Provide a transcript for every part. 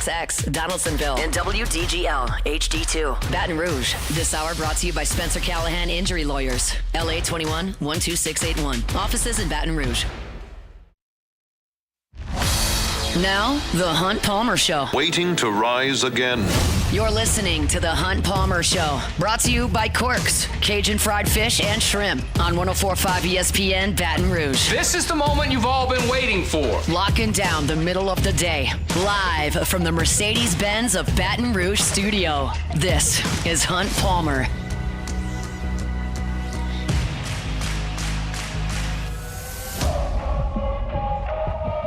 KXXX, Donaldsonville, and WDGL HD2, Baton Rouge. This hour brought to you by Spencer Callahan Injury Lawyers, LA 21-12681. Offices in Baton Rouge. Now, The Hunt Palmer Show. Waiting to rise again. You're listening to The Hunt Palmer Show. Brought to you by Quirks, Cajun fried fish and shrimp on 104.5 ESPN Baton Rouge. This is the moment you've all been waiting for. Locking down the middle of the day. Live from the Mercedes-Benz of Baton Rouge studio. This is Hunt Palmer.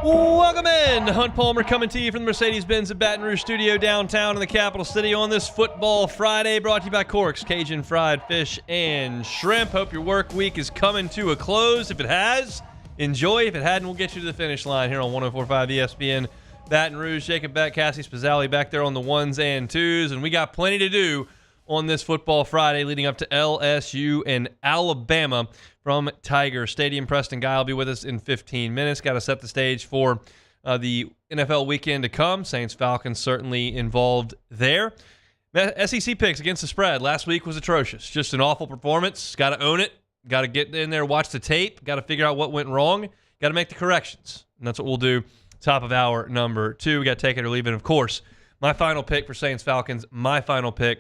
Welcome in. Hunt Palmer coming to you from the Mercedes-Benz at Baton Rouge studio downtown in the capital city on this Football Friday, brought to you by Corks, Cajun fried fish and shrimp. Hope your work week is coming to a close. If it has, enjoy. If it hadn't, we'll get you to the finish line here on 104.5 ESPN Baton Rouge. Jacob Beck, Cassie Spazzali back there on the ones and twos, and we got plenty to do on this Football Friday leading up to LSU and Alabama from Tiger Stadium. Preston Guy will be with us in 15 minutes. Got to set the stage for the NFL weekend to come. Saints-Falcons certainly involved there. SEC picks against the spread last week was atrocious. Just an awful performance. Got to own it. Got to get in there, watch the tape. Got to figure out what went wrong. Got to make the corrections. And that's what we'll do top of hour number 2. We got to take it or leave it. And of course, my final pick for Saints-Falcons, my final pick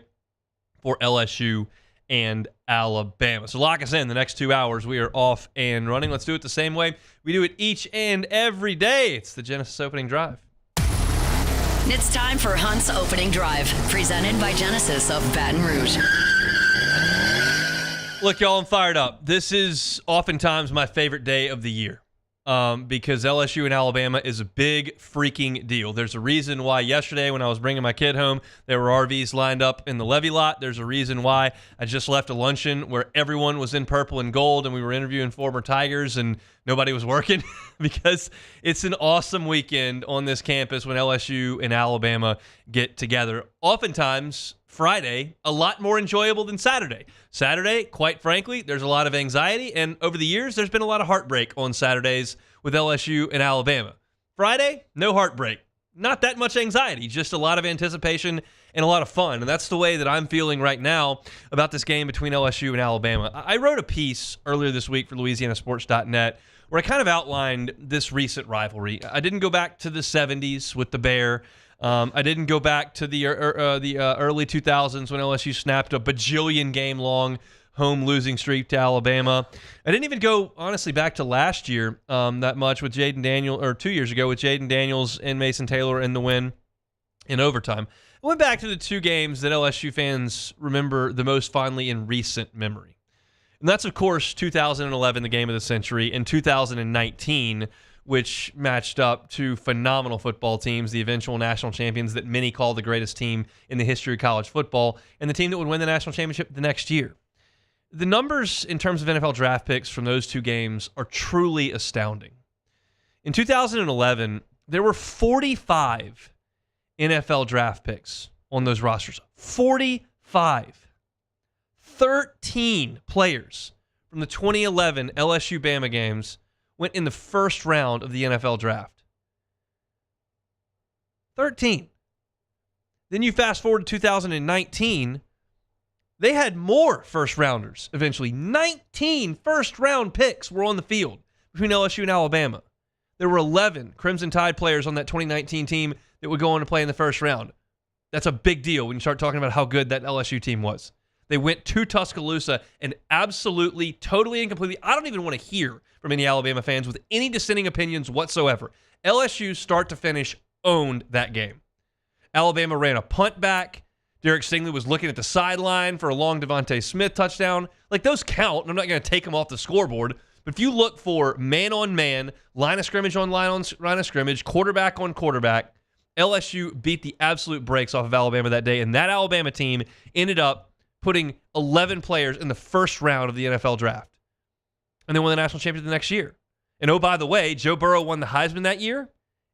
for LSU and Alabama. So lock us in the next 2 hours. We are off and running. Let's do it the same way we do it each and every day. It's the Genesis Opening Drive. It's time for Hunt's Opening Drive, presented by Genesis of Baton Rouge. Look, y'all, I'm fired up. This is oftentimes my favorite day of the year. Because LSU and Alabama is a big freaking deal. There's a reason why yesterday when I was bringing my kid home, there were RVs lined up in the Levy lot. There's a reason why I just left a luncheon where everyone was in purple and gold and we were interviewing former Tigers and nobody was working because it's an awesome weekend on this campus when LSU and Alabama get together. Oftentimes, Friday, a lot more enjoyable than Saturday. Saturday, quite frankly, there's a lot of anxiety, and over the years, there's been a lot of heartbreak on Saturdays with LSU and Alabama. Friday, no heartbreak. Not that much anxiety, just a lot of anticipation and a lot of fun, and that's the way that I'm feeling right now about this game between LSU and Alabama. I wrote a piece earlier this week for LouisianaSports.net where I kind of outlined this recent rivalry. I didn't go back to the 70s with the Bear. I didn't go back to the early 2000s when LSU snapped a bajillion game-long home losing streak to Alabama. I didn't even go, honestly, back to last year that much with Jaden Daniels, or 2 years ago with Jaden Daniels and Mason Taylor in the win in overtime. I went back to the two games that LSU fans remember the most fondly in recent memory. And that's, of course, 2011, the game of the century, and 2019, which matched up to phenomenal football teams, the eventual national champions that many call the greatest team in the history of college football, and the team that would win the national championship the next year. The numbers in terms of NFL draft picks from those two games are truly astounding. In 2011, there were 45 NFL draft picks on those rosters. 45. 13 players from the 2011 LSU-Bama games went in the first round of the NFL draft. 13. Then you fast forward to 2019, they had more first-rounders eventually. 19 first-round picks were on the field between LSU and Alabama. There were 11 Crimson Tide players on that 2019 team that would go on to play in the first round. That's a big deal when you start talking about how good that LSU team was. They went to Tuscaloosa and absolutely, totally and completely, I don't even want to hear from any Alabama fans with any dissenting opinions whatsoever. LSU, start to finish, owned that game. Alabama ran a punt back. Derek Stingley was looking at the sideline for a long Devontae Smith touchdown. Like, those count, and I'm not going to take them off the scoreboard. But if you look for man-on-man, line of scrimmage on line of scrimmage, quarterback on quarterback, LSU beat the absolute brakes off of Alabama that day, and that Alabama team ended up putting 11 players in the first round of the NFL draft. And then won the national championship the next year. And oh, by the way, Joe Burrow won the Heisman that year,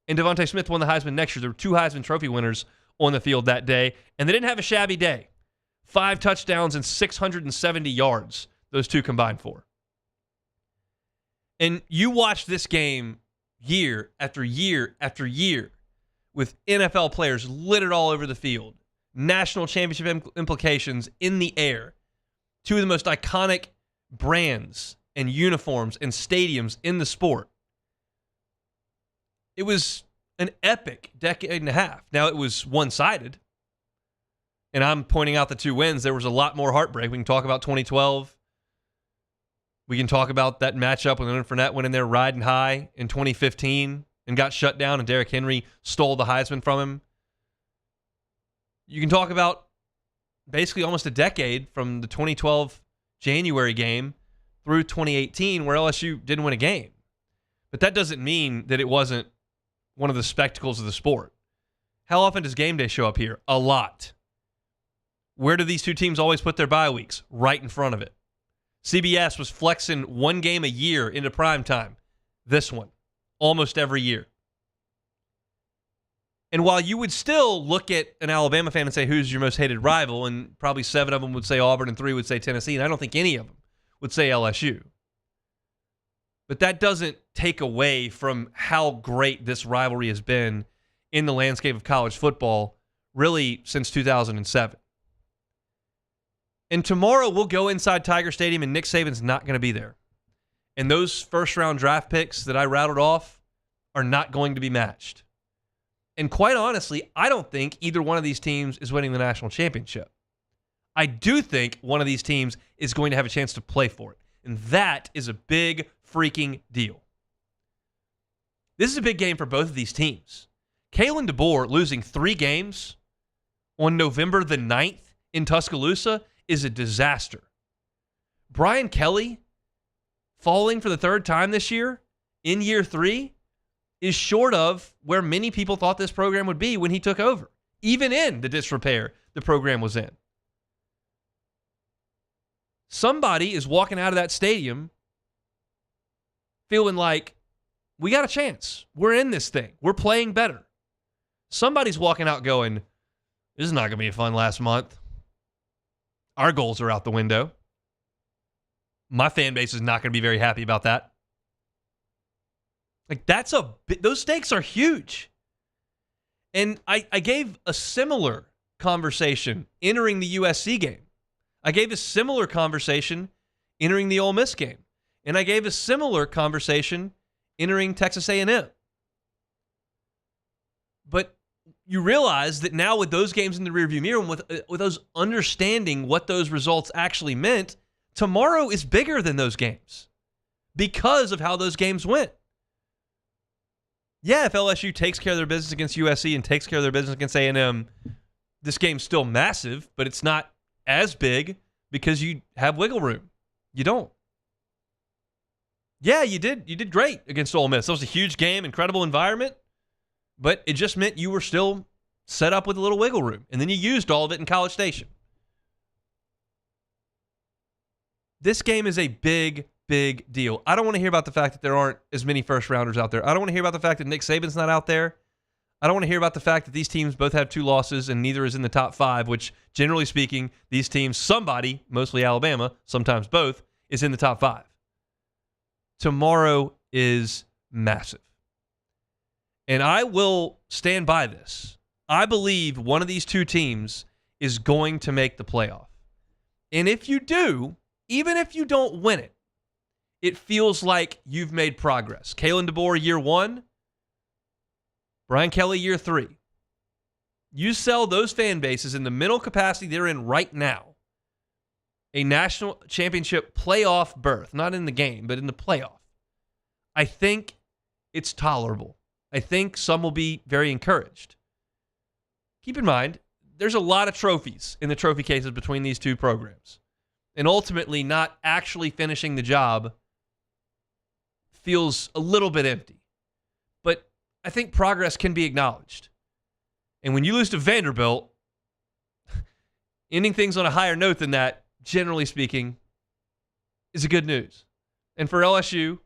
and Devontae Smith won the Heisman next year. There were two Heisman Trophy winners on the field that day, and they didn't have a shabby day. 5 touchdowns and 670 yards, those two combined for. And you watch this game year after year after year with NFL players littered all over the field, national championship implications in the air, two of the most iconic brands and uniforms and stadiums in the sport. It was an epic decade and a half. Now, it was one-sided, and I'm pointing out the two wins. There was a lot more heartbreak. We can talk about 2012. We can talk about that matchup when Leonard Fournette went in there riding high in 2015 and got shut down, and Derrick Henry stole the Heisman from him. You can talk about basically almost a decade from the 2012 January game through 2018 where LSU didn't win a game. But that doesn't mean that it wasn't one of the spectacles of the sport. How often does game day show up here? A lot. Where do these two teams always put their bye weeks? Right in front of it. CBS was flexing one game a year into prime time. This one, almost every year. And while you would still look at an Alabama fan and say, who's your most hated rival? And probably 7 of them would say Auburn and 3 would say Tennessee. And I don't think any of them would say LSU. But that doesn't take away from how great this rivalry has been in the landscape of college football, really since 2007. And tomorrow we'll go inside Tiger Stadium and Nick Saban's not going to be there. And those first-round draft picks that I rattled off are not going to be matched. And quite honestly, I don't think either one of these teams is winning the national championship. I do think one of these teams is going to have a chance to play for it. And that is a big freaking deal. This is a big game for both of these teams. Kalen DeBoer losing 3 games on November the 9th in Tuscaloosa is a disaster. Brian Kelly falling for the 3rd time this year in year 3 is short of where many people thought this program would be when he took over, even in the disrepair the program was in. Somebody is walking out of that stadium feeling like, we got a chance. We're in this thing. We're playing better. Somebody's walking out going, this is not going to be a fun last month. Our goals are out the window. My fan base is not going to be very happy about that. Like, those stakes are huge. And I gave a similar conversation entering the USC game. I gave a similar conversation entering the Ole Miss game. And I gave a similar conversation entering Texas A&M. But you realize that now with those games in the rearview mirror and with those understanding what those results actually meant, tomorrow is bigger than those games because of how those games went. Yeah, if LSU takes care of their business against USC and takes care of their business against A&M, this game's still massive, but it's not as big because you have wiggle room. You don't. Yeah, you did. You did great against Ole Miss. That was a huge game, incredible environment, but it just meant you were still set up with a little wiggle room, and then you used all of it in College Station. This game is a big, big deal. I don't want to hear about the fact that there aren't as many first-rounders out there. I don't want to hear about the fact that Nick Saban's not out there. I don't want to hear about the fact that these teams both have 2 losses and neither is in the top 5, which, generally speaking, these teams, somebody, mostly Alabama, sometimes both, is in the top 5. Tomorrow is massive. And I will stand by this. I believe one of these two teams is going to make the playoff. And if you do, even if you don't win it, it feels like you've made progress. Kalen DeBoer, year 1. Brian Kelly, year 3. You sell those fan bases in the mental capacity they're in right now a national championship playoff berth, not in the game, but in the playoff. I think it's tolerable. I think some will be very encouraged. Keep in mind, there's a lot of trophies in the trophy cases between these two programs. And ultimately, not actually finishing the job feels a little bit empty. But I think progress can be acknowledged. And when you lose to Vanderbilt, ending things on a higher note than that, generally speaking, is a good news. And for LSU,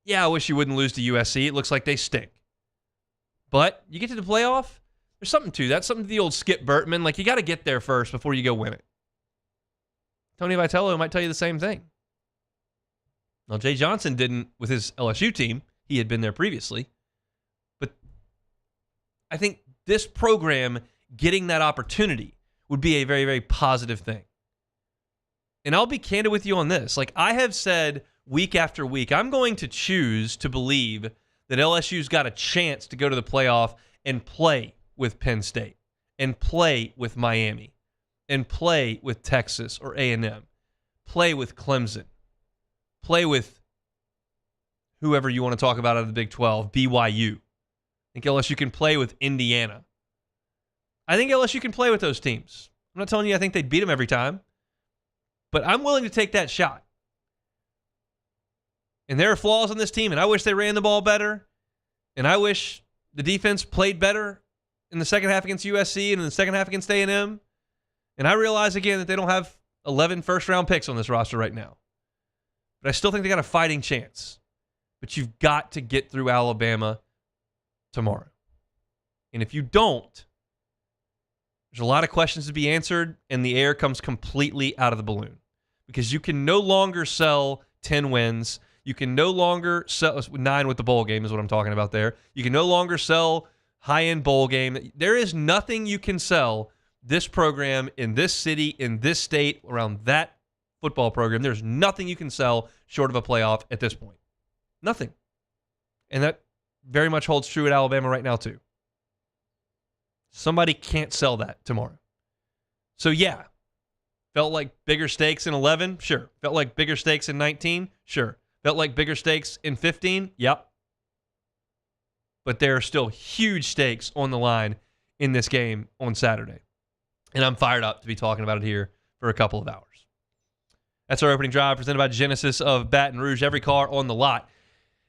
yeah, I wish you wouldn't lose to USC. It looks like they stink. But you get to the playoff, there's something to that. Something to the old Skip Bertman. Like, you got to get there first before you go win it. Tony Vitello might tell you the same thing. Well, Jay Johnson didn't with his LSU team. He had been there previously. But I think this program getting that opportunity would be a very, very positive thing. And I'll be candid with you on this. Like I have said week after week, I'm going to choose to believe that LSU's got a chance to go to the playoff and play with Penn State and play with Miami and play with Texas or A&M, play with Clemson, play with whoever you want to talk about out of the Big 12, BYU. I think LSU can play with Indiana. I think LSU can play with those teams. I'm not telling you I think they'd beat them every time, but I'm willing to take that shot. And there are flaws on this team, and I wish they ran the ball better, and I wish the defense played better in the second half against USC and in the second half against A&M. And I realize, again, that they don't have 11 first-round picks on this roster right now. But I still think they got a fighting chance. But you've got to get through Alabama tomorrow. And if you don't, there's a lot of questions to be answered, and the air comes completely out of the balloon. Because you can no longer sell 10 wins. You can no longer sell 9 with the bowl game is what I'm talking about there. You can no longer sell high-end bowl game. There is nothing you can sell this program in this city, in this state, around that football program. There's nothing you can sell short of a playoff at this point. Nothing. And that very much holds true at Alabama right now, too. Somebody can't sell that tomorrow. So, yeah. Felt like bigger stakes in 11? Sure. Felt like bigger stakes in 19? Sure. Felt like bigger stakes in 15? Yep. But there are still huge stakes on the line in this game on Saturday. And I'm fired up to be talking about it here for a couple of hours. That's our opening drive presented by Genesis of Baton Rouge. Every car on the lot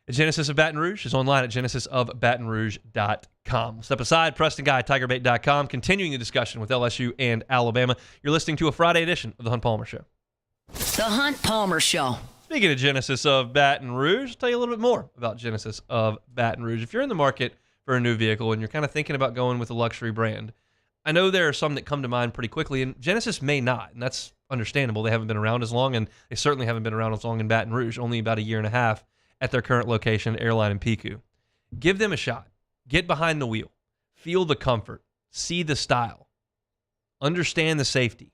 at Genesis of Baton Rouge is online at genesisofbatonrouge.com. Step aside, Preston Guy, TigerBait.com, continuing the discussion with LSU and Alabama. You're listening to a Friday edition of The Hunt Palmer Show. The Hunt Palmer Show. Speaking of Genesis of Baton Rouge, I'll tell you a little bit more about Genesis of Baton Rouge. If you're in the market for a new vehicle and you're kind of thinking about going with a luxury brand, I know there are some that come to mind pretty quickly, and Genesis may not, and that's understandable. They haven't been around as long, and they certainly haven't been around as long in Baton Rouge, only about a year and a half at their current location, Airline and Pico. Give them a shot. Get behind the wheel. Feel the comfort. See the style. Understand the safety.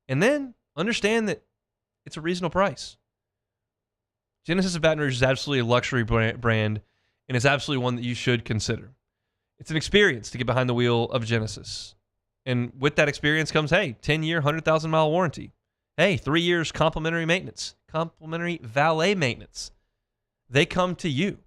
And then understand that it's a reasonable price. Genesis of Baton Rouge is absolutely a luxury brand, and it's absolutely one that you should consider. It's an experience to get behind the wheel of Genesis. And with that experience comes, 10-year, 100,000-mile warranty. 3 years complimentary maintenance, complimentary valet maintenance. They come to you.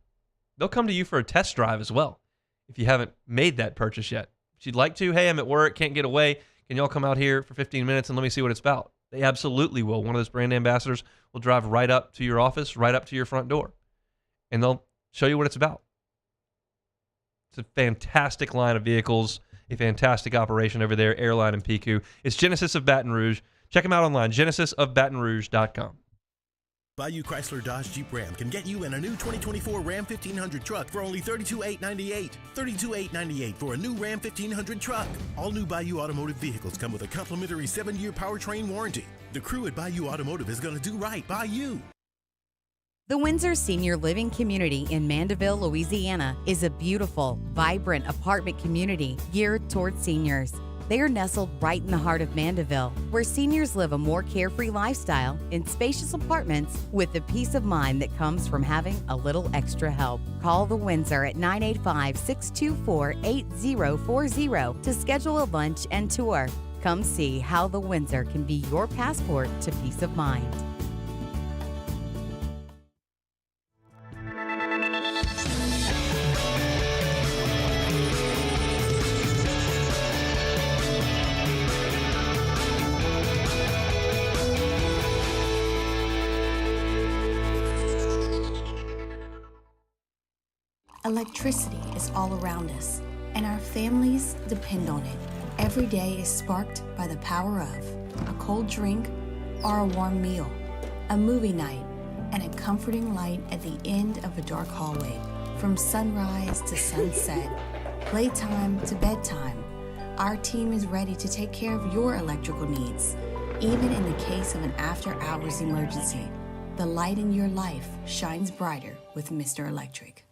They'll come to you for a test drive as well if you haven't made that purchase yet. If you'd like to, I'm at work, can't get away. Can y'all come out here for 15 minutes and let me see what it's about? They absolutely will. One of those brand ambassadors will drive right up to your office, right up to your front door, and they'll show you what it's about. It's a fantastic line of vehicles, a fantastic operation over there, Airline and Pico. It's Genesis of Baton Rouge. Check them out online, genesisofbatonrouge.com. Bayou Chrysler Dodge Jeep Ram can get you in a new 2024 Ram 1500 truck for only $32,898. $32,898 for a new Ram 1500 truck. All new Bayou Automotive vehicles come with a complimentary 7-year powertrain warranty. The crew at Bayou Automotive is going to do right by you. The Windsor Senior Living Community in Mandeville, Louisiana is a beautiful, vibrant apartment community geared towards seniors. They are nestled right in the heart of Mandeville, where seniors live a more carefree lifestyle in spacious apartments with the peace of mind that comes from having a little extra help. Call the Windsor at 985-624-8040 to schedule a lunch and tour. Come see how the Windsor can be your passport to peace of mind. Electricity is all around us, and our families depend on it. Every day is sparked by the power of a cold drink or a warm meal, a movie night, and a comforting light at the end of a dark hallway. From sunrise to sunset, playtime to bedtime, our team is ready to take care of your electrical needs. Even in the case of an after-hours emergency, the light in your life shines brighter with Mr. Electric.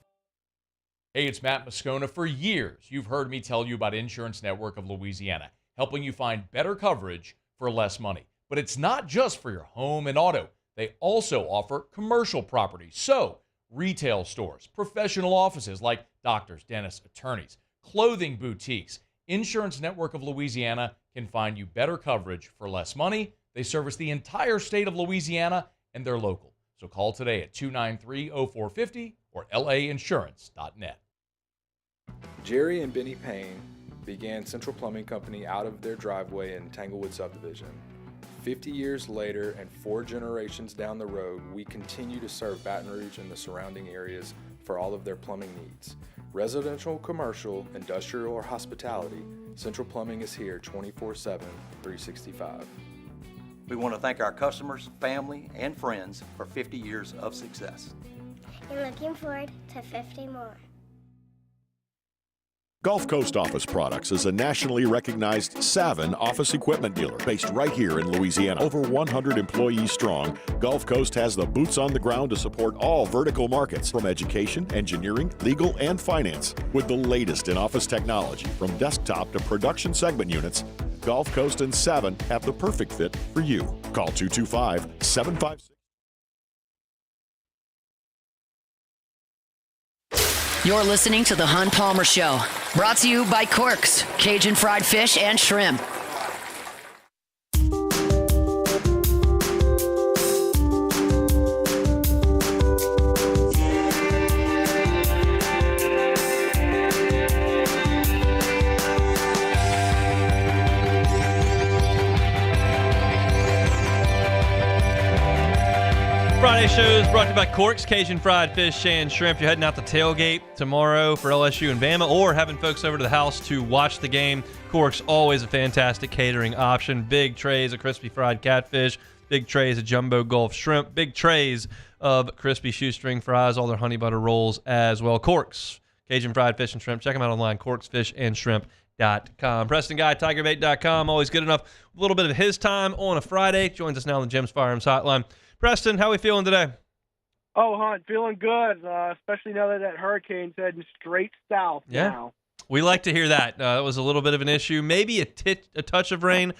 Hey, it's Matt Moscona. For years, you've heard me tell you about Insurance Network of Louisiana, helping you find better coverage for less money. But it's not just for your home and auto. They also offer commercial property. So, retail stores, professional offices like doctors, dentists, attorneys, clothing boutiques. Insurance Network of Louisiana can find you better coverage for less money. They service the entire state of Louisiana, and they're local. So call today at 293-0450 or lainsurance.net. Jerry and Benny Payne began Central Plumbing Company out of their driveway in Tanglewood Subdivision. 50 years later and 4 generations down the road, we continue to serve Baton Rouge and the surrounding areas for all of their plumbing needs. Residential, commercial, industrial, or hospitality, Central Plumbing is here 24/7, 365. We want to thank our customers, family, and friends for 50 years of success. And looking forward to 50 more. Gulf Coast Office Products is a nationally recognized Savin office equipment dealer based right here in Louisiana. Over 100 employees strong, Gulf Coast has the boots on the ground to support all vertical markets from education, engineering, legal, and finance. With the latest in office technology from desktop to production segment units, Gulf Coast and Savin have the perfect fit for you. Call 225-756. You're listening to The Hun Palmer Show, brought to you by Corks, Cajun fried fish and shrimp. Friday show is brought to you by Corks, Cajun fried fish and shrimp. You're heading out to tailgate tomorrow for LSU and Bama, or having folks over to the house to watch the game. Corks, always a fantastic catering option. Big trays of crispy fried catfish, big trays of jumbo Gulf shrimp, big trays of crispy shoestring fries, all their honey butter rolls as well. Corks, Cajun fried fish and shrimp. Check them out online, corksfishandshrimp.com. Preston Guy, TigerBait.com, always good enough. A little bit of his time on a Friday. Joins us now on the Jim's Firearms Hotline. Preston, how we feeling today? Oh, Hunt, feeling good, especially now that hurricane's heading straight south now. We like to hear that. That was a little bit of an issue. Maybe a touch of rain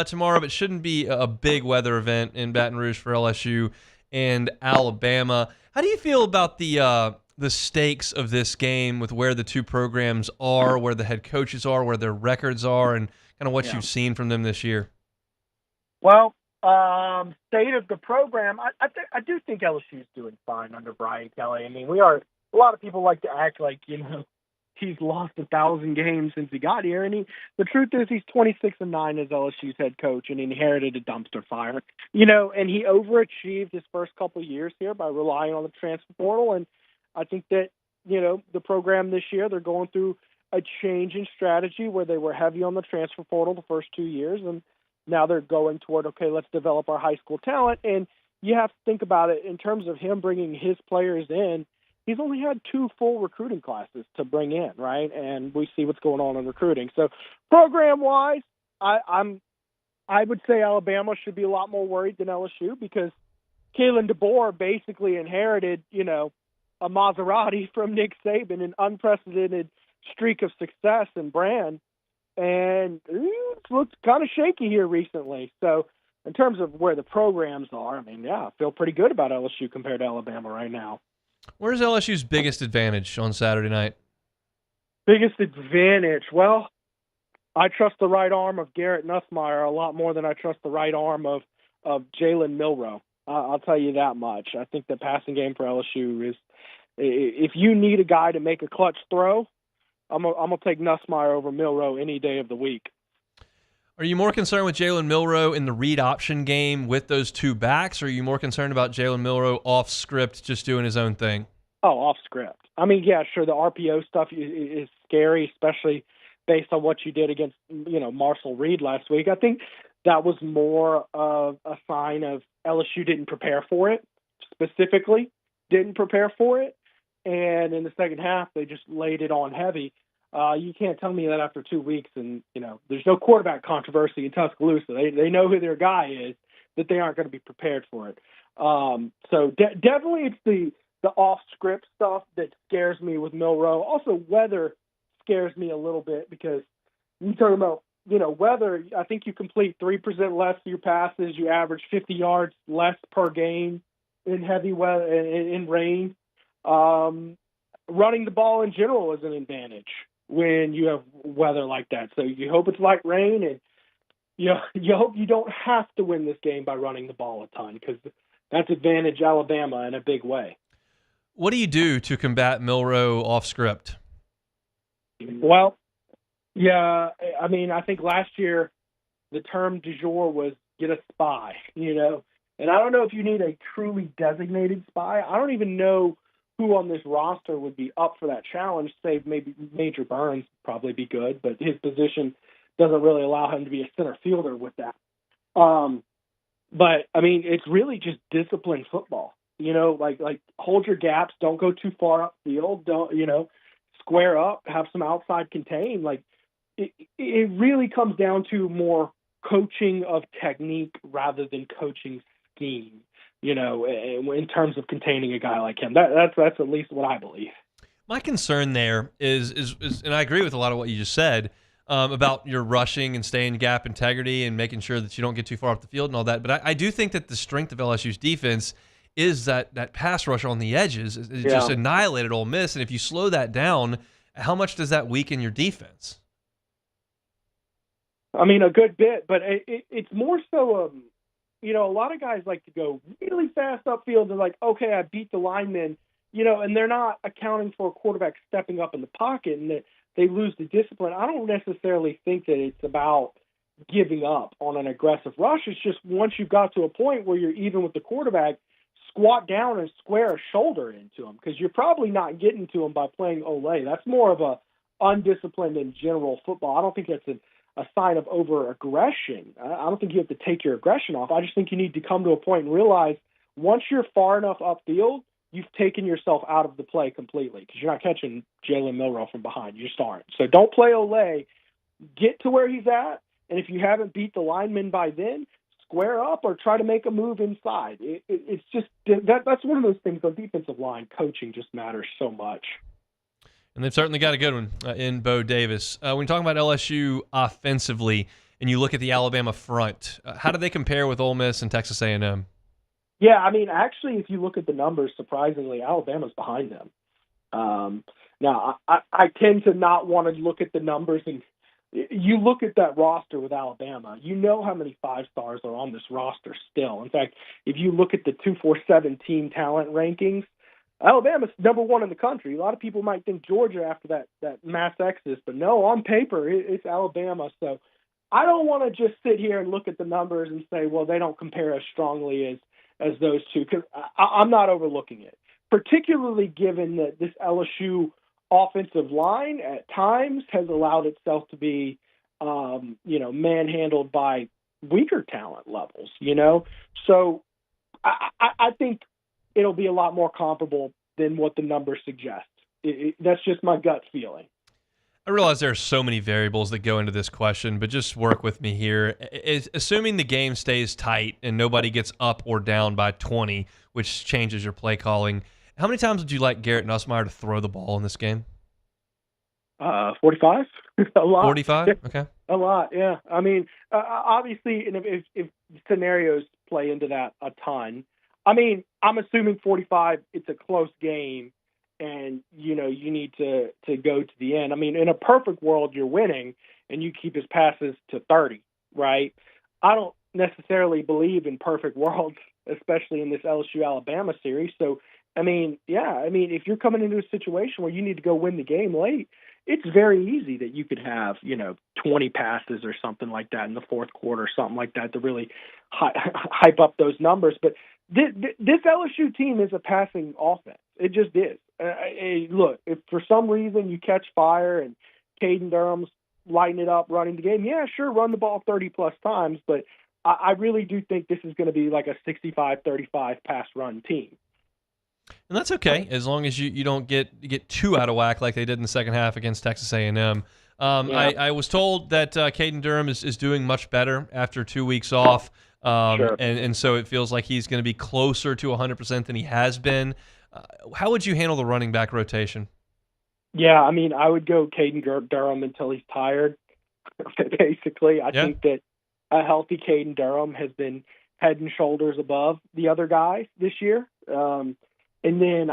tomorrow, but shouldn't be a big weather event in Baton Rouge for LSU and Alabama. How do you feel about the stakes of this game with where the two programs are, where the head coaches are, where their records are, and kind of what you've seen from them this year? Well, state of the program, I do think LSU's doing fine under Brian Kelly. I mean, a lot of people like to act like, he's lost 1,000 games since he got here. And the truth is he's 26-9 as LSU's head coach and inherited a dumpster fire, and he overachieved his first couple of years here by relying on the transfer portal. And I think that, the program this year, they're going through a change in strategy where they were heavy on the transfer portal the first 2 years, and now they're going toward, okay, let's develop our high school talent. And you have to think about it in terms of him bringing his players in. He's only had 2 full recruiting classes to bring in, right? And we see what's going on in recruiting. So program-wise, I would say Alabama should be a lot more worried than LSU because Kalen DeBoer basically inherited, a Maserati from Nick Saban, an unprecedented streak of success and brand. And it's looked kind of shaky here recently. So in terms of where the programs are, I feel pretty good about LSU compared to Alabama right now. Where's LSU's biggest advantage on Saturday night? Biggest advantage? Well, I trust the right arm of Garrett Nussmeier a lot more than I trust the right arm of Jalen Milroe. I'll tell you that much. I think the passing game for LSU is, if you need a guy to make a clutch throw, I'm gonna take Nussmeier over Milroe any day of the week. Are you more concerned with Jalen Milroe in the read option game with those two backs, or are you more concerned about Jalen Milroe off script, just doing his own thing? Oh, off script. Yeah, sure, the RPO stuff is scary, especially based on what you did against, Marshall Reed last week. I think that was more of a sign of LSU didn't prepare for it, specifically didn't prepare for it. And in the second half, they just laid it on heavy. You can't tell me that after 2 weeks and, there's no quarterback controversy in Tuscaloosa. They know who their guy is, that they aren't going to be prepared for it. So definitely it's the off-script stuff that scares me with Milroe. Also, weather scares me a little bit because you're talking about, weather. I think you complete 3% less of your passes. You average 50 yards less per game in heavy weather, in rain. Running the ball in general is an advantage when you have weather like that. So you hope it's light rain, and you hope you don't have to win this game by running the ball a ton, because that's advantage Alabama in a big way. What do you do to combat Milroe off script? Well, yeah, I mean, I think last year the term du jour was get a spy, and I don't know if you need a truly designated spy. I don't even know who on this roster would be up for that challenge, save maybe Major Burns would probably be good, but his position doesn't really allow him to be a center fielder with that. But, I mean, it's really just disciplined football. Like hold your gaps, don't go too far upfield, don't, square up, have some outside contain. Like, it really comes down to more coaching of technique rather than coaching scheme. In terms of containing a guy like him. That's at least what I believe. My concern there is, and I agree with a lot of what you just said about your rushing and staying gap integrity and making sure that you don't get too far off the field and all that. But I do think that the strength of LSU's defense is that pass rush on the edges. It just annihilated Ole Miss. And if you slow that down, how much does that weaken your defense? I mean, a good bit, but it's more so a lot of guys like to go really fast upfield. They're like, okay, I beat the lineman, and they're not accounting for a quarterback stepping up in the pocket and that they lose the discipline. I don't necessarily think that it's about giving up on an aggressive rush. It's just once you've got to a point where you're even with the quarterback, squat down and square a shoulder into him, because you're probably not getting to him by playing Ole. That's more of a undisciplined in general football. I don't think that's a sign of over-aggression. I don't think you have to take your aggression off. I just think you need to come to a point and realize once you're far enough upfield, you've taken yourself out of the play completely, because you're not catching Jalen Milroe from behind. You just aren't. So don't play Ole. Get to where he's at, and if you haven't beat the lineman by then, square up or try to make a move inside. It's just that's one of those things on defensive line. Coaching just matters so much. And they've certainly got a good one in Bo Davis. When you talk about LSU offensively and you look at the Alabama front, how do they compare with Ole Miss and Texas A&M? Yeah, I mean, actually, if you look at the numbers, surprisingly, Alabama's behind them. Now, I tend to not want to look at the numbers, and you look at that roster with Alabama, you know how many 5-stars are on this roster still. In fact, if you look at the 247 team talent rankings, Alabama's number one in the country. A lot of people might think Georgia after that mass exodus, but no, on paper, it's Alabama. So I don't want to just sit here and look at the numbers and say, well, they don't compare as strongly as those two, because I'm not overlooking it, particularly given that this LSU offensive line at times has allowed itself to be, manhandled by weaker talent levels, So I think it'll be a lot more comparable than what the numbers suggest. That's just my gut feeling. I realize there are so many variables that go into this question, but just work with me here. Assuming the game stays tight and nobody gets up or down by 20, which changes your play calling, how many times would you like Garrett Nussmeier to throw the ball in this game? 45. A lot. 45? Okay. A lot, yeah. I mean, obviously, and if scenarios play into that a ton, I mean, I'm assuming 45, it's a close game, and, you need to go to the end. I mean, in a perfect world, you're winning, and you keep his passes to 30, right? I don't necessarily believe in perfect worlds, especially in this LSU-Alabama series. So, if you're coming into a situation where you need to go win the game late, it's very easy that you could have, 20 passes or something like that in the fourth quarter, something like that to really hype up those numbers. But this LSU team is a passing offense. It just is. Look, if for some reason you catch fire and Caden Durham's lighting it up, running the game, yeah, sure, run the ball 30-plus times, but I really do think this is going to be like a 65-35 pass run team. And that's okay, as long as you don't get too out of whack like they did in the second half against Texas A&M. I was told that Caden Durham is doing much better after 2 weeks off, Sure. and so it feels like he's going to be closer to 100% than he has been. How would you handle the running back rotation? Yeah, I mean, I would go Caden Durham until he's tired. Basically, I think that a healthy Caden Durham has been head and shoulders above the other guys this year. And then,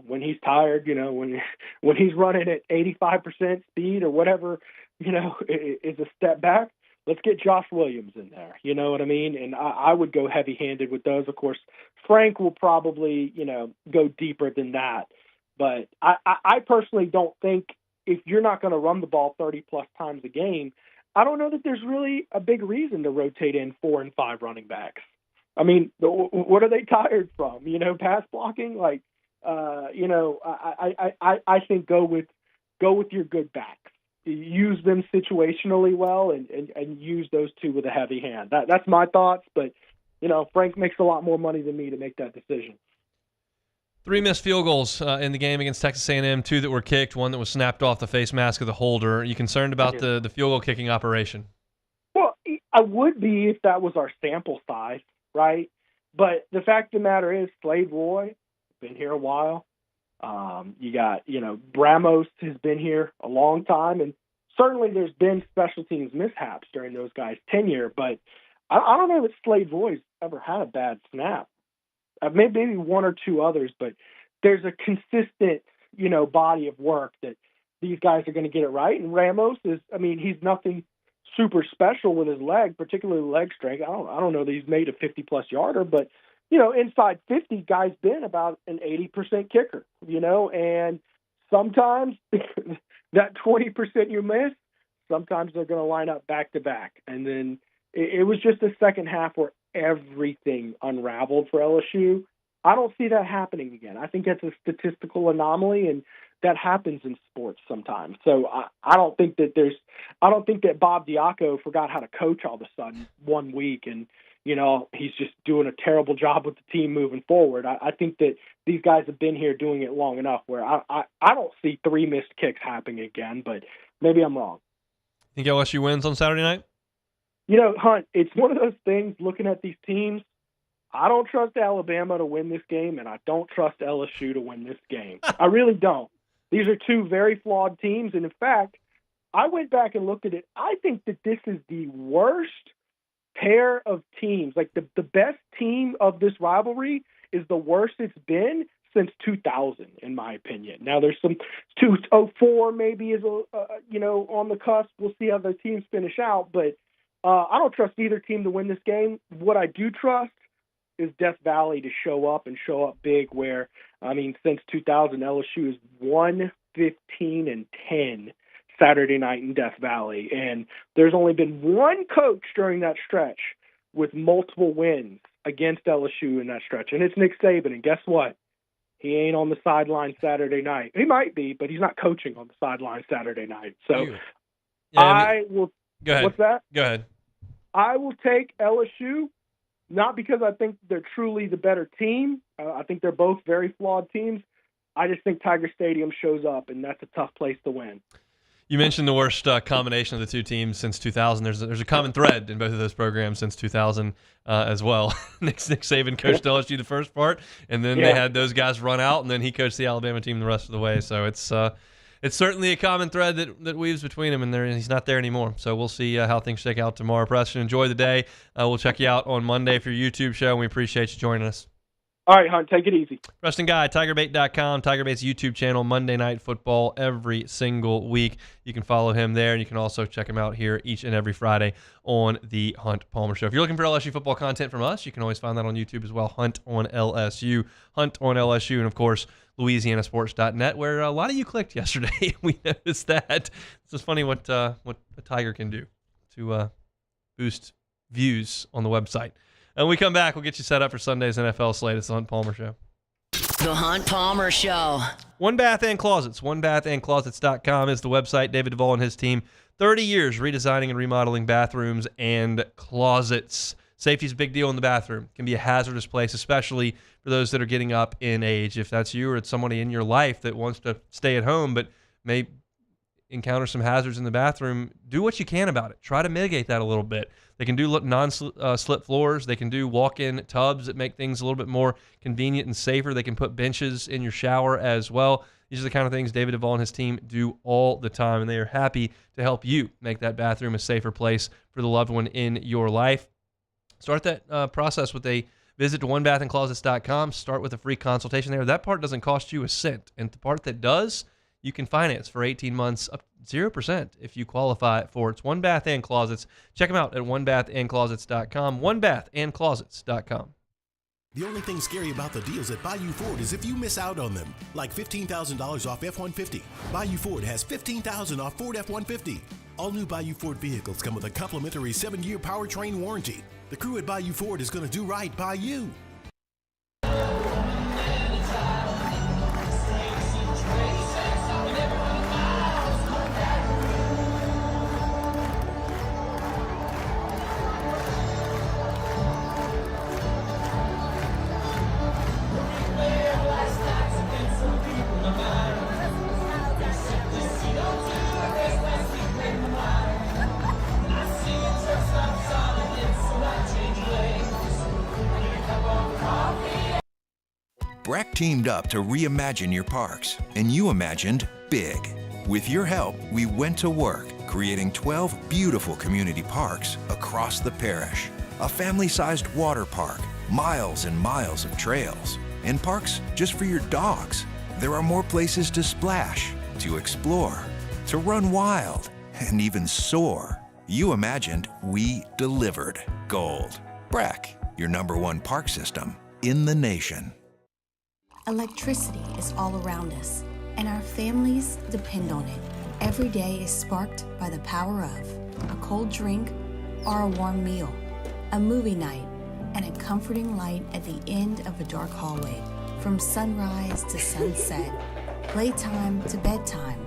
when he's tired, when he's running at 85% speed or whatever, is a step back, let's get Josh Williams in there. You know what I mean? And I would go heavy-handed with those. Of course, Frank will probably, go deeper than that. But I personally don't think if you're not going to run the ball 30-plus times a game, I don't know that there's really a big reason to rotate in 4 and 5 running backs. I mean, what are they tired from? Pass blocking? I think go with your good backs. Use them situationally well and use those two with a heavy hand. That's my thoughts, but, Frank makes a lot more money than me to make that decision. 3 missed field goals in the game against Texas A&M, 2 that were kicked, 1 that was snapped off the face mask of the holder. Are you concerned about the field goal kicking operation? Well, I would be if that was our sample size, right? But the fact of the matter is, Slade Roy, been here a while. You got, Bramos has been here a long time, and certainly there's been special teams mishaps during those guys' tenure, but I don't know that Slade Roy's ever had a bad snap. Maybe 1 or 2 others, but there's a consistent, body of work that these guys are going to get it right. And Ramos he's nothing super special with his leg, particularly leg strength. I don't know that he's made a 50-plus yarder, but, inside 50, guy's been about an 80% kicker, and sometimes that 20% you miss, sometimes they're going to line up back-to-back. And then it was just the second half where everything unraveled for LSU. I don't see that happening again. I think that's a statistical anomaly, and that happens in sports sometimes. So I don't think that Bob Diaco forgot how to coach all of a sudden one week, and he's just doing a terrible job with the team moving forward. I think that these guys have been here doing it long enough where I don't see 3 missed kicks happening again, but maybe I'm wrong. Think LSU wins on Saturday night? Hunt, it's one of those things looking at these teams. I don't trust Alabama to win this game, and I don't trust LSU to win this game. I really don't. These are 2 very flawed teams, and in fact, I went back and looked at it. I think that this is the worst pair of teams. Like the best team of this rivalry is the worst it's been since 2000, in my opinion. Now there's some 2004 maybe is on the cusp. We'll see how the teams finish out, but I don't trust either team to win this game. What I do trust is Death Valley to show up big where, since 2000, LSU is 1-15-10 Saturday night in Death Valley. And there's only been one coach during that stretch with multiple wins against LSU in that stretch, and it's Nick Saban. And guess what? He ain't on the sideline Saturday night. He might be, but he's not coaching on the sideline Saturday night. So I will – Go ahead. What's that? Go ahead. I will take LSU, not because I think they're truly the better team. I think they're both very flawed teams. I just think Tiger Stadium shows up, and that's a tough place to win. You mentioned the worst combination of the 2 teams since 2000. There's a common thread in both of those programs since 2000 as well. Nick Saban coached LSU the first part, and then they had those guys run out, and then he coached the Alabama team the rest of the way. So it's certainly a common thread that weaves between them, and he's not there anymore. So we'll see how things shake out tomorrow. Preston, enjoy the day. We'll check you out on Monday for your YouTube show, and we appreciate you joining us. All right, Hunt, take it easy. Preston Guy, TigerBait.com, TigerBait's YouTube channel, Monday Night Football every single week. You can follow him there, and you can also check him out here each and every Friday on the Hunt Palmer Show. If you're looking for LSU football content from us, you can always find that on YouTube as well, Hunt on LSU, and of course, LouisianaSports.net, where a lot of you clicked yesterday. We noticed that. It's just funny what a Tiger can do to boost views on the website. And when we come back, we'll get you set up for Sunday's NFL slate. It's the Hunt Palmer Show. The Hunt Palmer Show. One Bath and Closets. OneBathAndClosets.com is the website. David Duvall and his team, 30 years redesigning and remodeling bathrooms and closets. Safety's a big deal in the bathroom. It can be a hazardous place, especially for those that are getting up in age. If that's you or it's somebody in your life that wants to stay at home but may encounter some hazards in the bathroom, do what you can about it. Try to mitigate that a little bit. They can do non-slip floors. They can do walk-in tubs that make things a little bit more convenient and safer. They can put benches in your shower as well. These are the kind of things David Duvall and his team do all the time, and they are happy to help you make that bathroom a safer place for the loved one in your life. Start that process with a visit to onebathandclosets.com. Start with a free consultation there. That part doesn't cost you a cent, and the part that does, you can finance for 18 months up 0% if you qualify for it. It's One Bath and Closets. Check them out at onebathandclosets.com. Onebathandclosets.com. The only thing scary about the deals at Bayou Ford is if you miss out on them, like $15,000 off F-150. Bayou Ford has $15,000 off Ford F-150. All new Bayou Ford vehicles come with a complimentary 7-year powertrain warranty. The crew at Bayou Ford is going to do right by you. Breck teamed up to reimagine your parks, and you imagined big. With your help, we went to work, creating 12 beautiful community parks across the parish. A family-sized water park, miles and miles of trails, and parks just for your dogs. There are more places to splash, to explore, to run wild, and even soar. You imagined, we delivered. Gold. Breck, your #1 park system in the nation. Electricity is all around us, and our families depend on it. Every day is sparked by the power of a cold drink or a warm meal, a movie night, and a comforting light at the end of a dark hallway. From sunrise to sunset, playtime to bedtime,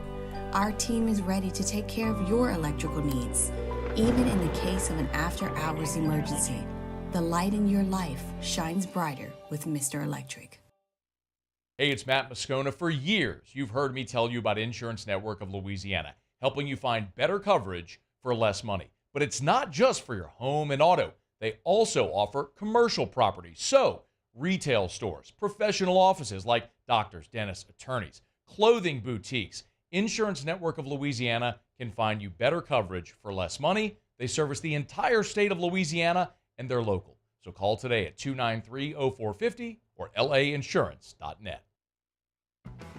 our team is ready to take care of your electrical needs. Even in the case of an after-hours emergency, the light in your life shines brighter with Mr. Electric. Hey, it's Matt Moscona. For years, you've heard me tell you about Insurance Network of Louisiana, helping you find better coverage for less money. But it's not just for your home and auto. They also offer commercial property. So, retail stores, professional offices like doctors, dentists, attorneys, clothing boutiques. Insurance Network of Louisiana can find you better coverage for less money. They service the entire state of Louisiana, and they're local. So call today at 293-0450 or lainsurance.net.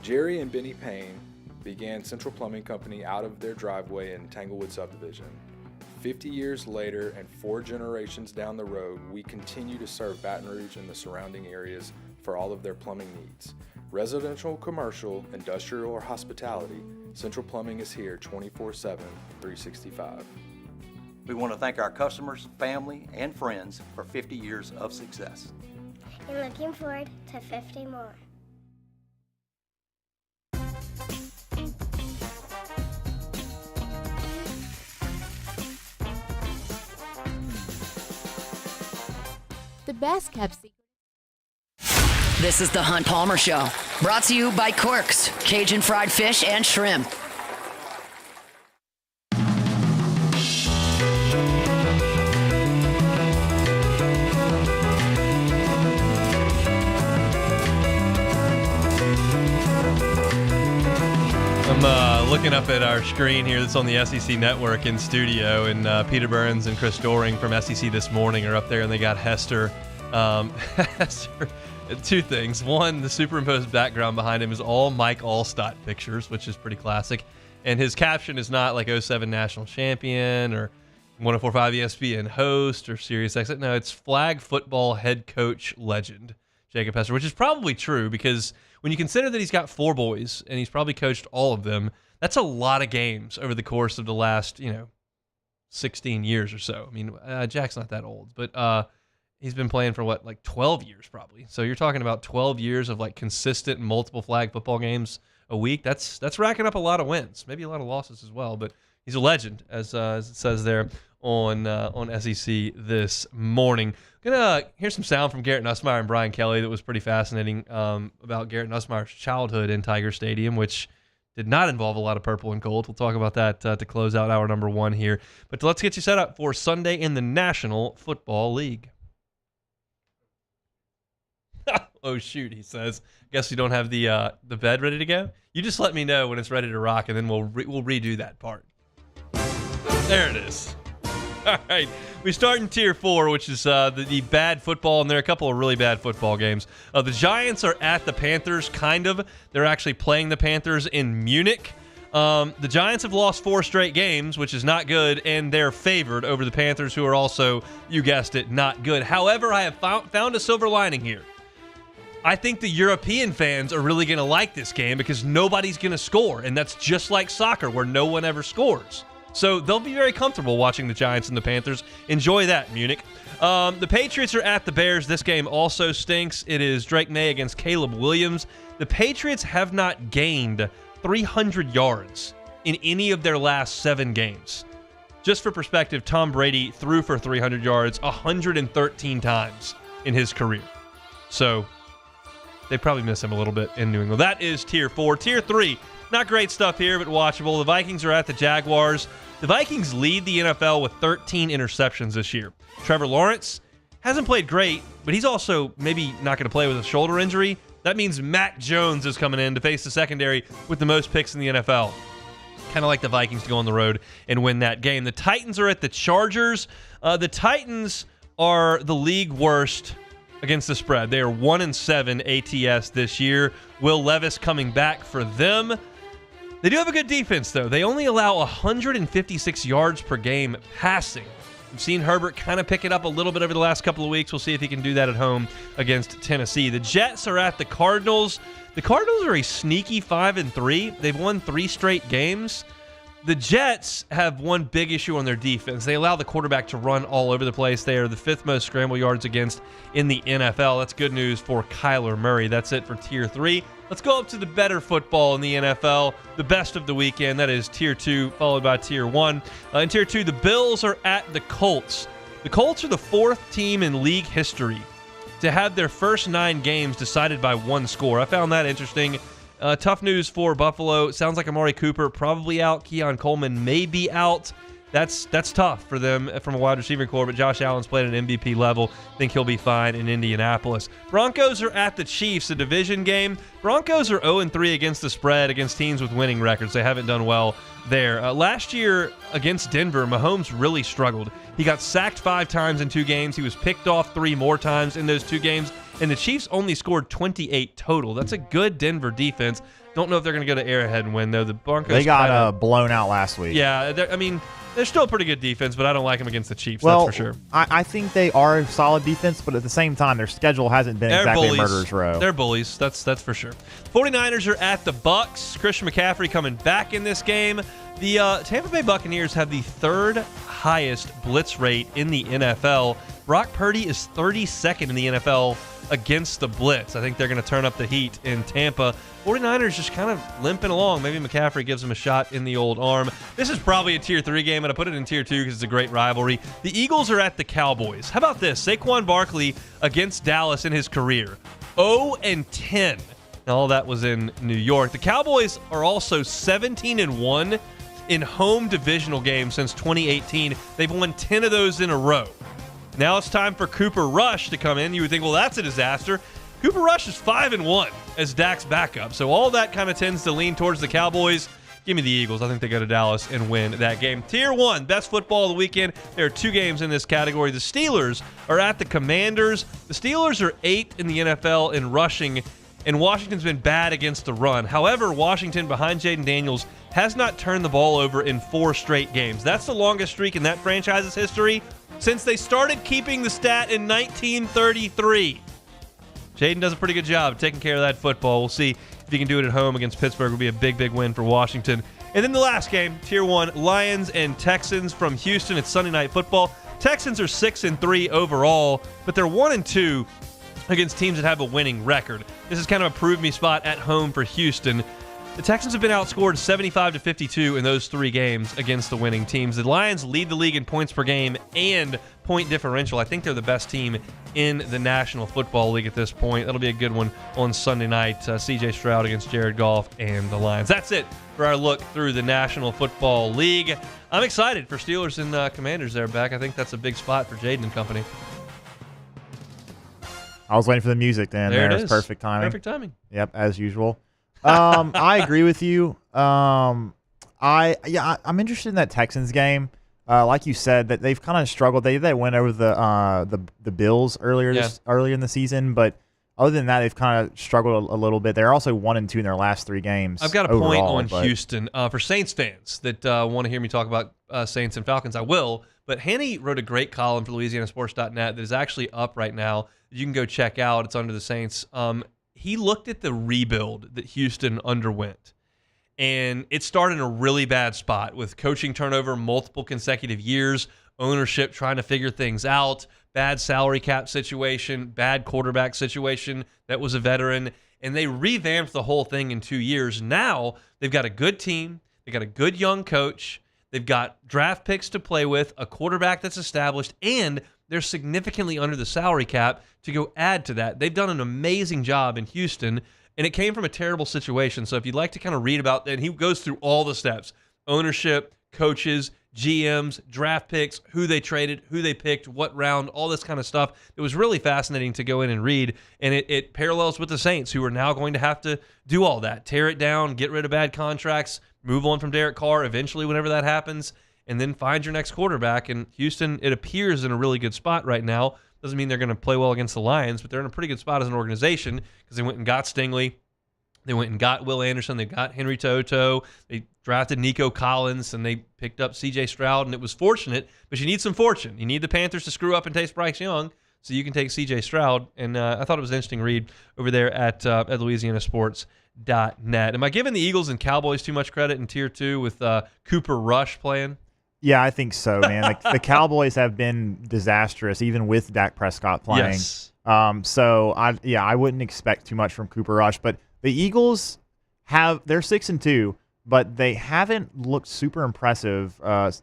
Jerry and Benny Payne began Central Plumbing Company out of their driveway in Tanglewood subdivision. 50 years later and 4 generations down the road, we continue to serve Baton Rouge and the surrounding areas for all of their plumbing needs. Residential, commercial, industrial, or hospitality, Central Plumbing is here 24/7, 365. We want to thank our customers, family, and friends for 50 years of success. And looking forward to 50 more. The best kept secret. This is the Hunt Palmer Show, brought to you by Quirks, Cajun fried fish and shrimp. I'm looking up at our screen here that's on the SEC Network in studio, and Peter Burns and Chris Doring from SEC This Morning are up there, and they got Hester. Hester, 2 things. One, the superimposed background behind him is all Mike Allstott pictures, which is pretty classic. And his caption is not like 07 national champion or 104.5 ESPN host or Sirius XM. No, it's flag football head coach legend, Jacob Hester, which is probably true because when you consider that he's got 4 boys and he's probably coached all of them, that's a lot of games over the course of the last, 16 years or so. I mean, Jack's not that old, but he's been playing for 12 years probably. So you're talking about 12 years of consistent multiple flag football games a week. That's racking up a lot of wins, maybe a lot of losses as well. But he's a legend, as it says there on SEC This Morning. Gonna hear some sound from Garrett Nussmeier and Brian Kelly that was pretty fascinating about Garrett Nussmeier's childhood in Tiger Stadium, which did not involve a lot of purple and gold. We'll talk about that to close out hour number 1 here. But let's get you set up for Sunday in the National Football League. Oh, shoot, he says. Guess you don't have the bed ready to go? You just let me know when it's ready to rock, and then we'll redo that part. There it is. All right, we start in Tier 4, which is the bad football, and there are a couple of really bad football games. The Giants are at the Panthers, kind of. They're actually playing the Panthers in Munich. The Giants have lost 4 straight games, which is not good, and they're favored over the Panthers, who are also, you guessed it, not good. However, I have found a silver lining here. I think the European fans are really going to like this game because nobody's going to score, and that's just like soccer where no one ever scores. So they'll be very comfortable watching the Giants and the Panthers. Enjoy that, Munich. The Patriots are at the Bears. This game also stinks. It is Drake May against Caleb Williams. The Patriots have not gained 300 yards in any of their last 7 games. Just for perspective, Tom Brady threw for 300 yards 113 times in his career. So they probably miss him a little bit in New England. That is Tier 4. Tier 3, not great stuff here, but watchable. The Vikings are at the Jaguars. The Vikings lead the NFL with 13 interceptions this year. Trevor Lawrence hasn't played great, but he's also maybe not going to play with a shoulder injury. That means Mac Jones is coming in to face the secondary with the most picks in the NFL. Kind of like the Vikings to go on the road and win that game. The Titans are at the Chargers. The Titans are the league worst against the spread. They are 1-7 ATS this year. Will Levis coming back for them. They do have a good defense, though. They only allow 156 yards per game passing. We've seen Herbert kind of pick it up a little bit over the last couple of weeks. We'll see if he can do that at home against Tennessee. The Jets are at the Cardinals. The Cardinals are a sneaky 5-3. They've won 3 straight games. The Jets have one big issue on their defense. They allow the quarterback to run all over the place. They are the 5th most scramble yards against in the NFL. That's good news for Kyler Murray. That's it for Tier 3. Let's go up to the better football in the NFL, the best of the weekend. That is Tier 2, followed by Tier 1. In Tier 2, the Bills are at the Colts. The Colts are the 4th team in league history to have their first 9 games decided by 1 score. I found that interesting. Tough news for Buffalo. It sounds like Amari Cooper probably out. Keon Coleman may be out. That's tough for them from a wide receiver core, but Josh Allen's played at an MVP level. Think he'll be fine in Indianapolis. Broncos are at the Chiefs, a division game. Broncos are 0-3 against the spread against teams with winning records. They haven't done well there. Last year against Denver, Mahomes really struggled. He got sacked 5 times in 2 games. He was picked off 3 more times in those 2 games. And the Chiefs only scored 28 total. That's a good Denver defense. Don't know if they're going to go to Arrowhead and win, though. The Broncos, they got blown out last week. Yeah, they're still a pretty good defense, but I don't like them against the Chiefs, well, that's for sure. I think they are a solid defense, but at the same time, their schedule hasn't been exactly a murderer's row. They're bullies. That's for sure. 49ers are at the Bucs. Christian McCaffrey coming back in this game. The Tampa Bay Buccaneers have the 3rd highest blitz rate in the NFL. Brock Purdy is 32nd in the NFL against the blitz. I think they're going to turn up the heat in Tampa. 49ers just kind of limping along. Maybe McCaffrey gives them a shot in the old arm. This is probably a Tier 3 game, and I put it in Tier 2 because it's a great rivalry. The Eagles are at the Cowboys. How about this? Saquon Barkley against Dallas in his career. 0-10. Now, all that was in New York. The Cowboys are also 17-1 in home divisional games since 2018. They've won 10 of those in a row. Now it's time for Cooper Rush to come in. You would think, well, that's a disaster. Cooper Rush is 5-1 as Dak's backup. So all that kind of tends to lean towards the Cowboys. Give me the Eagles. I think they go to Dallas and win that game. Tier 1, best football of the weekend. There are 2 games in this category. The Steelers are at the Commanders. The Steelers are 8th in the NFL in rushing, and Washington's been bad against the run. However, Washington, behind Jaden Daniels, has not turned the ball over in 4 straight games. That's the longest streak in that franchise's history since they started keeping the stat in 1933. Jaden does a pretty good job of taking care of that football. We'll see if he can do it at home against Pittsburgh. It will be a big, big win for Washington. And then the last game, Tier 1, Lions and Texans from Houston. It's Sunday Night Football. Texans are 6-3 overall, but they're 1-2 against teams that have a winning record. This is kind of a prove-me spot at home for Houston. The Texans have been outscored 75-52 in those 3 games against the winning teams. The Lions lead the league in points per game and point differential. I think they're the best team in the National Football League at this point. That'll be a good one on Sunday night. C.J. Stroud against Jared Goff and the Lions. That's it for our look through the National Football League. I'm excited for Steelers and Commanders there, Beck. I think that's a big spot for Jaden and company. I was waiting for the music, Dan. There it was is. Perfect timing. Perfect timing. Yep, as usual. I agree with you. I'm interested in that Texans game. Like you said, that they've kind of struggled. They went over the Bills earlier in the season, but other than that, they've kind of struggled a little bit. They're also 1-2 in their last 3 games. I've got a point on Houston for Saints fans that want to hear me talk about Saints and Falcons. I will, but Hanny wrote a great column for LouisianaSports.net that is actually up right now. You can go check out. It's under the Saints. He looked at the rebuild that Houston underwent, and it started in a really bad spot with coaching turnover multiple consecutive years, ownership trying to figure things out, bad salary cap situation, bad quarterback situation that was a veteran, and they revamped the whole thing in 2 years. Now they've got a good team. They've got a good young coach. They've got draft picks to play with, a quarterback that's established, and they're significantly under the salary cap to go add to that. They've done an amazing job in Houston, and it came from a terrible situation. So if you'd like to kind of read about that, and he goes through all the steps: ownership, coaches, GMs, draft picks, who they traded, who they picked, what round, all this kind of stuff. It was really fascinating to go in and read, and it parallels with the Saints, who are now going to have to do all that, tear it down, get rid of bad contracts, move on from Derek Carr eventually whenever that happens, and then find your next quarterback. And Houston, it appears, in a really good spot right now. Doesn't mean they're going to play well against the Lions, but they're in a pretty good spot as an organization because they went and got Stingley. They went and got Will Anderson. They got Henry Toto. They drafted Nico Collins, and they picked up C.J. Stroud, and it was fortunate, but you need some fortune. You need the Panthers to screw up and take Bryce Young so you can take C.J. Stroud, and I thought it was an interesting read over there at LouisianaSports.net. Am I giving the Eagles and Cowboys too much credit in Tier 2 with Cooper Rush playing? Yeah, I think so, man. The Cowboys have been disastrous, even with Dak Prescott playing. Yes. So I wouldn't expect too much from Cooper Rush, but the Eagles they're 6-2, but they haven't looked super impressive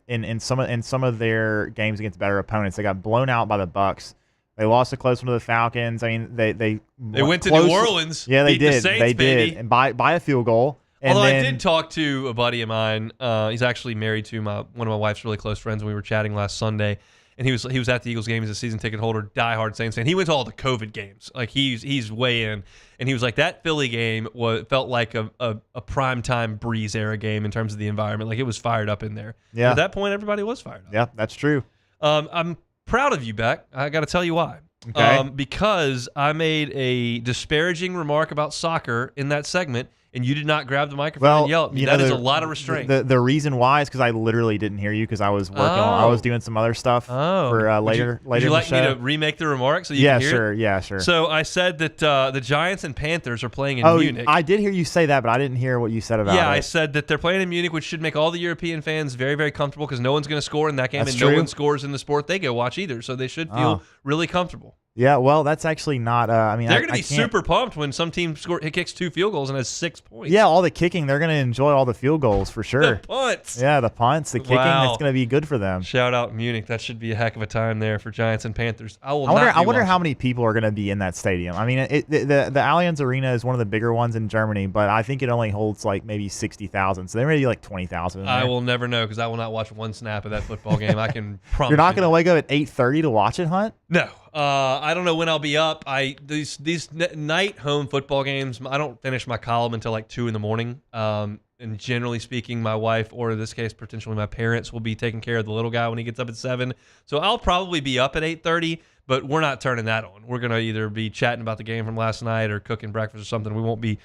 in some of their games against better opponents. They got blown out by the Bucs. They lost a close one to the Falcons. I mean, they went to New Orleans. Yeah, they beat did. The Saints, they baby. did, and by a field goal. Although I did talk to a buddy of mine. He's actually married to one of my wife's really close friends, and we were chatting last Sunday. And he was at the Eagles game. He's a season ticket holder, diehard Saints fan. He went to all the COVID games. Like he's way in. And he was like, that Philly game felt like a primetime Breeze era game in terms of the environment. Like it was fired up in there. Yeah. At that point, everybody was fired up. Yeah, that's true. I'm proud of you, Beck. I got to tell you why. Okay. Because I made a disparaging remark about soccer in that segment, and you did not grab the microphone and yell at me. That is a lot of restraint. The reason why is because I literally didn't hear you because I was working I was doing some other stuff for later Would you in the like show. me to remake the remark so you can hear it? Yeah, sure. So I said that the Giants and Panthers are playing in Munich. I did hear you say that, but I didn't hear what you said about it. Yeah, I said that they're playing in Munich, which should make all the European fans very, very comfortable because no one's going to score in that game, That's and true. no one scores in the sport they go watch either. So they should feel really comfortable. Yeah, well, that's actually not. I mean, they're going to be super pumped when some team kicks 2 field goals and has 6 points. Yeah, all the kicking. They're going to enjoy all the field goals for sure. The punts. Yeah, the punts, the kicking. Wow. That's going to be good for them. Shout out Munich. That should be a heck of a time there for Giants and Panthers. I wonder how many people are going to be in that stadium. I mean, the Allianz Arena is one of the bigger ones in Germany, but I think it only holds like maybe 60,000. So there may be like 20,000. I will never know because I will not watch one snap of that football game. I can promise. You're not going to wake up at 8:30 to watch it, Hunt? No. I don't know when I'll be up. These night home football games, I don't finish my column until like 2 in the morning. And generally speaking, my wife, or in this case, potentially my parents, will be taking care of the little guy when he gets up at 7. So I'll probably be up at 8:30, but we're not turning that on. We're gonna either be chatting about the game from last night or cooking breakfast or something. We won't be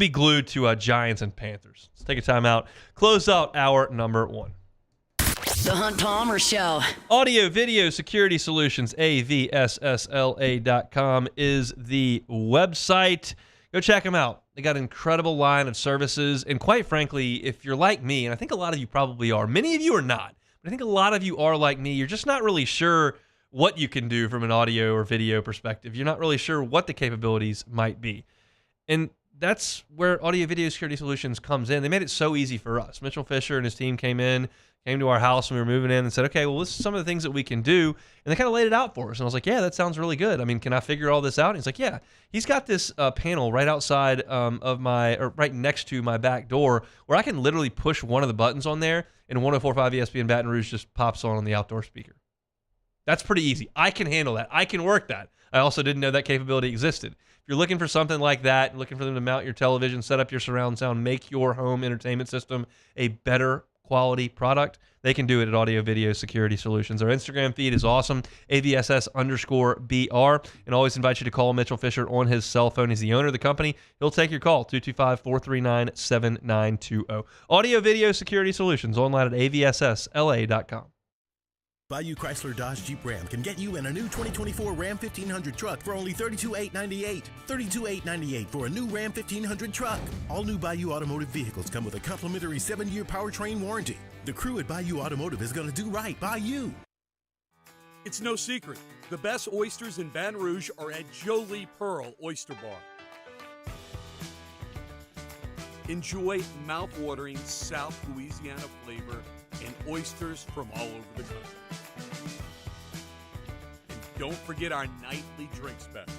glued to Giants and Panthers. Let's take a time out. Close out hour number 1. The Hunt Palmer Show. Audio Video Security Solutions, avssla.com is the website. Go check them out. They got an incredible line of services. And quite frankly, if you're like me, and I think a lot of you probably are, many of you are not, but I think a lot of you are like me, you're just not really sure what you can do from an audio or video perspective. You're not really sure what the capabilities might be. And that's where Audio Video Security Solutions comes in. They made it so easy for us. Mitchell Fisher and his team came to our house when we were moving in and said, okay, well, this is some of the things that we can do. And they kind of laid it out for us. And I was like, yeah, that sounds really good. I mean, can I figure all this out? And he's like, yeah. He's got this panel right outside right next to my back door where I can literally push one of the buttons on there and 104.5 ESPN Baton Rouge just pops on the outdoor speaker. That's pretty easy. I can handle that. I can work that. I also didn't know that capability existed. If you're looking for something like that, looking for them to mount your television, set up your surround sound, make your home entertainment system a better quality product, they can do it at Audio Video Security Solutions. Our Instagram feed is awesome, AVSS_BR, and always invite you to call Mitchell Fisher on his cell phone. He's the owner of the company. He'll take your call, 225-439-7920. Audio Video Security Solutions, online at avssla.com. Bayou Chrysler Dodge Jeep Ram can get you in a new 2024 Ram 1500 truck for only $32,898. $32,898 for a new Ram 1500 truck. All new Bayou Automotive vehicles come with a complimentary 7-year powertrain warranty. The crew at Bayou Automotive is going to do right by you. It's no secret. The best oysters in Baton Rouge are at Jolie Pearl Oyster Bar. Enjoy mouth-watering South Louisiana flavor and oysters from all over the country. And don't forget our nightly drink specials.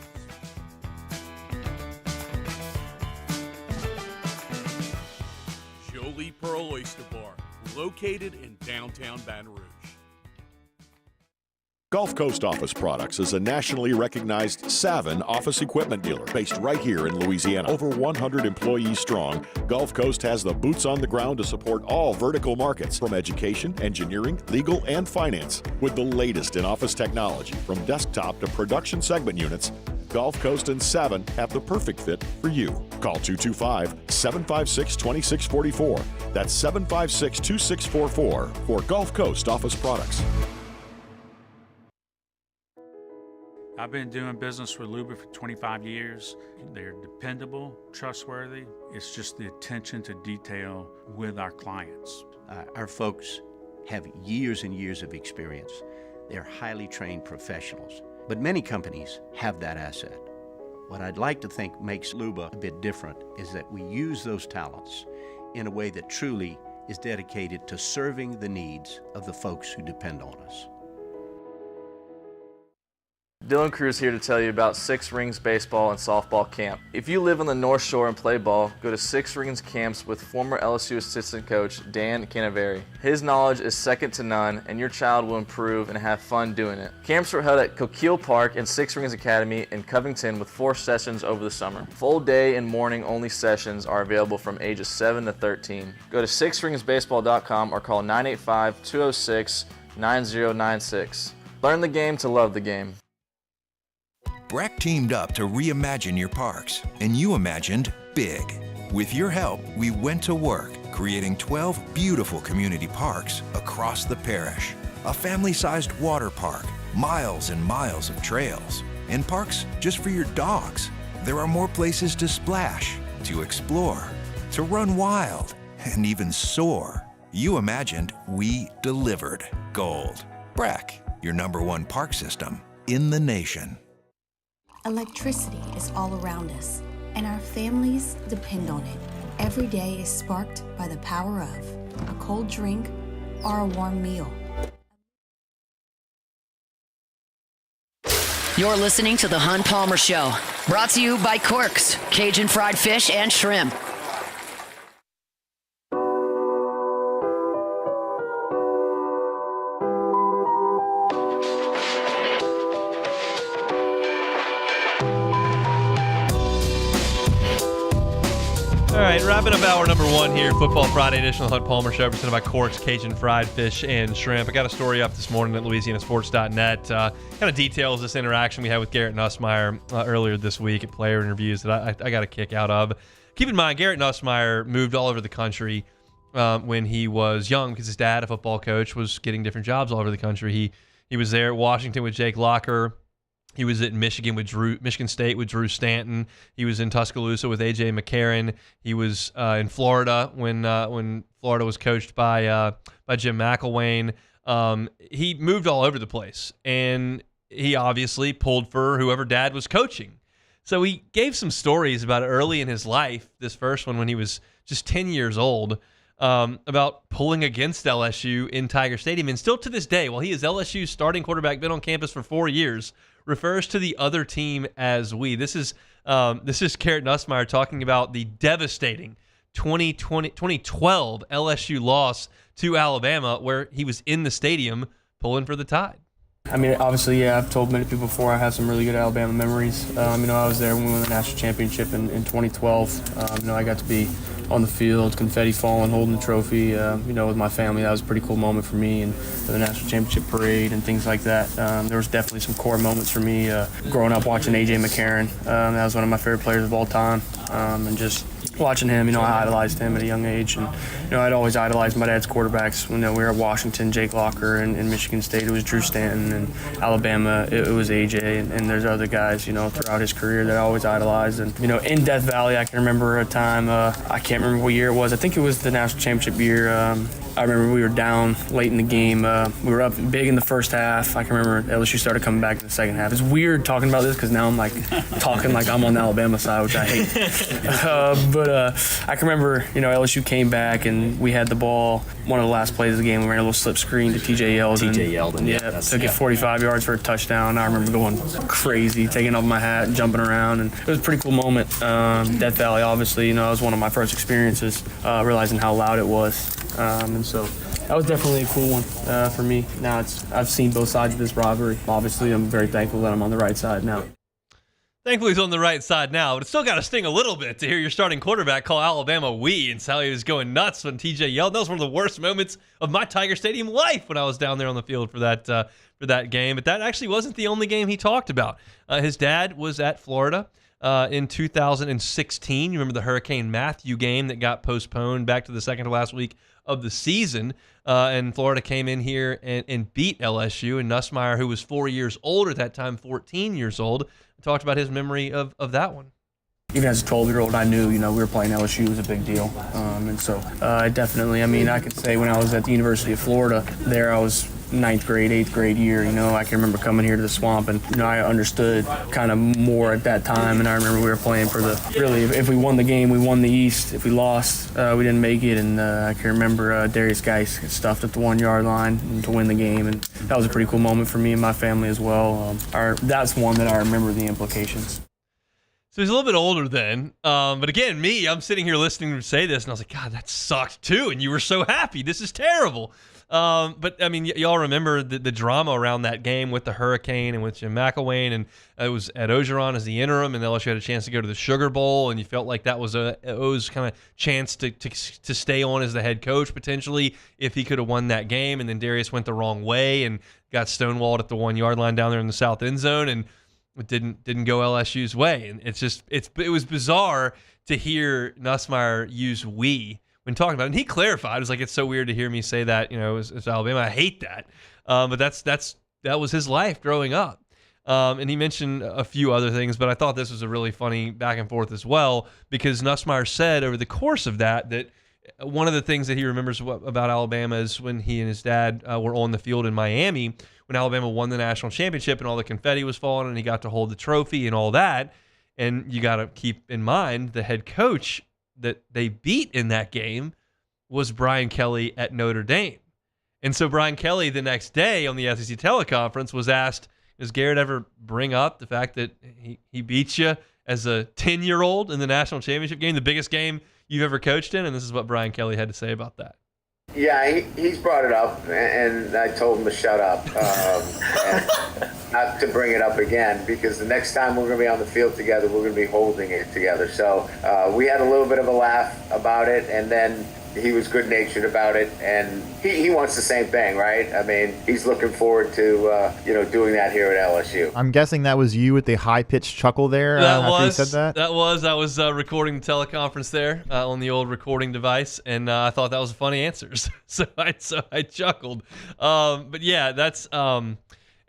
Jolie Pearl Oyster Bar, located in downtown Baton Rouge. Gulf Coast Office Products is a nationally recognized Savin office equipment dealer based right here in Louisiana. Over 100 employees strong, Gulf Coast has the boots on the ground to support all vertical markets, from education, engineering, legal, and finance. With the latest in office technology, from desktop to production segment units, Gulf Coast and Savin have the perfect fit for you. Call 225-756-2644. That's 756-2644 for Gulf Coast Office Products. I've been doing business with Luba for 25 years. They're dependable, trustworthy. It's just the attention to detail with our clients. Our folks have years and years of experience. They're highly trained professionals, but many companies have that asset. What I'd like to think makes Luba a bit different is that we use those talents in a way that truly is dedicated to serving the needs of the folks who depend on us. Dylan Cruz here to tell you about Six Rings Baseball and Softball Camp. If you live on the North Shore and play ball, go to Six Rings Camps with former LSU assistant coach Dan Canaveri. His knowledge is second to none, and your child will improve and have fun doing it. Camps are held at Coquille Park and Six Rings Academy in Covington with 4 sessions over the summer. Full day and morning only sessions are available from ages 7 to 13. Go to sixringsbaseball.com or call 985-206-9096. Learn the game to love the game. Breck teamed up to reimagine your parks, and you imagined big. With your help, we went to work, creating 12 beautiful community parks across the parish. A family-sized water park, miles and miles of trails, and parks just for your dogs. There are more places to splash, to explore, to run wild, and even soar. You imagined, we delivered gold. Breck, your #1 park system in the nation. Electricity is all around us, and our families depend on it. Every day is sparked by the power of a cold drink or a warm meal. You're listening to The Hunt Palmer Show, brought to you by Quirks, Cajun fried fish and shrimp. All right, wrapping up hour number 1 here, Football Friday edition of the Hunt Palmer Show, presented by Cork's Cajun Fried Fish and Shrimp. I got a story up this morning at LouisianaSports.net. Kind of details this interaction we had with Garrett Nussmeier earlier this week at player interviews that I got a kick out of. Keep in mind, Garrett Nussmeier moved all over the country when he was young because his dad, a football coach, was getting different jobs all over the country. He was there at Washington with Jake Locker. He was at Michigan State with Drew Stanton. He was in Tuscaloosa with A.J. McCarron. He was in Florida when Florida was coached by Jim McElwain. He moved all over the place, and he obviously pulled for whoever Dad was coaching. So he gave some stories about it early in his life, this first one when he was just 10 years old, about pulling against LSU in Tiger Stadium. And still to this day, while he is LSU's starting quarterback, been on campus for 4 years, refers to the other team as we. This is Garrett Nussmeier talking about the devastating 2012 LSU loss to Alabama, where he was in the stadium pulling for the Tide. I mean, obviously, yeah, I've told many people before I have some really good Alabama memories. I was there when we won the national championship in 2012. I got to be on the field, confetti falling, holding the trophy, with my family. That was a pretty cool moment for me, and the national championship parade and things like that. There was definitely some core moments for me growing up watching A.J. McCarron. That was one of my favorite players of all time, and just watching him, I idolized him at a young age, and I'd always idolized my dad's quarterbacks. When we were at Washington, Jake Locker, and in Michigan State, it was Drew Stanton, and Alabama, it was AJ, and there's other guys, throughout his career that I always idolized. And in Death Valley, I can remember a time, I can't remember what year it was. I think it was the national championship year. I remember we were down late in the game. We were up big in the first half. I can remember LSU started coming back in the second half. It's weird talking about this because now I'm talking like I'm on the Alabama side, which I hate. But I can remember, LSU came back and we had the ball. One of the last plays of the game, we ran a little slip screen to TJ Yeldon. Yeah, took it 45 yards for a touchdown. I remember going crazy, taking off my hat, jumping around, and it was a pretty cool moment. Death Valley, obviously, it was one of my first experiences, realizing how loud it was. And so that was definitely a cool one for me. Now I've seen both sides of this rivalry. Obviously, I'm very thankful that I'm on the right side now. Thankfully, he's on the right side now, but it's still got to sting a little bit to hear your starting quarterback call Alabama we, and how he was going nuts when TJ yelled. That was one of the worst moments of my Tiger Stadium life when I was down there on the field for that game. But that actually wasn't the only game he talked about. His dad was at Florida in 2016. You remember the Hurricane Matthew game that got postponed back to the second to last week of the season, and Florida came in here and beat LSU, and Nussmeier, who was 4 years older at that time, 14 years old, talked about his memory of that one. Even as a 12-year-old, I knew, we were playing LSU was a big deal. And so I definitely, I could say when I was at the University of Florida, there I was 9th grade, 8th grade year, I can remember coming here to the Swamp, and, I understood kind of more at that time, and I remember we were playing for really, if we won the game, we won the East. If we lost, we didn't make it, and I can remember Darius Geis stuffed at the 1-yard line to win the game, and that was a pretty cool moment for me and my family as well. That's one that I remember the implications. So he's a little bit older then. But again, I'm sitting here listening to him say this, and I was like, God, that sucked too. And you were so happy. This is terrible. But, y'all remember the drama around that game with the Hurricane and with Jim McElwain. And it was Ed Ogeron as the interim, and LSU had a chance to go to the Sugar Bowl. And you felt like that was O's kind of chance to stay on as the head coach potentially if he could have won that game. And then Darius went the wrong way and got stonewalled at the 1-yard line down there in the south end zone. And it didn't go LSU's way, and it was bizarre to hear Nussmeier use we when talking about it. And he clarified, it was like, it's so weird to hear me say that, it's Alabama. I hate that, but that was his life growing up. And he mentioned a few other things, but I thought this was a really funny back and forth as well, because Nussmeier said over the course of that one of the things that he remembers about Alabama is when he and his dad were on the field in Miami when Alabama won the national championship and all the confetti was falling and he got to hold the trophy and all that. And you got to keep in mind the head coach that they beat in that game was Brian Kelly at Notre Dame. And so Brian Kelly the next day on the SEC teleconference was asked, does Garrett ever bring up the fact that he beat you as a 10-year-old in the national championship game, the biggest game you've ever coached in? And this is what Brian Kelly had to say about that. Yeah, he's brought it up, and I told him to shut up and not to bring it up again, because the next time we're going to be on the field together, we're going to be holding it together. So we had a little bit of a laugh about it, and then he was good-natured about it, and he wants the same thing, right? He's looking forward to doing that here at LSU. I'm guessing that was you with the high-pitched chuckle there after you said that? I was recording the teleconference there on the old recording device, and I thought that was a funny answer, so I chuckled. But yeah, that's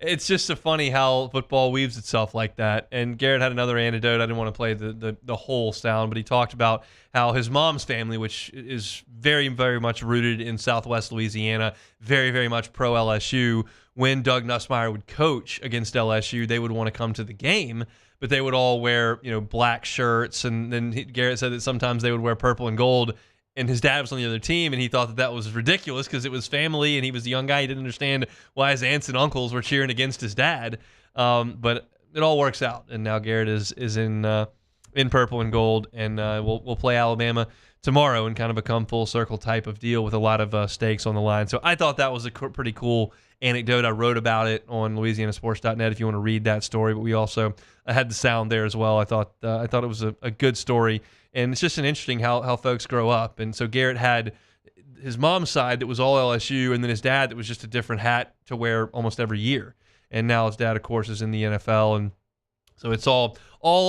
it's just so funny how football weaves itself like that. And Garrett had another anecdote. I didn't want to play the whole sound, but he talked about how his mom's family, which is very, very much rooted in Southwest Louisiana, very, very much pro LSU. When Doug Nussmeier would coach against LSU, they would want to come to the game, but they would all wear, black shirts. And then Garrett said that sometimes they would wear purple and gold. And his dad was on the other team, and he thought that was ridiculous because it was family, and he was a young guy. He didn't understand why his aunts and uncles were cheering against his dad. But it all works out, and now Garrett is in purple and gold, and we'll play Alabama tomorrow and kind of become full circle type of deal with a lot of stakes on the line. So I thought that was a pretty cool anecdote. I wrote about it on LouisianaSports.net if you want to read that story, but we also had the sound there as well. I thought it was a good story. And it's just an interesting how folks grow up. And so Garrett had his mom's side that was all LSU, and then his dad that was just a different hat to wear almost every year. And now his dad, of course, is in the NFL. And so it's all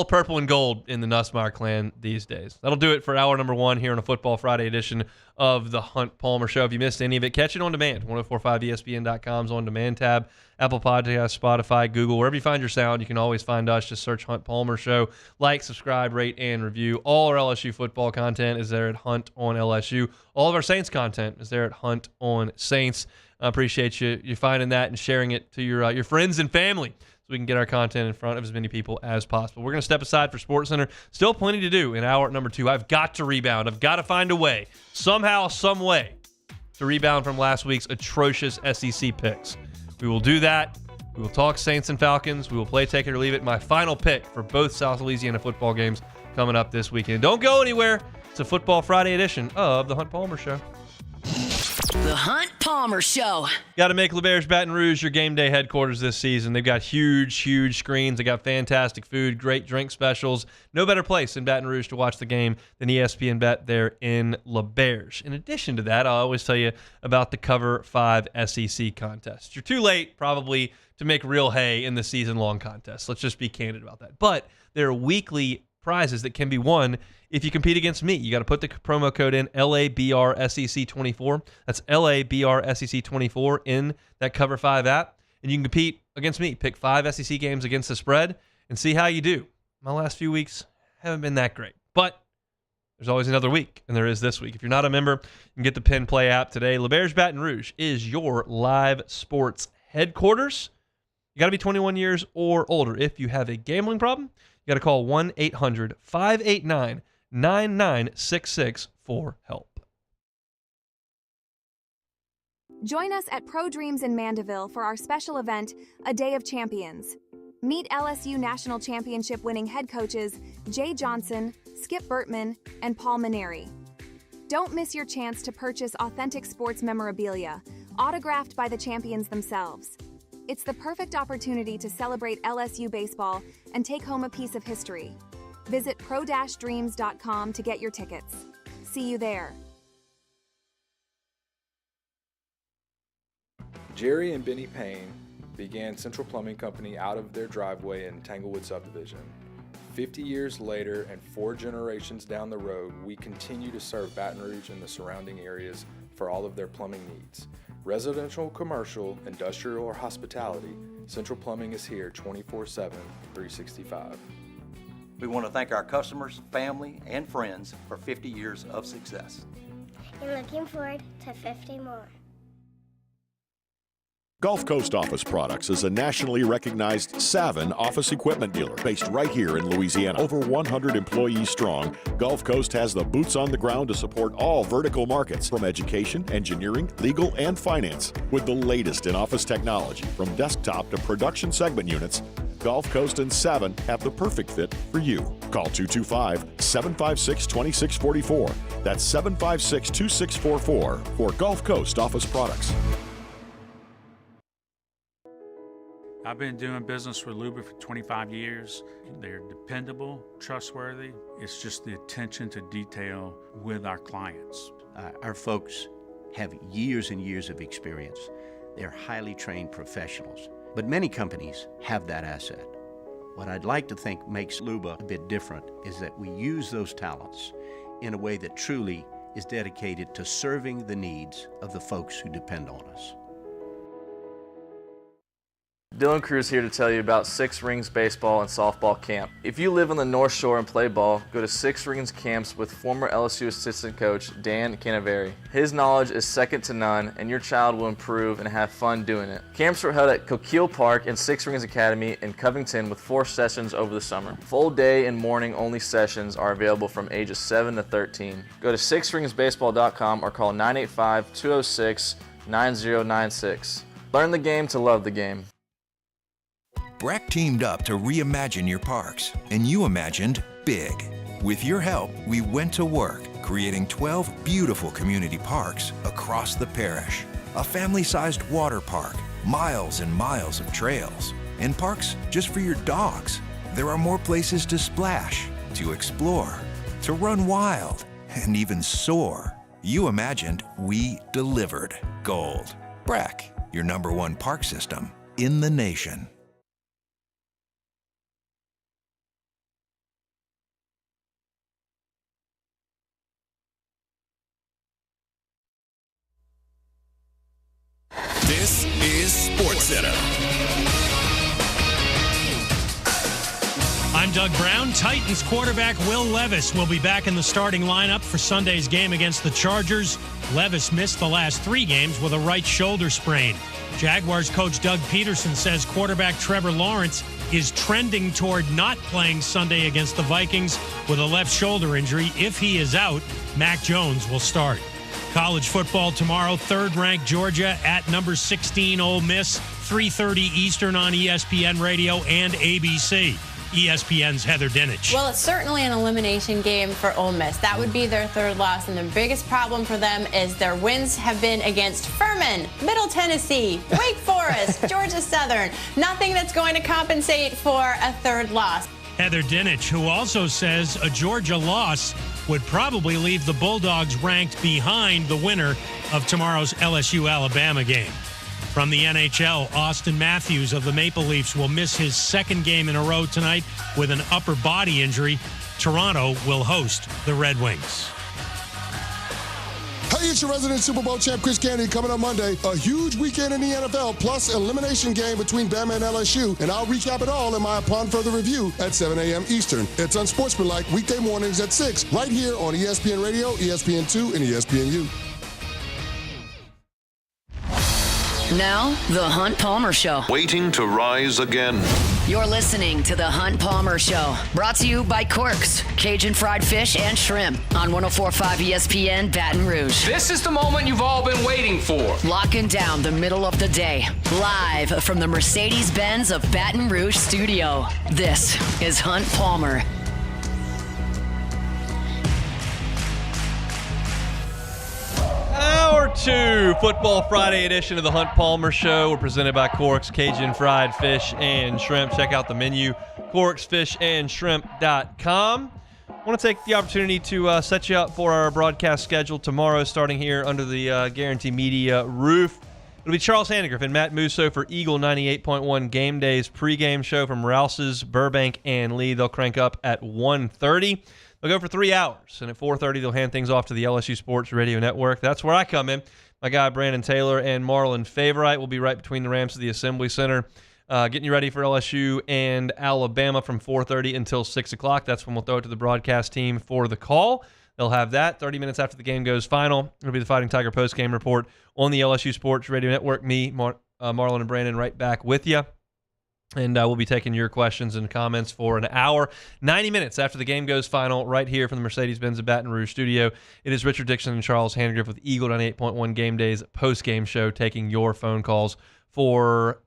purple and gold in the Nussmeier clan these days. That'll do it for hour number 1 here on a Football Friday edition of the Hunt Palmer Show. If you missed any of it, catch it on demand. 1045ESPN.com's on demand tab, Apple Podcasts, Spotify, Google, wherever you find your sound, you can always find us. Just search Hunt Palmer Show. Like, subscribe, rate, and review. All our LSU football content is there at Hunt on LSU. All of our Saints content is there at Hunt on Saints. I appreciate you finding that and sharing it to your friends and family, so we can get our content in front of as many people as possible. We're going to step aside for SportsCenter. Still plenty to do in hour number 2. I've got to rebound. I've got to find a way, somehow, some way, to rebound from last week's atrocious SEC picks. We will do that. We will talk Saints and Falcons. We will play Take It or Leave It. My final pick for both South Louisiana football games coming up this weekend. Don't go anywhere. It's a Football Friday edition of the Hunt Palmer Show. The Hunt Palmer Show. Got to make LeBear's Baton Rouge your game day headquarters this season. They've got huge screens. They got fantastic food, great drink specials. No better place in Baton Rouge to watch the game than ESPN Bet there in LeBear's. In addition to that, I always tell you about the Cover 5 SEC contest. You're too late, probably, to make real hay in the season-long contest. Let's just be candid about that. But there are weekly prizes that can be won if you compete against me. You got to put the promo code in LABRSEC24. That's LABRSEC24 in that Cover 5 app, and you can compete against me. Pick 5 SEC games against the spread and see how you do. My last few weeks haven't been that great, but there's always another week, and there is this week. If you're not a member, you can get the Pin Play app today. LeBear's Baton Rouge is your live sports headquarters. You got to be 21 years or older. If you have a gambling problem, you got to call 1-800-589-9966 for help. Join us at Pro Dreams in Mandeville for our special event, A Day of Champions. Meet LSU National Championship winning head coaches Jay Johnson, Skip Burtman, and Paul Maneri. Don't miss your chance to purchase authentic sports memorabilia, autographed by the champions themselves. It's the perfect opportunity to celebrate LSU baseball and take home a piece of history. Visit pro-dreams.com to get your tickets. See you there. Jerry and Benny Payne began Central Plumbing Company out of their driveway in Tanglewood subdivision. 50 years later and 4 generations down the road, we continue to serve Baton Rouge and the surrounding areas for all of their plumbing needs. Residential, commercial, industrial, or hospitality, Central Plumbing is here 24/7, 365. We want to thank our customers, family, and friends for 50 years of success. And looking forward to 50 more. Gulf Coast Office Products is a nationally recognized Savin office equipment dealer based right here in Louisiana. Over 100 employees strong, Gulf Coast has the boots on the ground to support all vertical markets, from education, engineering, legal, and finance. With the latest in office technology, from desktop to production segment units, Gulf Coast and Savin have the perfect fit for you. Call 225-756-2644. That's 756-2644 for Gulf Coast Office Products. I've been doing business with Luba for 25 years. They're dependable, trustworthy. It's just the attention to detail with our clients. Our folks have years and years of experience. They're highly trained professionals, but many companies have that asset. What I'd like to think makes Luba a bit different is that we use those talents in a way that truly is dedicated to serving the needs of the folks who depend on us. Dylan Cruz here to tell you about Six Rings Baseball and Softball Camp. If you live on the North Shore and play ball, go to Six Rings Camps with former LSU assistant coach Dan Canaveri. His knowledge is second to none, and your child will improve and have fun doing it. Camps were held at Coquille Park and Six Rings Academy in Covington with 4 sessions over the summer. Full day and morning only sessions are available from ages 7 to 13. Go to sixringsbaseball.com or call 985-206-9096. Learn the game to love the game. Breck teamed up to reimagine your parks, and you imagined big. With your help, we went to work, creating 12 beautiful community parks across the parish. A family-sized water park, miles and miles of trails, and parks just for your dogs. There are more places to splash, to explore, to run wild, and even soar. You imagined, we delivered. Gold. Breck, your #1 park system in the nation. This is SportsCenter. I'm Doug Brown. Titans quarterback Will Levis will be back in the starting lineup for Sunday's game against the Chargers. Levis missed the last 3 games with a right shoulder sprain. Jaguars coach Doug Peterson says quarterback Trevor Lawrence is trending toward not playing Sunday against the Vikings with a left shoulder injury. If he is out, Mac Jones will start. College football tomorrow, 3rd-ranked Georgia at number 16 Ole Miss, 3:30 Eastern on ESPN Radio and ABC. ESPN's Heather Dinich. Well, it's certainly an elimination game for Ole Miss. That would be their 3rd loss, and the biggest problem for them is their wins have been against Furman, Middle Tennessee, Wake Forest, Georgia Southern. Nothing that's going to compensate for a 3rd loss. Heather Dinich, who also says a Georgia loss would probably leave the Bulldogs ranked behind the winner of tomorrow's LSU-Alabama game. From the NHL, Austin Matthews of the Maple Leafs will miss his 2nd game in a row tonight with an upper body injury. Toronto will host the Red Wings. Hey, it's your resident Super Bowl champ, Chris Candy, coming up Monday. A huge weekend in the NFL, plus elimination game between Bama and LSU. And I'll recap it all in my Upon Further Review at 7 a.m. Eastern. It's Unsportsmanlike, weekday mornings at 6, right here on ESPN Radio, ESPN2, and ESPNU. Now, The Hunt Palmer Show. Waiting to rise again. You're listening to The Hunt Palmer Show. Brought to you by Corks, Cajun Fried Fish and Shrimp on 104.5 ESPN Baton Rouge. This is the moment you've all been waiting for. Locking down the middle of the day. Live from the Mercedes-Benz of Baton Rouge studio. This is Hunt Palmer. Hour 2, Football Friday edition of the Hunt Palmer Show. We're presented by Corks, Cajun Fried Fish and Shrimp. Check out the menu, corksfishandshrimp.com. I want to take the opportunity to set you up for our broadcast schedule tomorrow, starting here under the Guarantee Media roof. It'll be Charles Handegriff and Matt Musso for Eagle 98.1 Game Day's pregame show from Rouse's, Burbank, and Lee. They'll crank up at 1:30. They'll go for 3 hours, and at 4:30 they'll hand things off to the LSU Sports Radio Network. That's where I come in. My guy Brandon Taylor and Marlon Favorite will be right between the ramps of the Assembly Center, getting you ready for LSU and Alabama from 4:30 until 6 o'clock. That's when we'll throw it to the broadcast team for the call. They'll have that 30 minutes after the game goes final. It'll be the Fighting Tiger postgame report on the LSU Sports Radio Network. Me, Marlon, and Brandon right back with you. And we'll be taking your questions and comments for an hour, 90 minutes after the game goes final, right here from the Mercedes-Benz of Baton Rouge studio. It is Richard Dixon and Charles Handegriff with Eagle 98.1 Game Day's post-game show, taking your phone calls for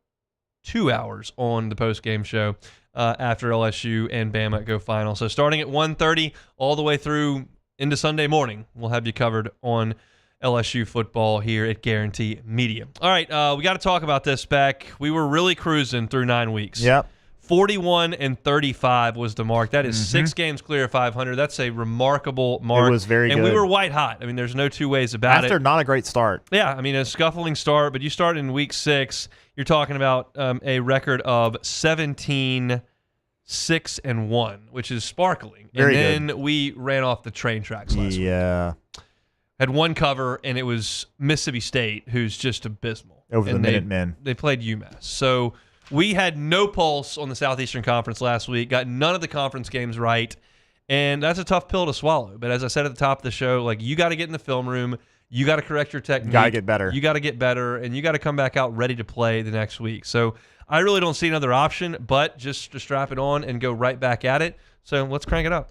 2 hours on the post-game show after LSU and Bama go final. So starting at 1:30 all the way through into Sunday morning, we'll have you covered on LSU football here at Guarantee Media. All right, we got to talk about this, Beck. We were really cruising through 9 weeks. Yep. 41-35 was the mark. That is 6 games clear of 500. That's a remarkable mark. It was very good. And we were white hot. I mean, there's no two ways about it. After not a great start. Yeah, I mean, a scuffling start, but you start in week 6, you're talking about a record of 17-6-1, which is sparkling. Very and then we ran off the train tracks last week. Yeah. Had one cover, and it was Mississippi State, who's just abysmal. Over and the Minutemen. They played UMass. So We had no pulse on the Southeastern Conference last week, got none of the conference games right, and that's a tough pill to swallow. But as I said at the top of the show, like, you got to get in the film room, you got to correct your technique. Got to get better. You got to get better, and you got to come back out ready to play the next week. So I really don't see another option but just to strap it on and go right back at it. So let's crank it up.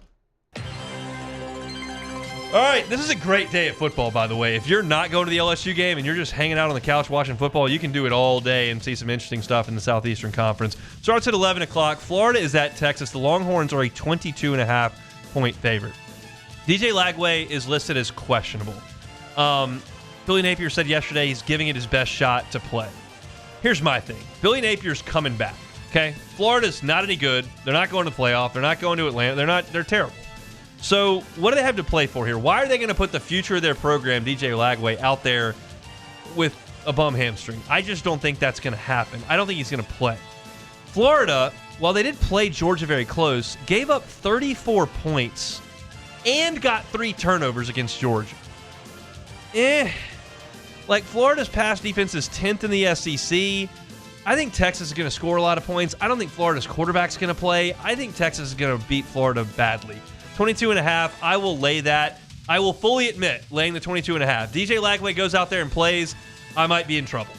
All right, this is a great day of football, by the way. If you're not going to the LSU game and you're just hanging out on the couch watching football, you can do it all day and see some interesting stuff in the Southeastern Conference. Starts at 11 o'clock. Florida is at Texas. The Longhorns are a 22.5-point favorite. DJ Lagway is listed as questionable. Billy Napier said yesterday he's giving it his best shot to play. Here's my thing. Billy Napier's coming back, okay? Florida's not any good. They're not going to the playoff. They're not going to Atlanta. They're terrible. So what do they have to play for here? Why are they going to put the future of their program, DJ Lagway, out there with a bum hamstring? I just don't think that's going to happen. I don't think he's going to play. Florida, while they did play Georgia very close, gave up 34 points and got 3 turnovers against Georgia. Like, Florida's pass defense is 10th in the SEC. I think Texas is going to score a lot of points. I don't think Florida's quarterback's going to play. I think Texas is going to beat Florida badly. 22.5, I will lay that. I will fully admit laying the 22.5. DJ Lagway goes out there and plays, I might be in trouble.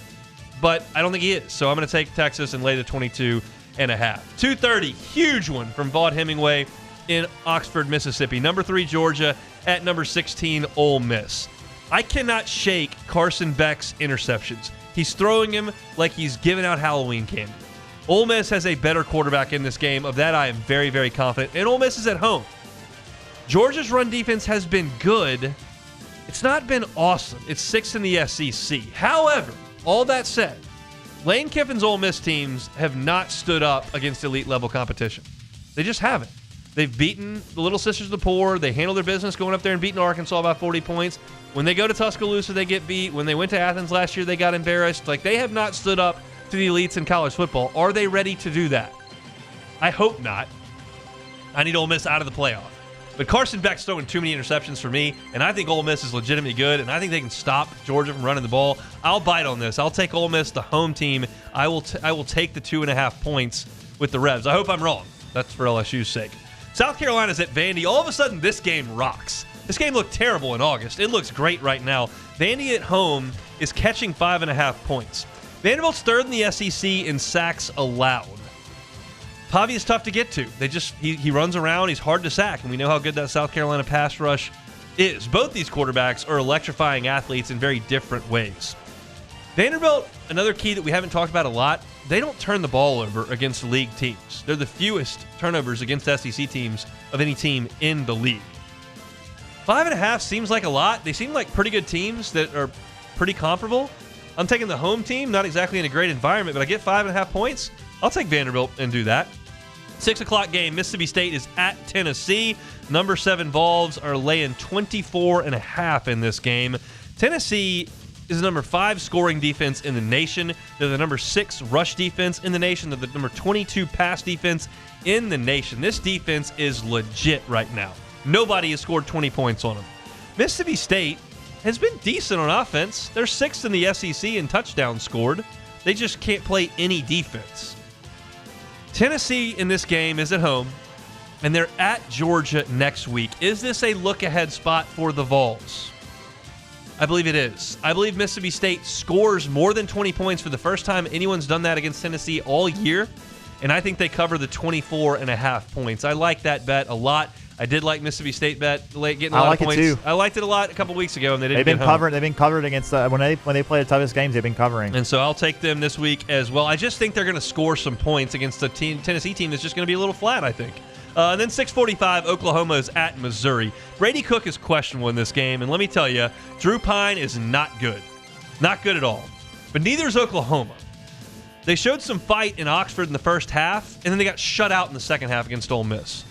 But I don't think he is. So I'm going to take Texas and lay the 22.5. 2:30, huge one from Vaught Hemingway in Oxford, Mississippi. Number 3, Georgia at number 16, Ole Miss. I cannot shake Carson Beck's interceptions. He's throwing him like he's giving out Halloween candy. Ole Miss has a better quarterback in this game. Of that, I am very, very confident. And Ole Miss is at home. Georgia's run defense has been good. It's not been awesome. It's 6th in the SEC. However, all that said, Lane Kiffin's Ole Miss teams have not stood up against elite-level competition. They just haven't. They've beaten the Little Sisters of the Poor. They handle their business going up there and beating Arkansas by 40 points. When they go to Tuscaloosa, they get beat. When they went to Athens last year, they got embarrassed. Like, they have not stood up to the elites in college football. Are they ready to do that? I hope not. I need Ole Miss out of the playoff. But Carson Beck's throwing too many interceptions for me, and I think Ole Miss is legitimately good, and I think they can stop Georgia from running the ball. I'll bite on this. I'll take Ole Miss, the home team. I will take the 2.5 points with the Revs. I hope I'm wrong. That's for LSU's sake. South Carolina's at Vandy. All of a sudden, this game rocks. This game looked terrible in August. It looks great right now. Vandy at home is catching 5.5 points. Vanderbilt's 3rd in the SEC in sacks allowed. Pavi is tough to get to. He runs around. He's hard to sack, and we know how good that South Carolina pass rush is. Both these quarterbacks are electrifying athletes in very different ways. Vanderbilt, another key that we haven't talked about a lot, they don't turn the ball over against league teams. They're the fewest turnovers against SEC teams of any team in the league. 5.5 seems like a lot. They seem like pretty good teams that are pretty comparable. I'm taking the home team, not exactly in a great environment, but I get 5.5 points. I'll take Vanderbilt and do that. 6 o'clock game, Mississippi State is at Tennessee. Number 7 Vols are laying 24.5 in this game. Tennessee is the number 5 scoring defense in the nation. They're the number 6 rush defense in the nation. They're the number 22 pass defense in the nation. This defense is legit right now. Nobody has scored 20 points on them. Mississippi State has been decent on offense. They're 6th in the SEC in touchdowns scored. They just can't play any defense. Tennessee in this game is at home, and they're at Georgia next week. Is this a look-ahead spot for the Vols? I believe it is. I believe Mississippi State scores more than 20 points for the first time anyone's done that against Tennessee all year, and I think they cover the 24.5 points. I like that bet a lot. I did like Mississippi State bet getting a lot of points. It too. I liked it a lot a couple weeks ago, and they didn't. They've been covered against when they play the toughest games. They've been covering, and so I'll take them this week as well. I just think they're going to score some points against a Tennessee team that's just going to be a little flat, I think. And then 6:45, Oklahoma is at Missouri. Brady Cook is questionable in this game, and let me tell you, Drew Pine is not good, not good at all. But neither is Oklahoma. They showed some fight in Oxford in the first half, and then they got shut out in the second half against Ole Miss.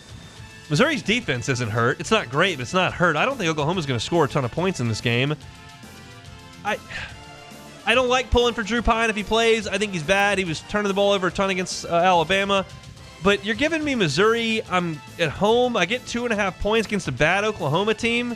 Missouri's defense isn't hurt. It's not great, but it's not hurt. I don't think Oklahoma's going to score a ton of points in this game. I don't like pulling for Drew Pine if he plays. I think he's bad. He was turning the ball over a ton against Alabama. But you're giving me Missouri. I'm at home. I get 2.5 points against a bad Oklahoma team.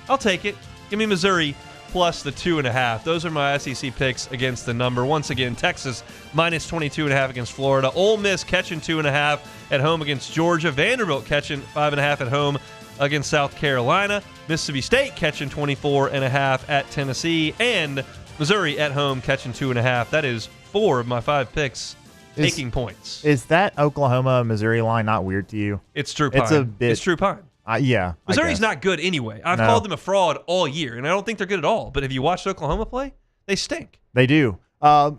I'll take it. Give me Missouri plus the 2.5. Those are my SEC picks against the number. Once again, Texas minus 22.5 against Florida. Ole Miss catching 2.5 at home against Georgia. Vanderbilt catching 5.5 at home against South Carolina. Mississippi State catching 24.5 at Tennessee. And Missouri at home catching 2.5. That is 4 of my 5 picks taking points. Is that Oklahoma-Missouri line not weird to you? It's Drew Pine. It's a bit. It's Drew Pine. Yeah. Missouri's not good anyway. I've called them a fraud all year, and I don't think they're good at all. But have you watched Oklahoma play? They stink. They do. I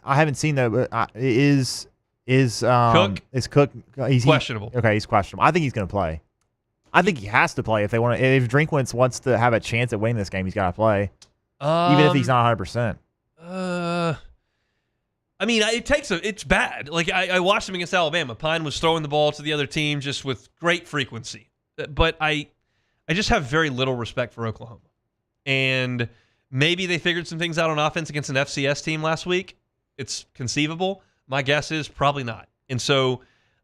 haven't seen that. But is Cook? Is Cook? He's questionable. Okay, he's questionable. I think he's going to play. I think he has to play if they want to. If Drinkwitz wants to have a chance at winning this game, he's got to play, even if he's not 100%. I mean, it's bad. Like, I watched him against Alabama. Pine was throwing the ball to the other team just with great frequency. But I just have very little respect for Oklahoma. And maybe they figured some things out on offense against an FCS team last week. It's conceivable. My guess is probably not. And so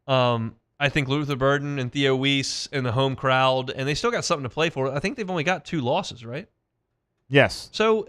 I think Luther Burden and Theo Weiss and the home crowd, and they still got something to play for. I think they've only got 2 losses, right? Yes. So,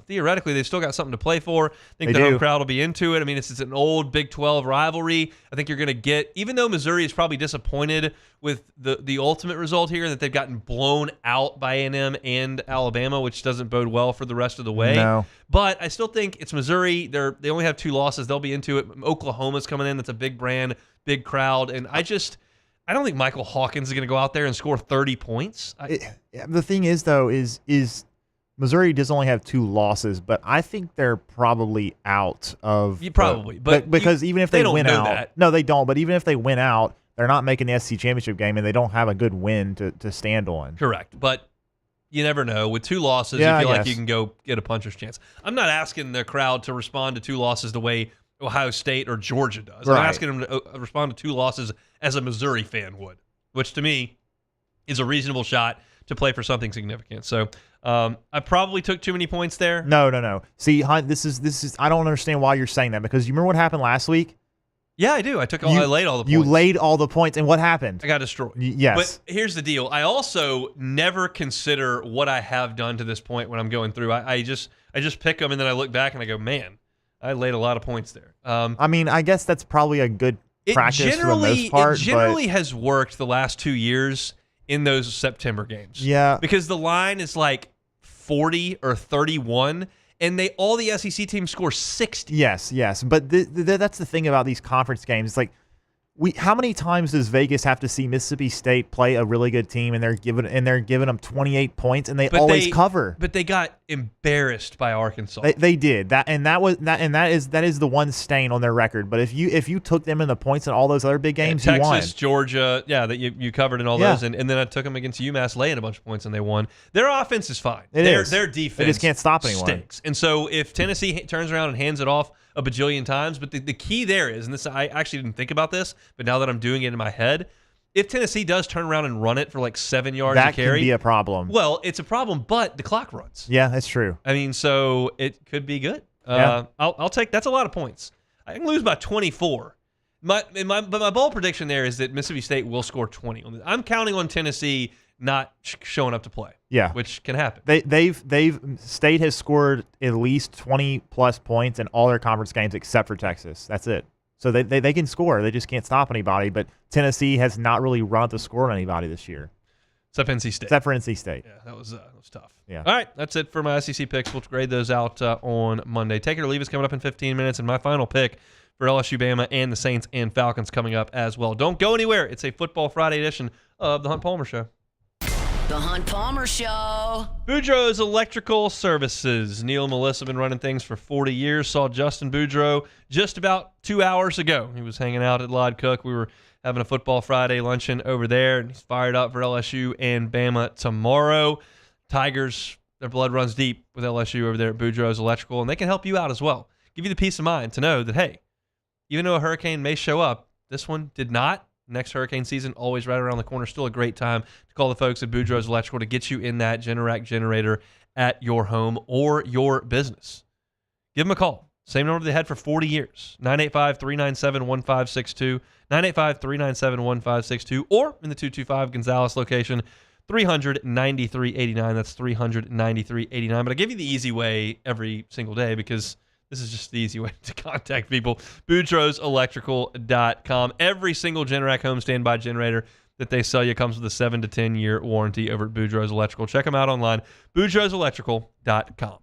theoretically, they've still got something to play for. I think the home crowd will be into it. I mean, it's an old Big 12 rivalry. I think you're going to get, even though Missouri is probably disappointed with the ultimate result here, that they've gotten blown out by A&M and Alabama, which doesn't bode well for the rest of the way. No. But I still think it's Missouri. They only have 2 losses. They'll be into it. Oklahoma's coming in. That's a big brand, big crowd. And I don't think Michael Hawkins is going to go out there and score 30 points. The thing is, though, is Missouri does only have 2 losses, but I think they're probably out of. But because even if they win out, that. No, they don't. But even if they win out, they're not making the SEC championship game, and they don't have a good win to stand on. Correct, but you never know. With 2 losses, you feel like you can go get a puncher's chance. I'm not asking the crowd to respond to 2 losses the way Ohio State or Georgia does. Right. I'm asking them to respond to 2 losses as a Missouri fan would, which to me is a reasonable shot to play for something significant. So I probably took too many points there. No. See, Hunt, this is. I don't understand why you're saying that, because you remember what happened last week? Yeah, I do. I laid all the points. You laid all the points, and what happened? I got destroyed. Yes. But here's the deal. I also never consider what I have done to this point when I'm going through. I just pick them, and then I look back and I go, man, I laid a lot of points there. I mean, I guess that's probably a good practice for the most part. It generally has worked the last 2 years in those September games. Yeah. Because the line is like 40 or 31, and all the SEC teams score 60. Yes. But that's the thing about these conference games. It's like, how many times does Vegas have to see Mississippi State play a really good team, and they're giving them 28 points, and they always cover? But they got embarrassed by Arkansas. They did that, and that is the one stain on their record. But if you took them in the points in all those other big games, Texas, you won. Georgia, that you covered in all those, and then I took them against UMass, laying a bunch of points, and they won. Their offense is fine. Their defense, they just can't stop anyone. Stinks. And so if Tennessee turns around and hands it off a bajillion times, but the key there is, and this I actually didn't think about this, but now that I'm doing it in my head, if Tennessee does turn around and run it for like 7 yards that a carry, can be a problem. Well, it's a problem, but the clock runs. Yeah, that's true. I mean, so it could be good. Yeah. I'll take. That's a lot of points. I can lose by 24. But my bold prediction there is that Mississippi State will score 20. I'm counting on Tennessee not showing up to play. Yeah, which can happen. State has scored at least 20 plus points in all their conference games except for Texas. That's it. So they can score. They just can't stop anybody. But Tennessee has not really run up the score on anybody this year. Except NC State. Except for NC State. Yeah, that was tough. Yeah. All right, that's it for my SEC picks. We'll grade those out on Monday. Take it or leave us coming up in 15 minutes. And my final pick for LSU-Bama and the Saints and Falcons coming up as well. Don't go anywhere. It's a Football Friday edition of The Hunt Palmer Show. The Hunt Palmer Show. Boudreaux's Electrical Services. Neil and Melissa have been running things for 40 years. Saw Justin Boudreaux just about 2 hours ago. He was hanging out at Lod Cook. We were having a Football Friday luncheon over there, and he's fired up for LSU and Bama tomorrow. Tigers, their blood runs deep with LSU over there at Boudreaux's Electrical, and they can help you out as well. Give you the peace of mind to know that, hey, even though a hurricane may show up, this one did not. Next hurricane season, always right around the corner. Still a great time to call the folks at Boudreaux's Electrical to get you in that Generac generator at your home or your business. Give them a call. Same number they had for 40 years. 985-397-1562. 985-397-1562. Or in the 225 Gonzales location, $393.89. That's $393.89. But I give you the easy way every single day because this is just the easy way to contact people. BoudreauxElectrical.com. Every single Generac home standby generator that they sell you comes with a 7 to 10 year warranty over at Boudreaux's Electrical. Check them out online, BoudreauxElectrical.com.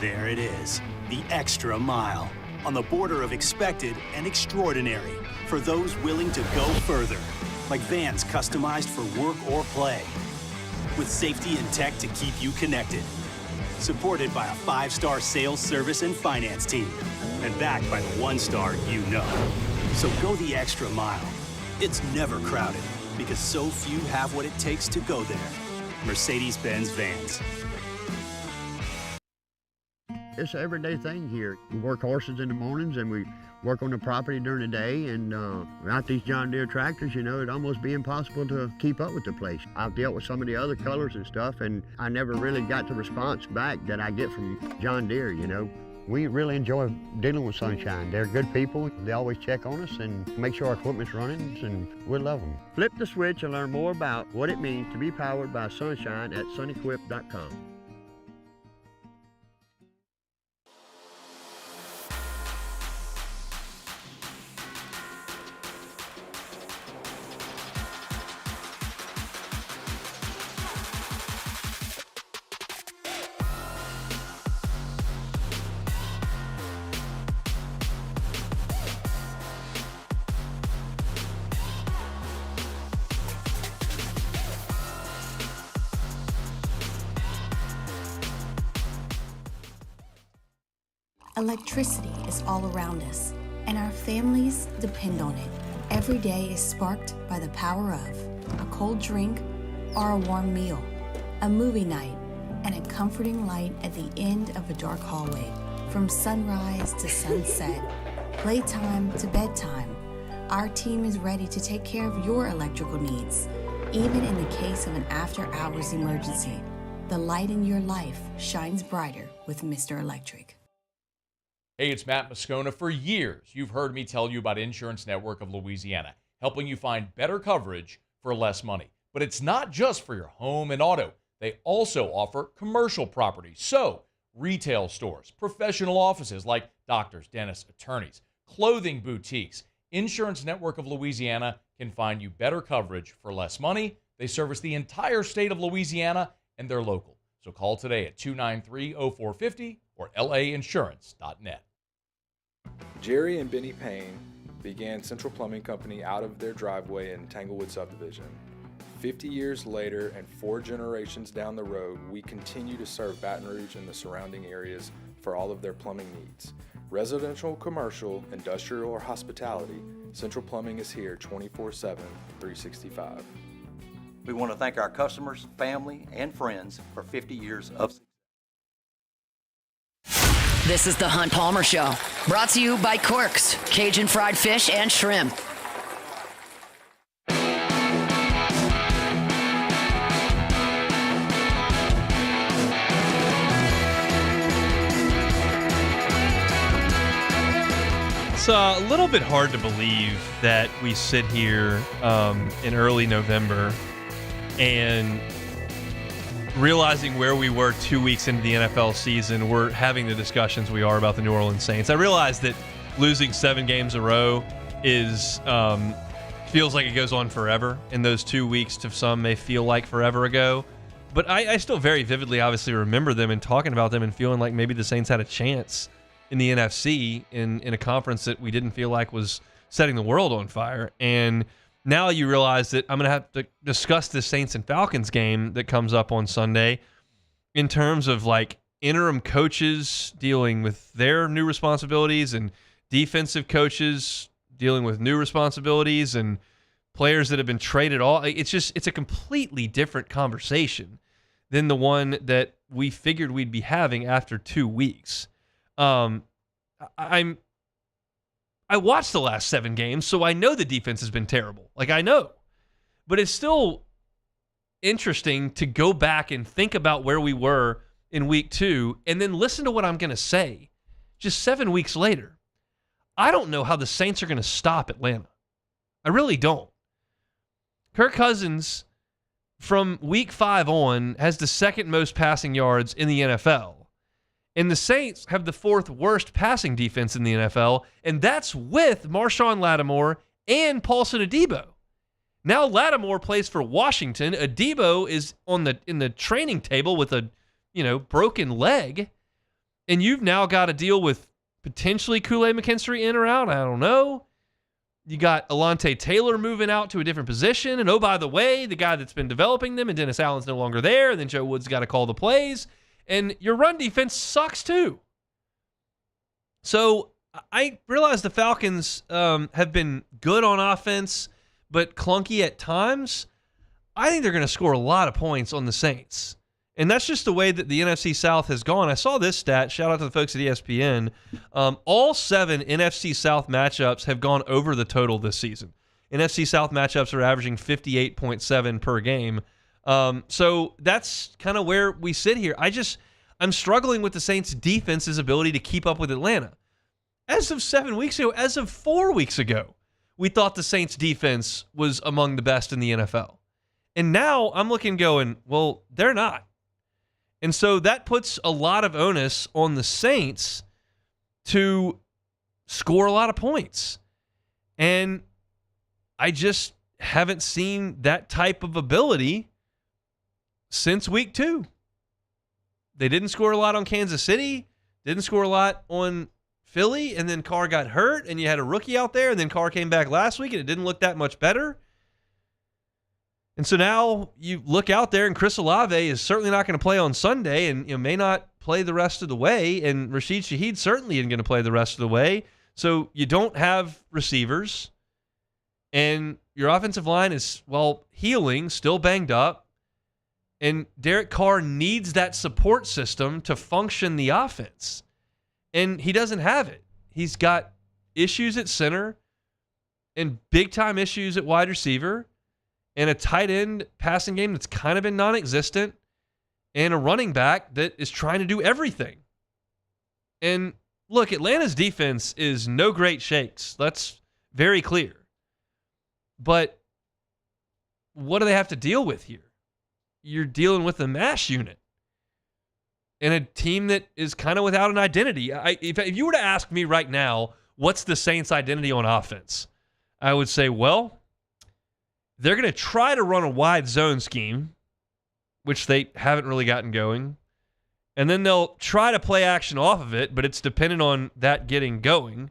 There it is, the extra mile, on the border of expected and extraordinary for those willing to go further, like vans customized for work or play, with safety and tech to keep you connected, supported by a 5-star sales, service, and finance team, and backed by the 1-star you know. So go the extra mile. It's never crowded because so few have what it takes to go there. Mercedes-Benz Vans. It's an everyday thing here. We work horses in the mornings and we work on the property during the day, and without these John Deere tractors, it'd almost be impossible to keep up with the place. I've dealt with some of the other colors and stuff, and I never really got the response back that I get from John Deere, We really enjoy dealing with Sunshine. They're good people. They always check on us and make sure our equipment's running, and we love them. Flip the switch and learn more about what it means to be powered by Sunshine at sunequip.com. Electricity is all around us, and our families depend on it. Every day is sparked by the power of a cold drink or a warm meal, a movie night, and a comforting light at the end of a dark hallway. From sunrise to sunset, playtime to bedtime, our team is ready to take care of your electrical needs, even in the case of an after-hours emergency. The light in your life shines brighter with Mr. Electric. Hey, it's Matt Moscona. For years, you've heard me tell you about Insurance Network of Louisiana, helping you find better coverage for less money. But it's not just for your home and auto. They also offer commercial property. So, retail stores, professional offices like doctors, dentists, attorneys, clothing boutiques. Insurance Network of Louisiana can find you better coverage for less money. They service the entire state of Louisiana, and they're local. So call today at 293-0450 or lainsurance.net. Jerry and Benny Payne began Central Plumbing Company out of their driveway in Tanglewood subdivision. 50 years later and 4 generations down the road, we continue to serve Baton Rouge and the surrounding areas for all of their plumbing needs. Residential, commercial, industrial, or hospitality, Central Plumbing is here 24/7, 365. We want to thank our customers, family, and friends for 50 years of success. This is the Hunt Palmer Show, brought to you by Quirks, Cajun fried fish and shrimp. It's a little bit hard to believe that we sit here in early November and realizing where we were 2 weeks into the NFL season, we're having the discussions we are about the New Orleans Saints. I realize that losing 7 games in a row is feels like it goes on forever, and those 2 weeks to some may feel like forever ago. But I still very vividly, obviously, remember them and talking about them and feeling like maybe the Saints had a chance in the NFC in a conference that we didn't feel like was setting the world on fire. And now you realize that I'm going to have to discuss this Saints and Falcons game that comes up on Sunday in terms of like interim coaches dealing with their new responsibilities and defensive coaches dealing with new responsibilities and players that have been traded. It's a completely different conversation than the one that we figured we'd be having after 2 weeks. I watched the last 7 games, so I know the defense has been terrible. Like, I know. But it's still interesting to go back and think about where we were in week 2 and then listen to what I'm going to say just 7 weeks later. I don't know how the Saints are going to stop Atlanta. I really don't. Kirk Cousins from week 5 on, has the second most passing yards in the NFL. And the Saints have the 4th worst passing defense in the NFL, and that's with Marshawn Lattimore and Paulson Adebo. Now Lattimore plays for Washington. Adebo is in the training table with a broken leg, and you've now got to deal with potentially Kool-Aid McKinstry in or out. I don't know. You got Alontae Taylor moving out to a different position. And oh, by the way, the guy that's been developing them, and Dennis Allen's no longer there. And then Joe Woods got to call the plays. And your run defense sucks too. So I realize the Falcons have been good on offense, but clunky at times. I think they're going to score a lot of points on the Saints. And that's just the way that the NFC South has gone. I saw this stat. Shout out to the folks at ESPN. All 7 NFC South matchups have gone over the total this season. NFC South matchups are averaging 58.7 per game. So that's kind of where we sit here. I'm struggling with the Saints' defense's ability to keep up with Atlanta. As of 7 weeks ago, as of 4 weeks ago, we thought the Saints' defense was among the best in the NFL. And now I'm looking going, well, they're not. And so that puts a lot of onus on the Saints to score a lot of points. And I just haven't seen that type of ability since week 2. They didn't score a lot on Kansas City, didn't score a lot on Philly, and then Carr got hurt, and you had a rookie out there, and then Carr came back last week, and it didn't look that much better. And so now you look out there, and Chris Olave is certainly not going to play on Sunday, and may not play the rest of the way. And Rashid Shaheed certainly isn't going to play the rest of the way. So you don't have receivers, and your offensive line is healing, still banged up. And Derek Carr needs that support system to function the offense, and he doesn't have it. He's got issues at center, and big time issues at wide receiver, and a tight end passing game that's kind of been non-existent, and a running back that is trying to do everything. And look, Atlanta's defense is no great shakes. That's very clear. But what do they have to deal with here? You're dealing with a MASH unit and a team that is kind of without an identity. If you were to ask me right now, what's the Saints' identity on offense? I would say, they're going to try to run a wide zone scheme, which they haven't really gotten going. And then they'll try to play action off of it, but it's dependent on that getting going.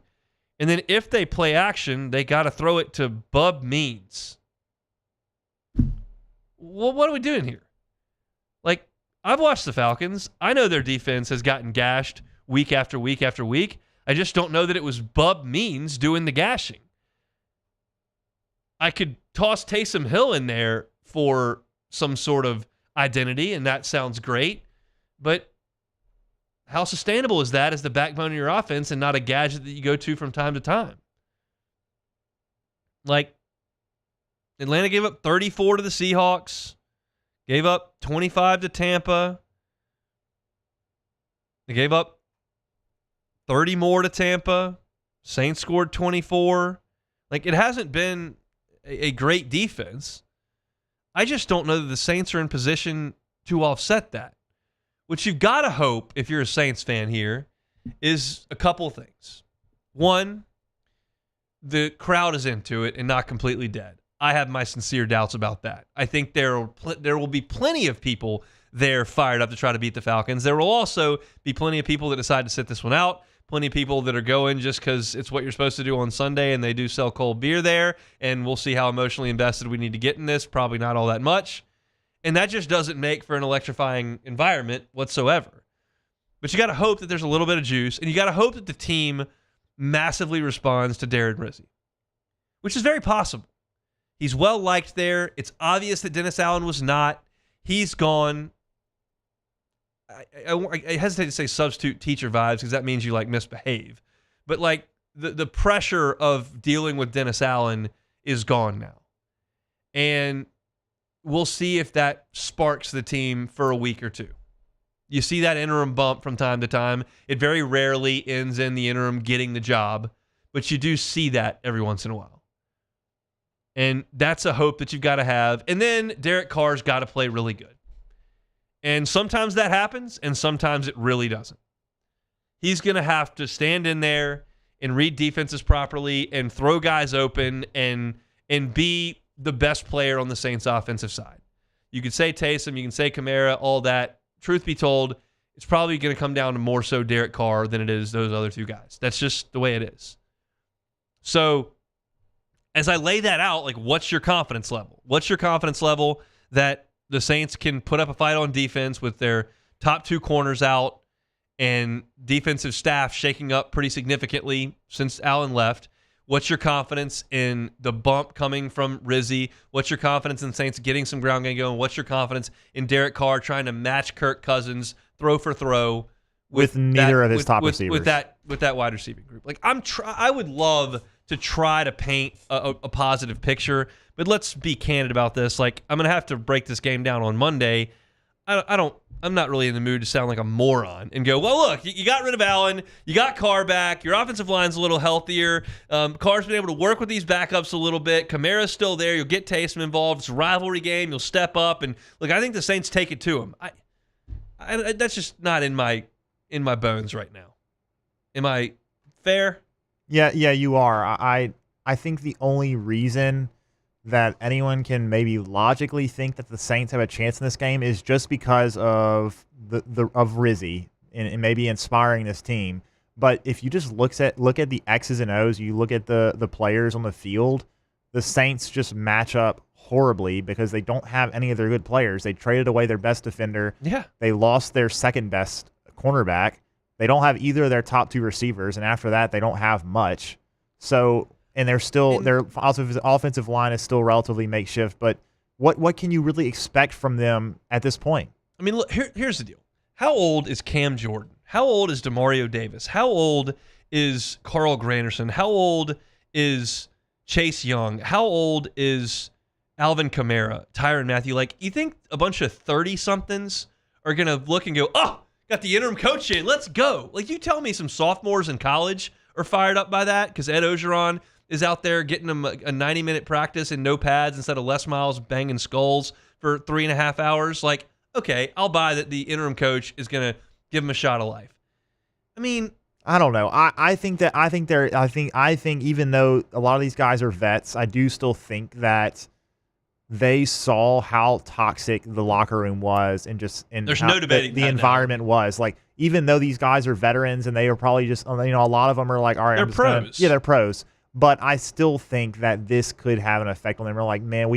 And then if they play action, they got to throw it to Bub Means. Well, what are we doing here? I've watched the Falcons. I know their defense has gotten gashed week after week after week. I just don't know that it was Bub Means doing the gashing. I could toss Taysom Hill in there for some sort of identity, and that sounds great. But how sustainable is that as the backbone of your offense and not a gadget that you go to from time to time? Atlanta gave up 34 to the Seahawks, gave up 25 to Tampa. They gave up 30 more to Tampa. Saints scored 24. It hasn't been a great defense. I just don't know that the Saints are in position to offset that. What you've got to hope, if you're a Saints fan here, is a couple of things. One, the crowd is into it and not completely dead. I have my sincere doubts about that. I think there will be plenty of people there fired up to try to beat the Falcons. There will also be plenty of people that decide to sit this one out. Plenty of people that are going just because it's what you're supposed to do on Sunday, and they do sell cold beer there, and we'll see how emotionally invested we need to get in this. Probably not all that much. And that just doesn't make for an electrifying environment whatsoever. But you got to hope that there's a little bit of juice, and you got to hope that the team massively responds to Darren Rizzi, which is very possible. He's well liked there. It's obvious that Dennis Allen was not. He's gone. I hesitate to say substitute teacher vibes because that means you misbehave. But the pressure of dealing with Dennis Allen is gone now. And we'll see if that sparks the team for a week or two. You see that interim bump from time to time. It very rarely ends in the interim getting the job, but you do see that every once in a while. And that's a hope that you've got to have. And then Derek Carr's got to play really good. And sometimes that happens, and sometimes it really doesn't. He's going to have to stand in there and read defenses properly and throw guys open and be the best player on the Saints offensive side. You can say Taysom, you can say Kamara, all that. Truth be told, it's probably going to come down to more so Derek Carr than it is those other two guys. That's just the way it is. So as I lay that out, like, what's your confidence level? What's your confidence level that the Saints can put up a fight on defense with their top two corners out and defensive staff shaking up pretty significantly since Allen left? What's your confidence in the bump coming from Rizzi? What's your confidence in the Saints getting some ground game going? What's your confidence in Derek Carr trying to match Kirk Cousins throw for throw with neither of his top receivers? With that wide receiving group. Like, I would love to try to paint a positive picture, but let's be candid about this. Like, I'm gonna have to break this game down on Monday. I'm not really in the mood to sound like a moron and go, well, look, you got rid of Allen, you got Carr back, your offensive line's a little healthier, Carr's been able to work with these backups a little bit, Kamara's still there, you'll get Taysom involved, it's a rivalry game, you'll step up, and look, I think the Saints take it to him. I that's just not in my bones right now. Am I fair? Yeah, you are. I think the only reason that anyone can maybe logically think that the Saints have a chance in this game is just because of of Rizzi and maybe inspiring this team. But if you just look at the X's and O's, you look at the players on the field, the Saints just match up horribly because they don't have any of their good players. They traded away their best defender. Yeah. They lost their second best cornerback. They don't have either of their top two receivers, and after that, they don't have much. So, and they're still their offensive line is still relatively makeshift. But what can you really expect from them at this point? I mean, look, here's the deal. How old is Cam Jordan? How old is Demario Davis? How old is Carl Granderson? How old is Chase Young? How old is Alvin Kamara, Tyrann Mathieu? Like, you think a bunch of 30-somethings are going to look and go, oh, got the interim coach in, let's go. Like, you tell me some sophomores in college are fired up by that because Ed Ogeron is out there getting them a 90-minute practice in no pads instead of Les Miles banging skulls for 3.5 hours. Like, okay, I'll buy that the interim coach is going to give them a shot of life. I mean, I don't know. I think even though a lot of these guys are vets, I do still think that they saw how toxic the locker room was and there's no debating the environment was. Like, even though these guys are veterans and they are probably just, a lot of them are like, all right, they're pros. They're pros. But I still think that this could have an effect on them. We're like, man,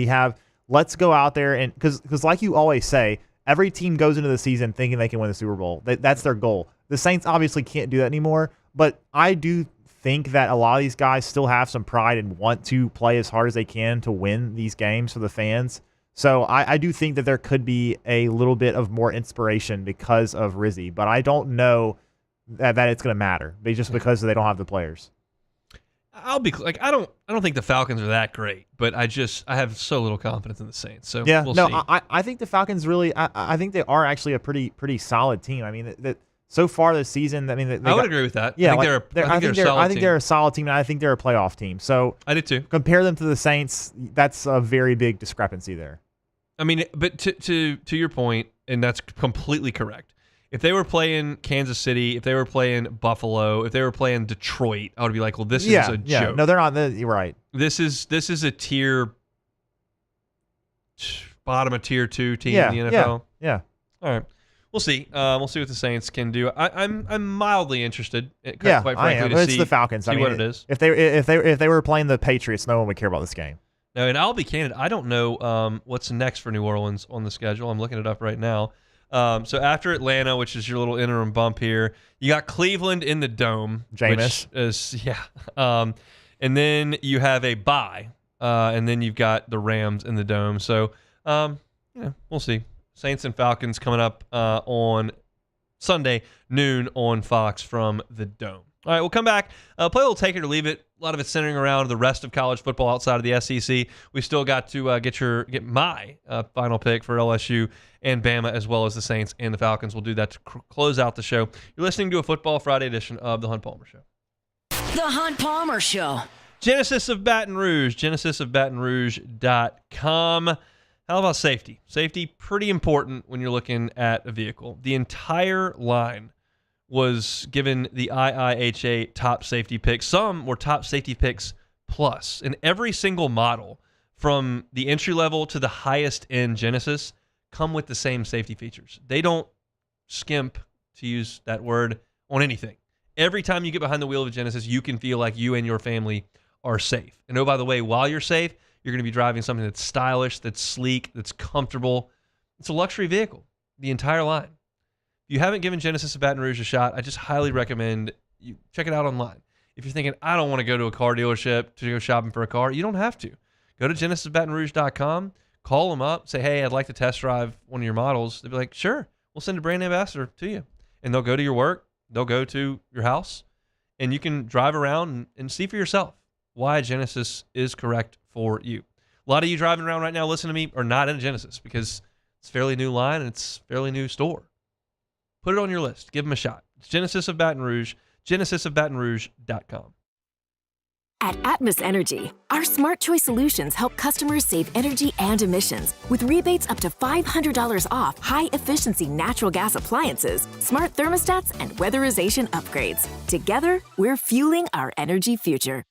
let's go out there and because like you always say, every team goes into the season thinking they can win the Super Bowl. That's their goal. The Saints obviously can't do that anymore, but I do think that a lot of these guys still have some pride and want to play as hard as they can to win these games for the fans. So I do think that there could be a little bit of more inspiration because of Rizzi, but I don't know that it's going to matter just because they don't have the players. I'll be like, I don't think the Falcons are that great, but I have so little confidence in the Saints. So yeah, we'll see. I think the Falcons really, I think they are actually a pretty solid team. I mean, that so far this season, I mean, I would agree with that. Yeah, I think they're a solid team, and I think they're a playoff team. So I do too. Compare them to the Saints. That's a very big discrepancy there. I mean, but to your point, and that's completely correct. If they were playing Kansas City, if they were playing Buffalo, if they were playing Detroit, I would be like, well, this is a joke. Yeah, no, they're not. You're right. This is a bottom of tier 2 team in the NFL. Yeah. All right. We'll see. We'll see what the Saints can do. I'm mildly interested. Quite frankly, I am. It's the Falcons. See what it is. If they were playing the Patriots, no one would care about this game. No, and I'll be candid. I don't know what's next for New Orleans on the schedule. I'm looking it up right now. So after Atlanta, which is your little interim bump here, you got Cleveland in the Dome. Jameis. Which is, and then you have a bye, and then you've got the Rams in the Dome. So, we'll see. Saints and Falcons coming up on Sunday, noon on Fox from the Dome. All right, we'll come back, play a little take it or leave it. A lot of it centering around the rest of college football outside of the SEC. We still got to get my final pick for LSU and Bama, as well as the Saints and the Falcons. We'll do that to close out the show. You're listening to a Football Friday edition of The Hunt Palmer Show. The Hunt Palmer Show. Genesis of Baton Rouge, genesisofbatonrouge.com. How about safety? Safety, pretty important when you're looking at a vehicle. The entire line was given the IIHA top safety picks. Some were top safety picks plus. And every single model, from the entry level to the highest end Genesis, come with the same safety features. They don't skimp, to use that word, on anything. Every time you get behind the wheel of a Genesis, you can feel like you and your family are safe. And oh, by the way, while you're safe, you're going to be driving something that's stylish, that's sleek, that's comfortable. It's a luxury vehicle, the entire line. If you haven't given Genesis of Baton Rouge a shot, I just highly recommend you check it out online. If you're thinking, I don't want to go to a car dealership to go shopping for a car, you don't have to. Go to genesisbatonrouge.com, call them up, say, hey, I'd like to test drive one of your models. They'll be like, sure, we'll send a brand ambassador to you. And they'll go to your work, they'll go to your house, and you can drive around and see for yourself why Genesis is correct for you. A lot of you driving around right now listening to me are not in a Genesis because it's a fairly new line and it's a fairly new store. Put it on your list. Give them a shot. It's Genesis of Baton Rouge, genesisofbatonrouge.com. At Atmos Energy, our Smart Choice solutions help customers save energy and emissions with rebates up to $500 off high-efficiency natural gas appliances, smart thermostats, and weatherization upgrades. Together, we're fueling our energy future.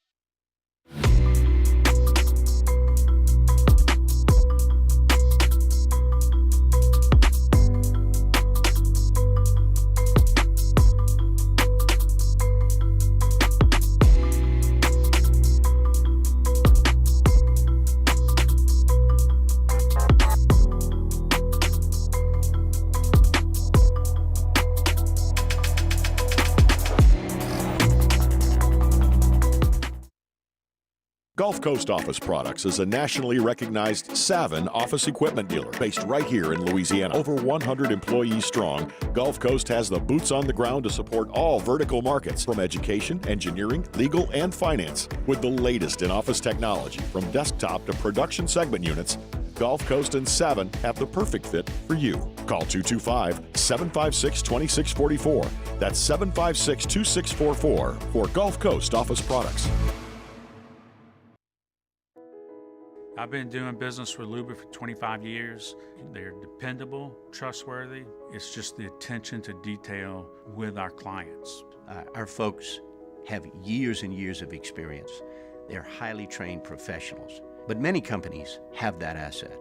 Gulf Coast Office Products is a nationally recognized Savin office equipment dealer based right here in Louisiana. Over 100 employees strong, Gulf Coast has the boots on the ground to support all vertical markets, from education, engineering, legal, and finance. With the latest in office technology, from desktop to production segment units, Gulf Coast and Savin have the perfect fit for you. Call 225-756-2644. That's 756-2644 for Gulf Coast Office Products. I've been doing business with Luba for 25 years. They're dependable, trustworthy. It's just the attention to detail with our clients. Our folks have years and years of experience. They're highly trained professionals, but many companies have that asset.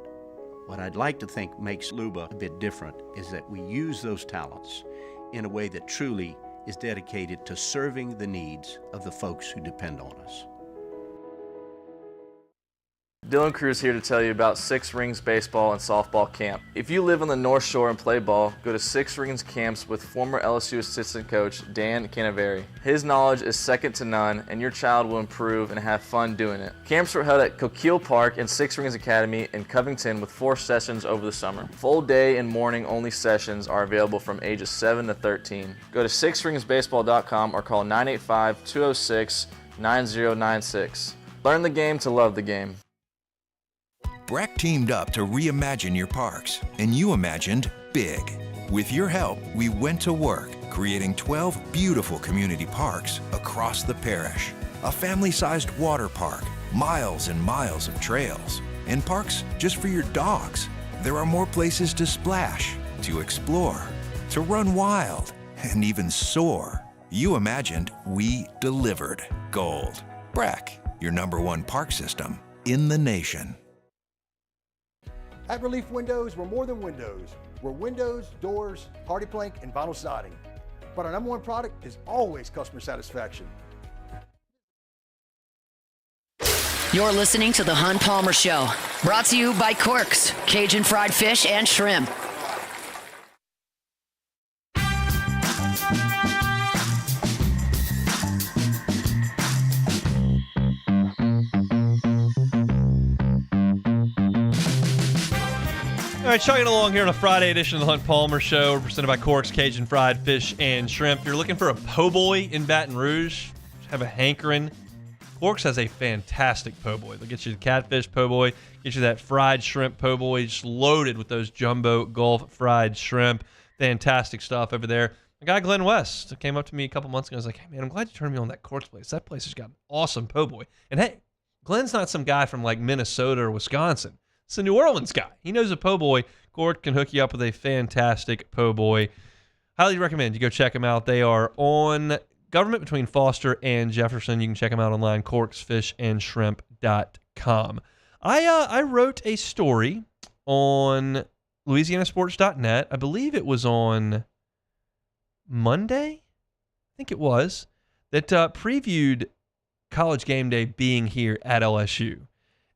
What I'd like to think makes Luba a bit different is that we use those talents in a way that truly is dedicated to serving the needs of the folks who depend on us. Dylan Cruz here to tell you about Six Rings Baseball and Softball Camp. If you live on the North Shore and play ball, go to Six Rings Camps with former LSU assistant coach Dan Canaveri. His knowledge is second to none, and your child will improve and have fun doing it. Camps were held at Coquille Park and Six Rings Academy in Covington with 4 sessions over the summer. Full day and morning only sessions are available from ages 7 to 13. Go to sixringsbaseball.com or call 985-206-9096. Learn the game to love the game. Breck teamed up to reimagine your parks, and you imagined big. With your help, we went to work, creating 12 beautiful community parks across the parish. A family-sized water park, miles and miles of trails, and parks just for your dogs. There are more places to splash, to explore, to run wild, and even soar. You imagined, we delivered. Gold. Breck, your #1 park system in the nation. At Relief Windows, we're more than windows. We're windows, doors, hardy plank, and vinyl siding. But our #1 product is always customer satisfaction. You're listening to The Hunt Palmer Show, brought to you by Corks, Cajun fried fish and shrimp. All right, chugging along here on a Friday edition of the Hunt Palmer Show, presented by Corks, Cajun fried fish and shrimp. If you're looking for a po' boy in Baton Rouge, have a hankering, Corks has a fantastic po' boy. They'll get you the catfish po' boy, get you that fried shrimp po' boy, just loaded with those jumbo Gulf fried shrimp. Fantastic stuff over there. A guy, Glenn West, came up to me a couple months ago and was like, hey, man, I'm glad you turned me on that Cork's place. That place has got an awesome po' boy. And hey, Glenn's not some guy from like Minnesota or Wisconsin. It's a New Orleans guy. He knows a po' boy. Cork can hook you up with a fantastic po' boy. Highly recommend you go check them out. They are on Government between Foster and Jefferson. You can check them out online, corksfishandshrimp.com. I wrote a story on LouisianaSports.net. I believe it was on Monday, I think it was, that previewed College Game Day being here at LSU.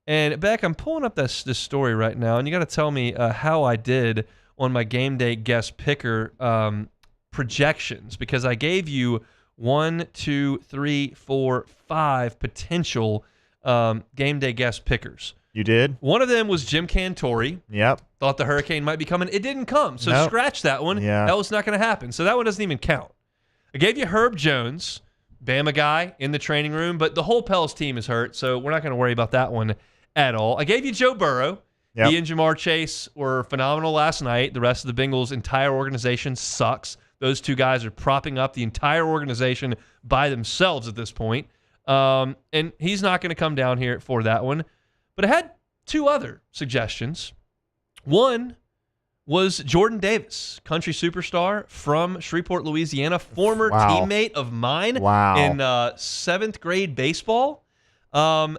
And Beck, I'm pulling up this story right now, and you got to tell me how I did on my Game Day guest picker projections, because I gave you 1, 2, 3, 4, 5 potential Game Day guest pickers. You did? One of them was Jim Cantori. Yep. Thought the hurricane might be coming. It didn't come, so Nope. scratch that one. Yeah. That was not going to happen. So that one doesn't even count. I gave you Herb Jones, Bama guy in the training room, but the whole Pels team is hurt, so we're not going to worry about that one at all. I gave you Joe Burrow. Yep. He and Jamar Chase were phenomenal last night. The rest of the Bengals' entire organization sucks. Those two guys are propping up the entire organization by themselves at this point. And he's not going to come down here for that one. But I had 2 other suggestions. One was Jordan Davis, country superstar from Shreveport, Louisiana, former teammate of mine in 7th grade baseball. And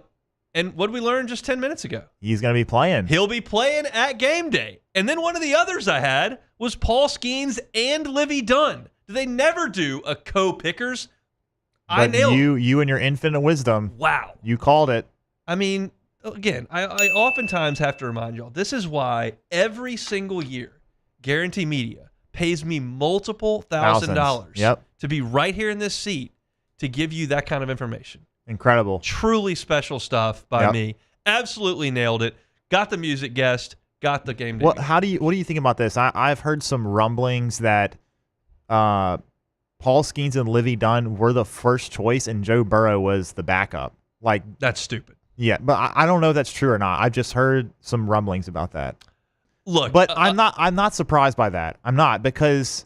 what did we learn just 10 minutes ago? He's going to be playing. He'll be playing at game day. And then one of the others I had was Paul Skeens and Livy Dunn. Do they never do a co-pickers? I nailed it. You and your infinite wisdom. Wow. You called it. I mean, again, I oftentimes have to remind y'all, this is why every single year, Guarantee Media pays me multiple $1,000s to be right here in this seat to give you that kind of information. Incredible. Truly special stuff by me. Absolutely nailed it. Got the music guest. Got the game day. What do you think about this? I've heard some rumblings that Paul Skeens and Livy Dunn were the first choice and Joe Burrow was the backup. Like, that's stupid. Yeah, but I don't know if that's true or not. I've just heard some rumblings about that. Look, but I'm not surprised by that. I'm not, because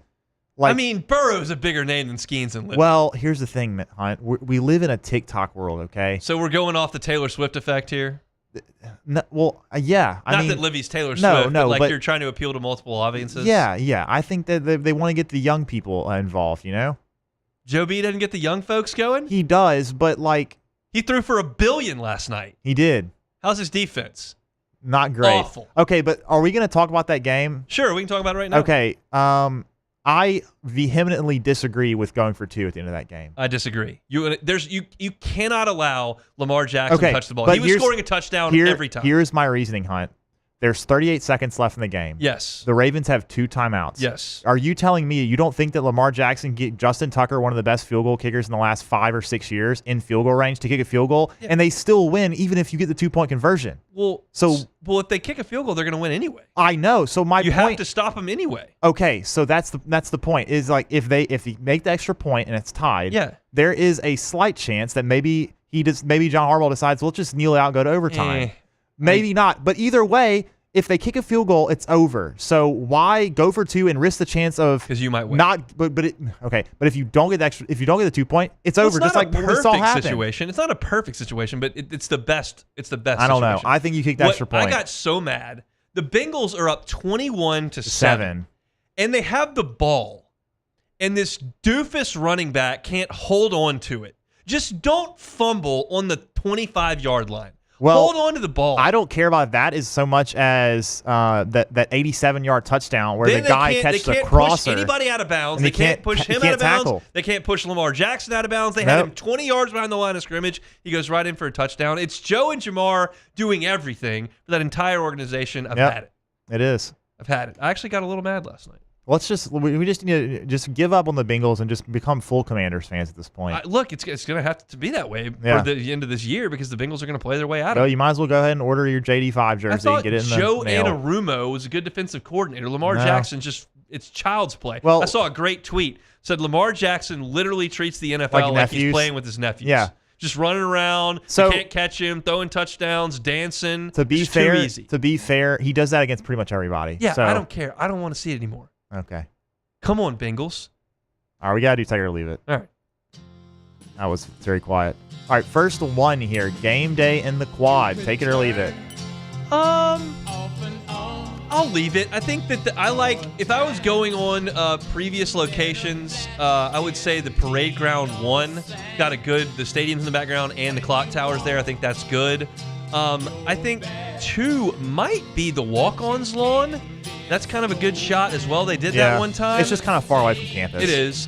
I mean, Burrow's a bigger name than Skeens and Livy. Well, here's the thing, Hunt. We live in a TikTok world, okay? So we're going off the Taylor Swift effect here? No, well, yeah. Not that Livy's Taylor Swift, but you're trying to appeal to multiple audiences. Yeah. I think that they want to get the young people involved, you know? Joe B doesn't get the young folks going? He does, but he threw for $1 billion last night. He did. How's his defense? Not great. Awful. Okay, but are we going to talk about that game? Sure, we can talk about it right now. Okay. I vehemently disagree with going for 2 at the end of that game. I disagree. You cannot allow Lamar Jackson to touch the ball. He was scoring a touchdown every time. Here's my reasoning, Hunt. There's 38 seconds left in the game. Yes. The Ravens have 2 timeouts. Yes. Are you telling me you don't think that Lamar Jackson get Justin Tucker, one of the best field goal kickers in the last 5 or 6 years, in field goal range to kick a field goal, and they still win even if you get the 2-point conversion? Well, if they kick a field goal, they're going to win anyway. I know. So you have to stop them anyway. Okay, so that's the point. Is like if you make the extra point and it's tied, there is a slight chance that maybe John Harbaugh decides, we'll just kneel out and go to overtime. Maybe not, but either way, if they kick a field goal, it's over. So why go for 2 and risk the chance of, because you might win. But if you don't get if you don't get the 2 point, it's over. It's just like this all happened. Situation. It's not a perfect situation, but it's the best. It's the best. I don't know. situation. I think you kicked the extra point. I got so mad. The Bengals are up 21-7, and they have the ball, and this doofus running back can't hold on to it. Just don't fumble on the 25-yard line. Well, hold on to the ball. I don't care about that as so much as that 87-yard touchdown where the guy catches a crosser. They can't push anybody out of bounds. They can't push him out of bounds. Tackle. They can't push Lamar Jackson out of bounds. They had him 20 yards behind the line of scrimmage. He goes right in for a touchdown. It's Joe and Jamar doing everything for that entire organization. I've had it. It is. I've had it. I actually got a little mad last night. We just need to just give up on the Bengals and just become full Commanders fans at this point. Look, it's going to have to be that way for the end of this year because the Bengals are going to play their way out of it. You might as well go ahead and order your JD5 jersey and get it in the Joe mail. Anarumo was a good defensive coordinator. Lamar Jackson it's child's play. Well, I saw a great tweet. Said Lamar Jackson literally treats the NFL like he's playing with his nephews. Yeah. Just running around, you can't catch him, throwing touchdowns, dancing. To be fair, he does that against pretty much everybody. Yeah, I don't care. I don't want to see it anymore. Okay. Come on, Bengals. All right, we got to do take it or leave it. All right. That was very quiet. All right, first one here. Game day in the quad. Take it or leave it. I'll leave it. I think that if I was going on previous locations, I would say the Parade Ground 1 got the stadium's in the background and the clock tower's there. I think that's good. I think 2 might be the Walk-On's lawn. That's kind of a good shot as well. They did that one time. It's just kind of far away from campus. It is.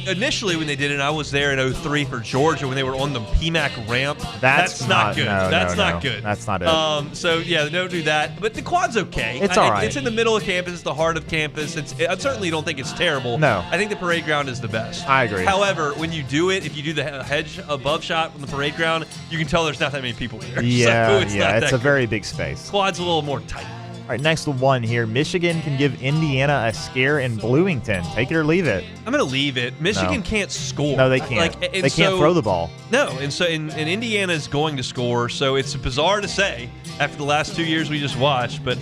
Initially when they did it, I was there in 2003 for Georgia when they were on the PMAC ramp. That's not good. That's not good. That's not it. So yeah, don't do that. But the quad's okay. It's all right. It's in the middle of campus. It's the heart of campus. I certainly don't think it's terrible. No. I think the parade ground is the best. I agree. However, when you do it, if you do the hedge above shot from the parade ground, you can tell there's not that many people there. Yeah, so it's a very big space. Quad's a little more tight. All right, next one here. Michigan can give Indiana a scare in Bloomington. Take it or leave it. I'm going to leave it. Michigan can't score. No, they can't. They can't throw the ball. No, and Indiana is going to score, so it's bizarre to say after the last 2 years we just watched, but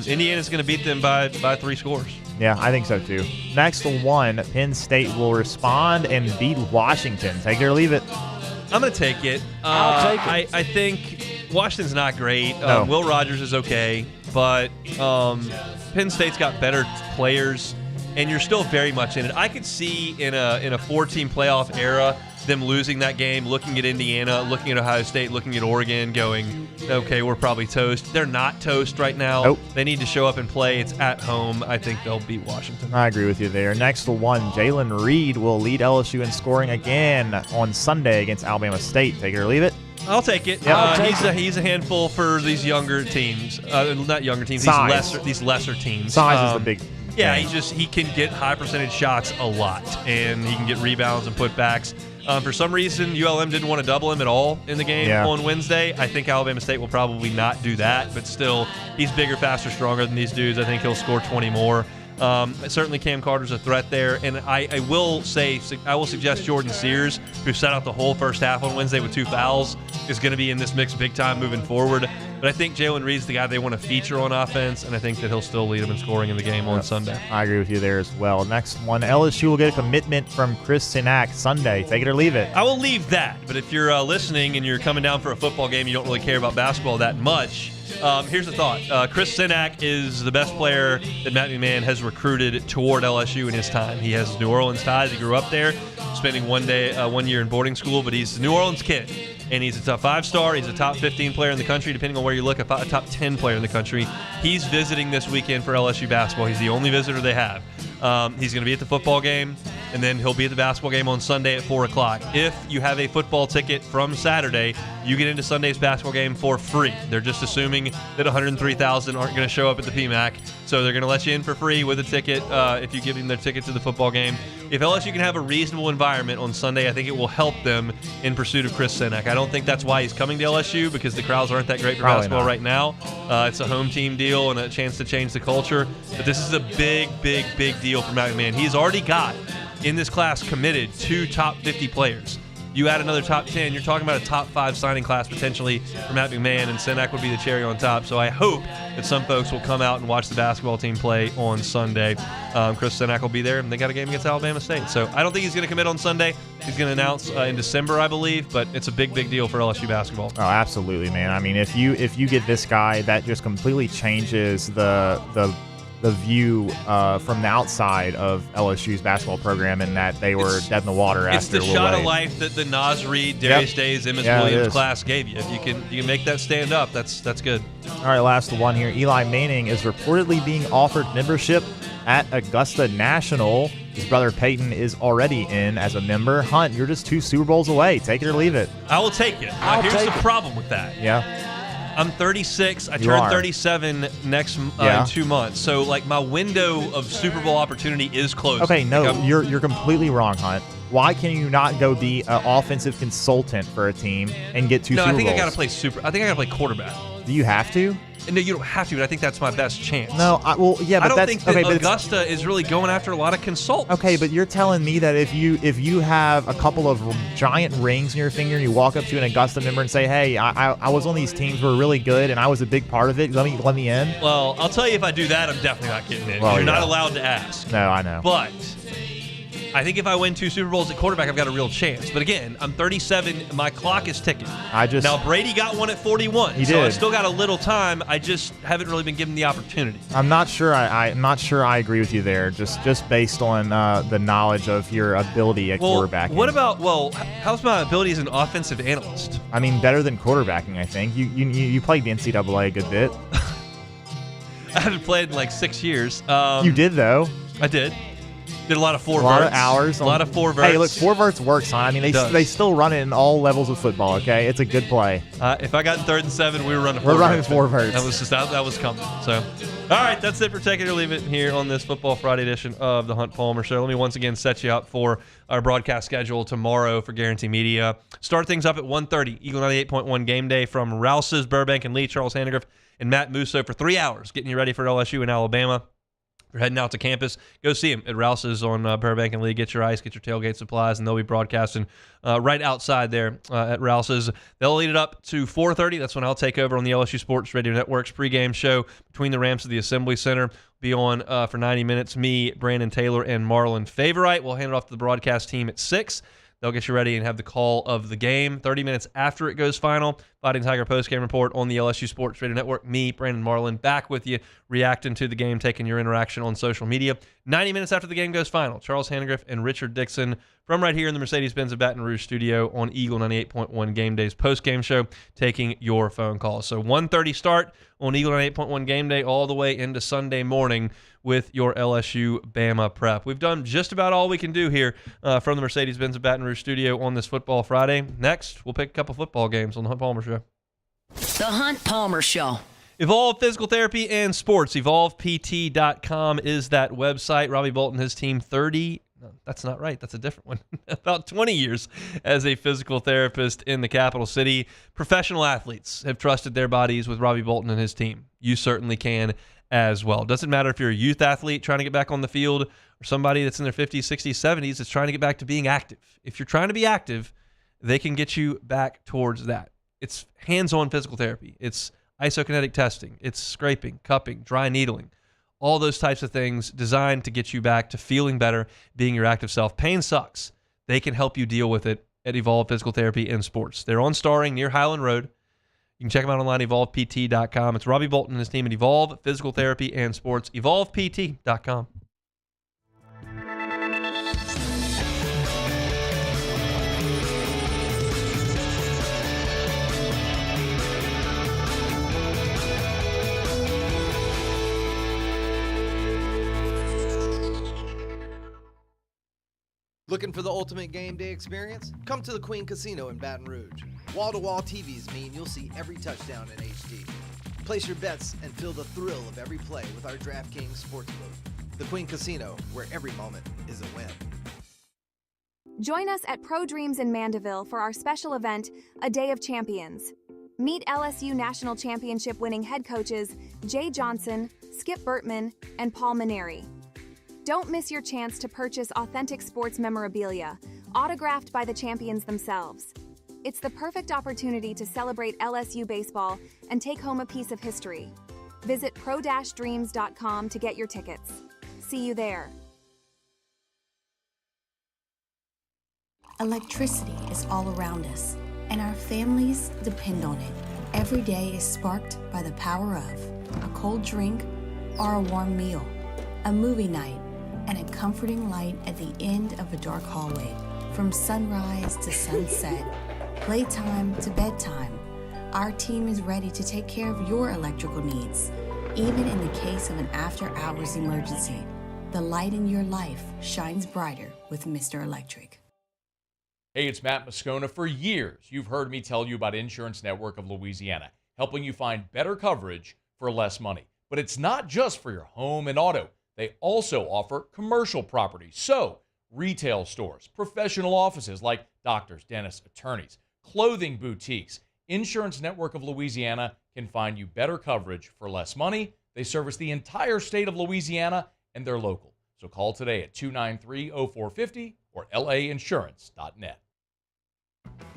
Indiana's going to beat them by 3 scores. Yeah, I think so too. Next one, Penn State will respond and beat Washington. Take it or leave it. I'm going to take it. I'll take it. I think Washington's not great. No. Will Rogers is okay, but Penn State's got better players, and you're still very much in it. I could see in a 4-team playoff era them losing that game, looking at Indiana, looking at Ohio State, looking at Oregon, going, okay, we're probably toast. They're not toast right now. Nope. They need to show up and play. It's at home. I think they'll beat Washington. I agree with you there. Next one, Jalen Reed will lead LSU in scoring again on Sunday against Alabama State. Take it or leave it. I'll take it. Yeah, he's a handful for these younger teams. Not younger teams. These lesser teams. Size is the big. Yeah, he can get high percentage shots a lot, and he can get rebounds and putbacks. For some reason, ULM didn't want to double him at all in the game on Wednesday. I think Alabama State will probably not do that, but still, he's bigger, faster, stronger than these dudes. I think he'll score 20 more. Certainly Cam Carter's a threat there, and I will suggest Jordan Sears, who sat out the whole first half on Wednesday with 2 fouls, is going to be in this mix big time moving forward. But I think Jalen Reed's the guy they want to feature on offense, and I think that he'll still lead them in scoring in the game on Sunday. I agree with you there as well. Next one, LSU will get a commitment from Chris Sinak Sunday. Take it or leave it. I will leave that, but if you're listening and you're coming down for a football game, you don't really care about basketball that much. Here's the thought. Chris Sinak is the best player that Matt McMahon has recruited toward LSU in his time. He has New Orleans ties. He grew up there, spending 1 year in boarding school, but he's a New Orleans kid. And he's a top 5-star. He's a top 15 player in the country, depending on where you look, a top 10 player in the country. He's visiting this weekend for LSU basketball. He's the only visitor they have. He's going to be at the football game, and then he'll be at the basketball game on Sunday at 4 o'clock. If you have a football ticket from Saturday, you get into Sunday's basketball game for free. They're just assuming that 103,000 aren't going to show up at the PMAC, so they're going to let you in for free with a ticket if you give them their ticket to the football game. If LSU can have a reasonable environment on Sunday, I think it will help them in pursuit of Chris Sinak. I don't think that's why he's coming to LSU, because the crowds aren't that great for basketball right now. It's a home team deal and a chance to change the culture. But this is a big, big, big deal for Matt McMahon. He's already got, in this class, committed 2 top 50 players. You add another top 10, you're talking about a top 5 signing class potentially for Matt McMahon, and Sinak would be the cherry on top. So I hope that some folks will come out and watch the basketball team play on Sunday. Chris Sinak will be there, and they got a game against Alabama State. So I don't think he's going to commit on Sunday. He's going to announce in December, I believe, but it's a big, big deal for LSU basketball. Oh, absolutely, man. I mean, if you get this guy, that just completely changes the view from the outside of LSU's basketball program, and that they were dead in the water after It's the shot of life that the Nas Reed, Darius Days, Emmitt Williams class gave you. If you can make that stand up, that's good. All right, last one here. Eli Manning is reportedly being offered membership at Augusta National. His brother Peyton is already in as a member. Hunt, you're just 2 Super Bowls away. Take it or leave it. I will take it. Here's the problem with that. Yeah. I'm 36. I turn 37 next in 2 months. So, my window of Super Bowl opportunity is closed. Okay, no, you're completely wrong, Hunt. Why can you not go be an offensive consultant for a team and get 2 Super Bowls? No, I think I got to play quarterback. Do you have to? No, you don't have to, but I think that's my best chance. No, but I don't think that but Augusta is really going after a lot of consultants. Okay, but you're telling me that if you have a couple of giant rings in your finger and you walk up to an Augusta member and say, "Hey, I was on these teams, were really good, and I was a big part of it. Let me in." Well, I'll tell you, if I do that, I'm definitely not getting in. Well, You're not allowed to ask. No, I know. But I think if I win 2 Super Bowls at quarterback, I've got a real chance. But again, I'm 37. My clock is ticking. Now, Brady got one at 41. He so did. I still got a little time. I just haven't really been given the opportunity. I'm not sure. I'm not sure I agree with you there. Just based on the knowledge of your ability at quarterbacking. What about? How's my ability as an offensive analyst? I mean, better than quarterbacking. I think you played the NCAA a good bit. I haven't played in like 6 years. You did though. I did. Did a lot of 4 verts. A lot of hours. A lot of 4 verts. Hey, look, 4 verts works, huh? I mean, they still run it in all levels of football, okay? It's a good play. If I got in 3rd and 7, we were running 4 verts. We're running 4 verts. That was just that was coming. So, all right, that's it for Take It or Leave It here on this Football Friday edition of the Hunt Palmer Show. Let me once again set you up for our broadcast schedule tomorrow for Guarantee Media. Start things up at 1:30, Eagle 98.1 game day from Rouse's, Burbank and Lee, Charles Handegriff, and Matt Musso for 3 hours, getting you ready for LSU and Alabama. If you're heading out to campus, go see them at Rouse's on Burbank and Lee. Get your ice, get your tailgate supplies, and they'll be broadcasting right outside there at Rouse's. They'll lead it up to 4:30. That's when I'll take over on the LSU Sports Radio Network's pregame show between the ramps of the Assembly Center. Be on for 90 minutes. Me, Brandon Taylor, and Marlon Favorite. We'll hand it off to the broadcast team at 6. They'll get you ready and have the call of the game. 30 minutes after it goes final, Fighting Tiger postgame report on the LSU Sports Radio Network. Me, Brandon Marlin, back with you, reacting to the game, taking your interaction on social media. 90 minutes after the game goes final, Charles Handegriff and Richard Dixon from right here in the Mercedes-Benz of Baton Rouge studio on Eagle 98.1 Game Day's postgame show, taking your phone calls. So 1:30 start on Eagle 98.1 Game Day all the way into Sunday morning with your LSU-Bama prep. We've done just about all we can do here from the Mercedes-Benz of Baton Rouge studio on this Football Friday. Next, we'll pick a couple football games on the Hunt Palmer Show. The Hunt Palmer Show. Evolve Physical Therapy and Sports. EvolvePT.com is that website. Robbie Bolton, his team, no, that's not right. That's a different one. About 20 years as a physical therapist in the capital city. Professional athletes have trusted their bodies with Robbie Bolton and his team. You certainly can as well. Doesn't matter if you're a youth athlete trying to get back on the field or somebody that's in their 50s, 60s, 70s that's trying to get back to being active. If you're trying to be active, they can get you back towards that. It's hands-on physical therapy. It's isokinetic testing. It's scraping, cupping, dry needling, all those types of things designed to get you back to feeling better, being your active self. Pain sucks. They can help you deal with it at Evolve Physical Therapy and Sports. They're on Starring near Highland Road. You can check them out online, EvolvePT.com. It's Robbie Bolton and his team at Evolve Physical Therapy and Sports, EvolvePT.com. Looking for the ultimate game day experience? Come to the Queen Casino in Baton Rouge. Wall-to-wall TVs mean you'll see every touchdown in HD. Place your bets and feel the thrill of every play with our DraftKings Sportsbook. The Queen Casino, where every moment is a win. Join us at Pro Dreams in Mandeville for our special event, A Day of Champions. Meet LSU National Championship winning head coaches Jay Johnson, Skip Bertman, and Paul Maneri. Don't miss your chance to purchase authentic sports memorabilia, autographed by the champions themselves. It's the perfect opportunity to celebrate LSU baseball and take home a piece of history. Visit pro-dreams.com to get your tickets. See you there. Electricity is all around us, and our families depend on it. Every day is sparked by the power of a cold drink or a warm meal, a movie night, and a comforting light at the end of a dark hallway. From sunrise to sunset, playtime to bedtime, our team is ready to take care of your electrical needs. Even in the case of an after-hours emergency, the light in your life shines brighter with Mr. Electric. Hey, it's Matt Moscona. For years, you've heard me tell you about Insurance Network of Louisiana, helping you find better coverage for less money. But it's not just for your home and auto. They also offer commercial property. So, retail stores, professional offices like doctors, dentists, attorneys, clothing boutiques. Insurance Network of Louisiana can find you better coverage for less money. They service the entire state of Louisiana, and they're local. So call today at 293-0450 or lainsurance.net.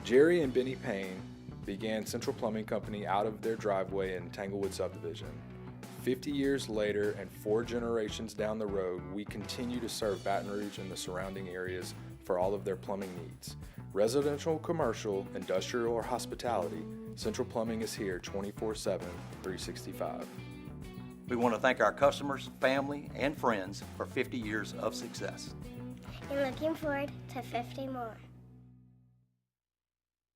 Jerry and Benny Payne began Central Plumbing Company out of their driveway in Tanglewood subdivision. 50 years later and 4 generations down the road, we continue to serve Baton Rouge and the surrounding areas for all of their plumbing needs. Residential, commercial, industrial, or hospitality, Central Plumbing is here 24/7, 365. We want to thank our customers, family, and friends for 50 years of success. And looking forward to 50 more.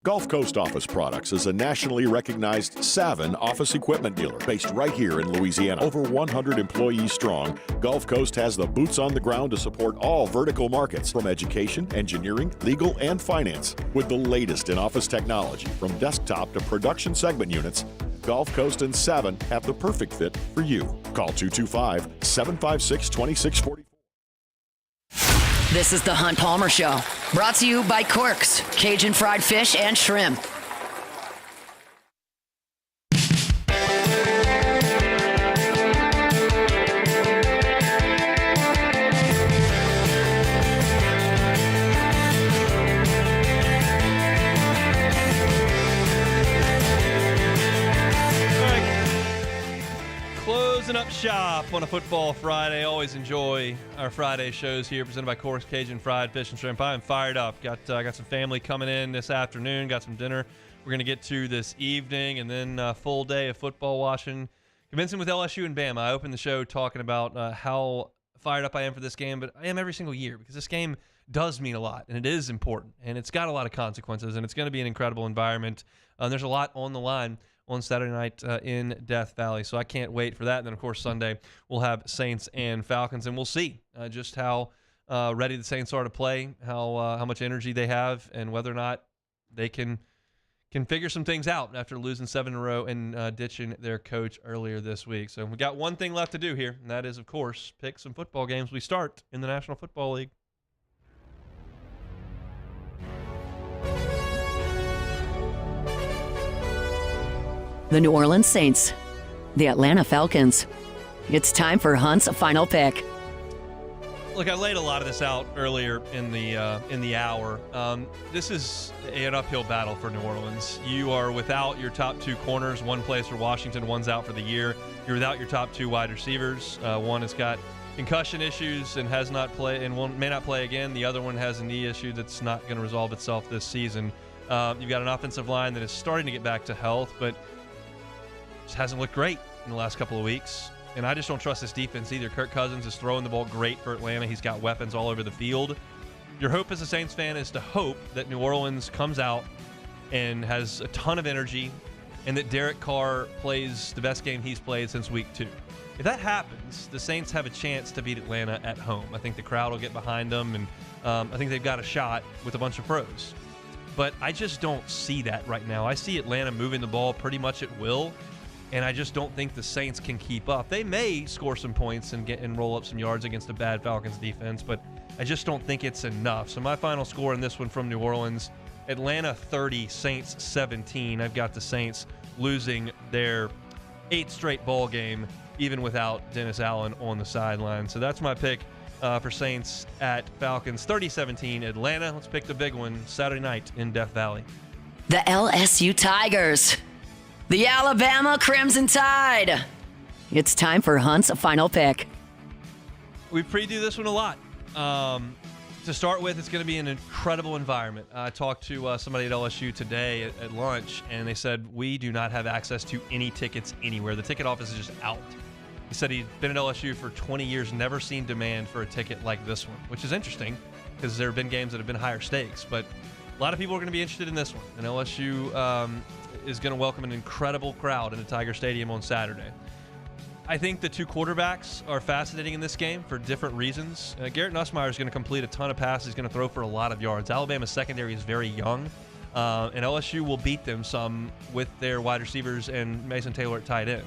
Gulf Coast Office Products is a nationally recognized Savin office equipment dealer based right here in Louisiana. Over 100 employees strong, Gulf Coast has the boots on the ground to support all vertical markets from education, engineering, legal, and finance. With the latest in office technology from desktop to production segment units, Gulf Coast and Savin have the perfect fit for you. Call 225-756-2644. This is the Hunt Palmer Show, brought to you by Quirks, Cajun fried fish and shrimp. Closing up shop on a football Friday. Always enjoy our Friday shows here, presented by Corks Cajun Fried Fish and Shrimp. I'm fired up. Got some family coming in this afternoon. Got some dinner we're going to get to this evening, and then a full day of football watching. Commencing with LSU and Bama. I opened the show talking about how fired up I am for this game, but I am every single year because this game does mean a lot, and it is important, and it's got a lot of consequences, and it's going to be an incredible environment. There's a lot on the line on Saturday night in Death Valley. So I can't wait for that. And then, of course, Sunday we'll have Saints and Falcons, and we'll see just how ready the Saints are to play, how much energy they have, and whether or not they can figure some things out after losing 7 in a row and ditching their coach earlier this week. So we got one thing left to do here, and that is, of course, pick some football games. We start in the National Football League. The New Orleans Saints, the Atlanta Falcons. It's time for Hunt's final pick. Look, I laid a lot of this out earlier in the hour. This is an uphill battle for New Orleans. You are without your top 2 corners. One plays for Washington, one's out for the year. You're without your top 2 wide receivers. One has got concussion issues and has not played, and one may not play again. The other one has a knee issue that's not going to resolve itself this season. You've got an offensive line that is starting to get back to health, but just hasn't looked great in the last couple of weeks. And I just don't trust this defense either. Kirk Cousins is throwing the ball great for Atlanta. He's got weapons all over the field. Your hope as a Saints fan is to hope that New Orleans comes out and has a ton of energy and that Derek Carr plays the best game he's played since week 2. If that happens, the Saints have a chance to beat Atlanta at home. I think the crowd will get behind them, and I think they've got a shot with a bunch of pros. But I just don't see that right now. I see Atlanta moving the ball pretty much at will, and I just don't think the Saints can keep up. They may score some points and roll up some yards against a bad Falcons defense, but I just don't think it's enough. So my final score in this one from New Orleans, Atlanta 30, Saints 17. I've got the Saints losing their 8th straight ball game, even without Dennis Allen on the sideline. So that's my pick for Saints at Falcons 30-17 Atlanta. Let's pick the big one Saturday night in Death Valley. The LSU Tigers. The Alabama Crimson Tide. It's time for Hunt's final pick. We preview this one a lot. To start with, it's going to be an incredible environment. I talked to somebody at LSU today at lunch, and they said, we do not have access to any tickets anywhere. The ticket office is just out. He said he'd been at LSU for 20 years, never seen demand for a ticket like this one, which is interesting because there have been games that have been higher stakes. But a lot of people are going to be interested in this one. And LSU is going to welcome an incredible crowd in the Tiger Stadium on Saturday. I think the 2 quarterbacks are fascinating in this game for different reasons. Garrett Nussmeier is going to complete a ton of passes. He's going to throw for a lot of yards. Alabama's secondary is very young, and LSU will beat them some with their wide receivers and Mason Taylor at tight end.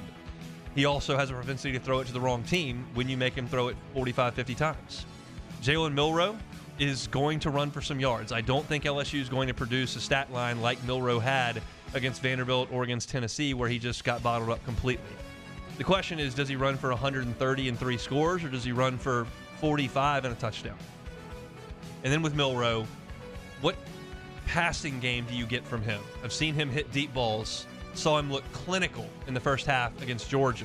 He also has a propensity to throw it to the wrong team when you make him throw it 45, 50 times. Jalen Milroe is going to run for some yards. I don't think LSU is going to produce a stat line like Milroe had against Vanderbilt or against Tennessee, where he just got bottled up completely. The question is, does he run for 130 and 3 scores, or does he run for 45 and a touchdown? And then with Milroe, what passing game do you get from him? I've seen him hit deep balls, saw him look clinical in the first half against Georgia.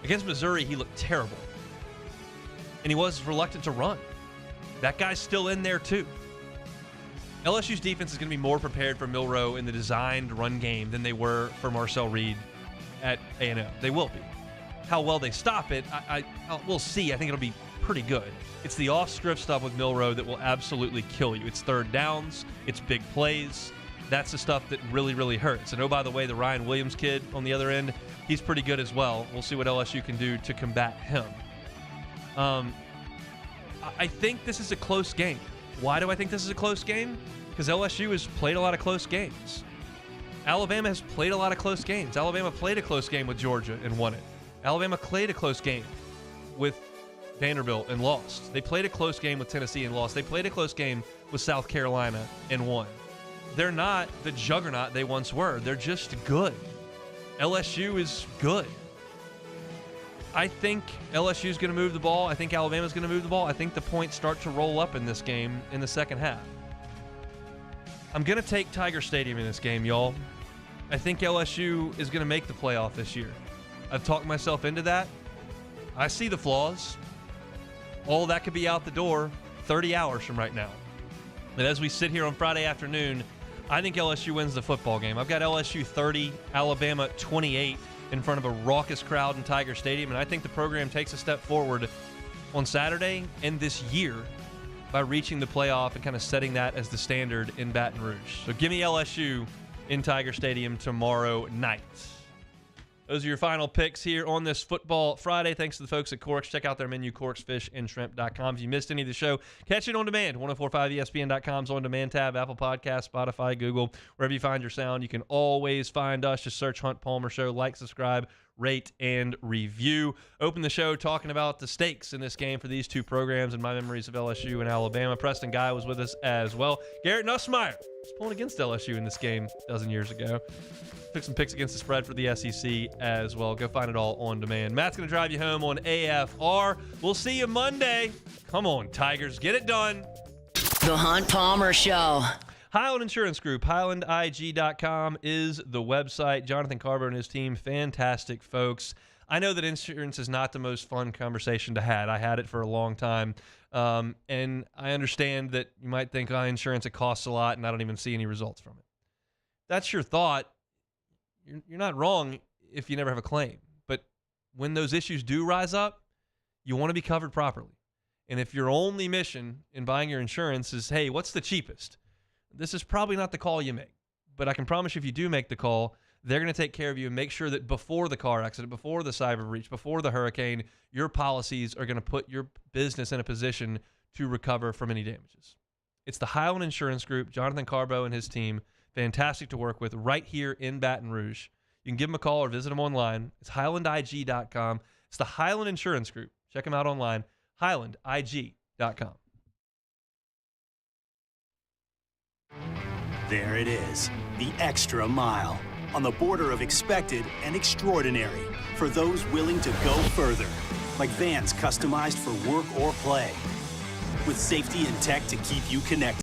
Against Missouri, he looked terrible. And he was reluctant to run. That guy's still in there too. LSU's defense is going to be more prepared for Milroe in the designed run game than they were for Marcel Reed at A&M. They will be. How well they stop it, we'll see. I think it'll be pretty good. It's the off-script stuff with Milroe that will absolutely kill you. It's third downs. It's big plays. That's the stuff that really, really hurts. And oh, by the way, the Ryan Williams kid on the other end, he's pretty good as well. We'll see what LSU can do to combat him. I think this is a close game. Why do I think this is a close game? Because LSU has played a lot of close games. Alabama has played a lot of close games. Alabama played a close game with Georgia and won it. Alabama played a close game with Vanderbilt and lost. They played a close game with Tennessee and lost. They played a close game with South Carolina and won. They're not the juggernaut they once were. They're just good. LSU is good. I think LSU is going to move the ball. I think Alabama's going to move the ball. I think the points start to roll up in this game in the second half. I'm going to take Tiger Stadium in this game, y'all. I think LSU is going to make the playoff this year. I've talked myself into that. I see the flaws. All that could be out the door 30 hours from right now. But as we sit here on Friday afternoon, I think LSU wins the football game. I've got LSU 30, Alabama 28 in front of a raucous crowd in Tiger Stadium, and I think the program takes a step forward on Saturday and this year by reaching the playoff and kind of setting that as the standard in Baton Rouge. So give me LSU in Tiger Stadium tomorrow night. Those are your final picks here on this Football Friday. Thanks to the folks at Corks. Check out their menu, corksfishandshrimp.com. If you missed any of the show, catch it on demand. 1045ESPN.com's on-demand tab, Apple Podcasts, Spotify, Google, wherever you find your sound. You can always find us. Just search Hunt Palmer Show. Like, subscribe, rate, and review. Open the show talking about the stakes in this game for these two programs and my memories of LSU and Alabama. Preston Guy was with us as well. Garrett Nussmeier was pulling against LSU in this game a dozen years ago. Took some picks against the spread for the SEC as well. Go find it all on demand. Matt's going to drive you home on AFR. We'll see you Monday. Come on, Tigers. Get it done. The Hunt Palmer Show. Highland Insurance Group, HighlandIG.com is the website. Jonathan Carver and his team, fantastic folks. I know that insurance is not the most fun conversation to have. I had it for a long time. And I understand that you might think, insurance, it costs a lot, and I don't even see any results from it. That's your thought. You're not wrong if you never have a claim. But when those issues do rise up, you want to be covered properly. And if your only mission in buying your insurance is, hey, what's the cheapest? This is probably not the call you make. But I can promise you, if you do make the call, they're going to take care of you and make sure that before the car accident, before the cyber breach, before the hurricane, your policies are going to put your business in a position to recover from any damages. It's the Highland Insurance Group, Jonathan Carbo and his team. Fantastic to work with right here in Baton Rouge. You can give them a call or visit them online. It's HighlandIG.com. It's the Highland Insurance Group. Check them out online, HighlandIG.com. There it is, the extra mile, on the border of expected and extraordinary for those willing to go further, like vans customized for work or play, with safety and tech to keep you connected.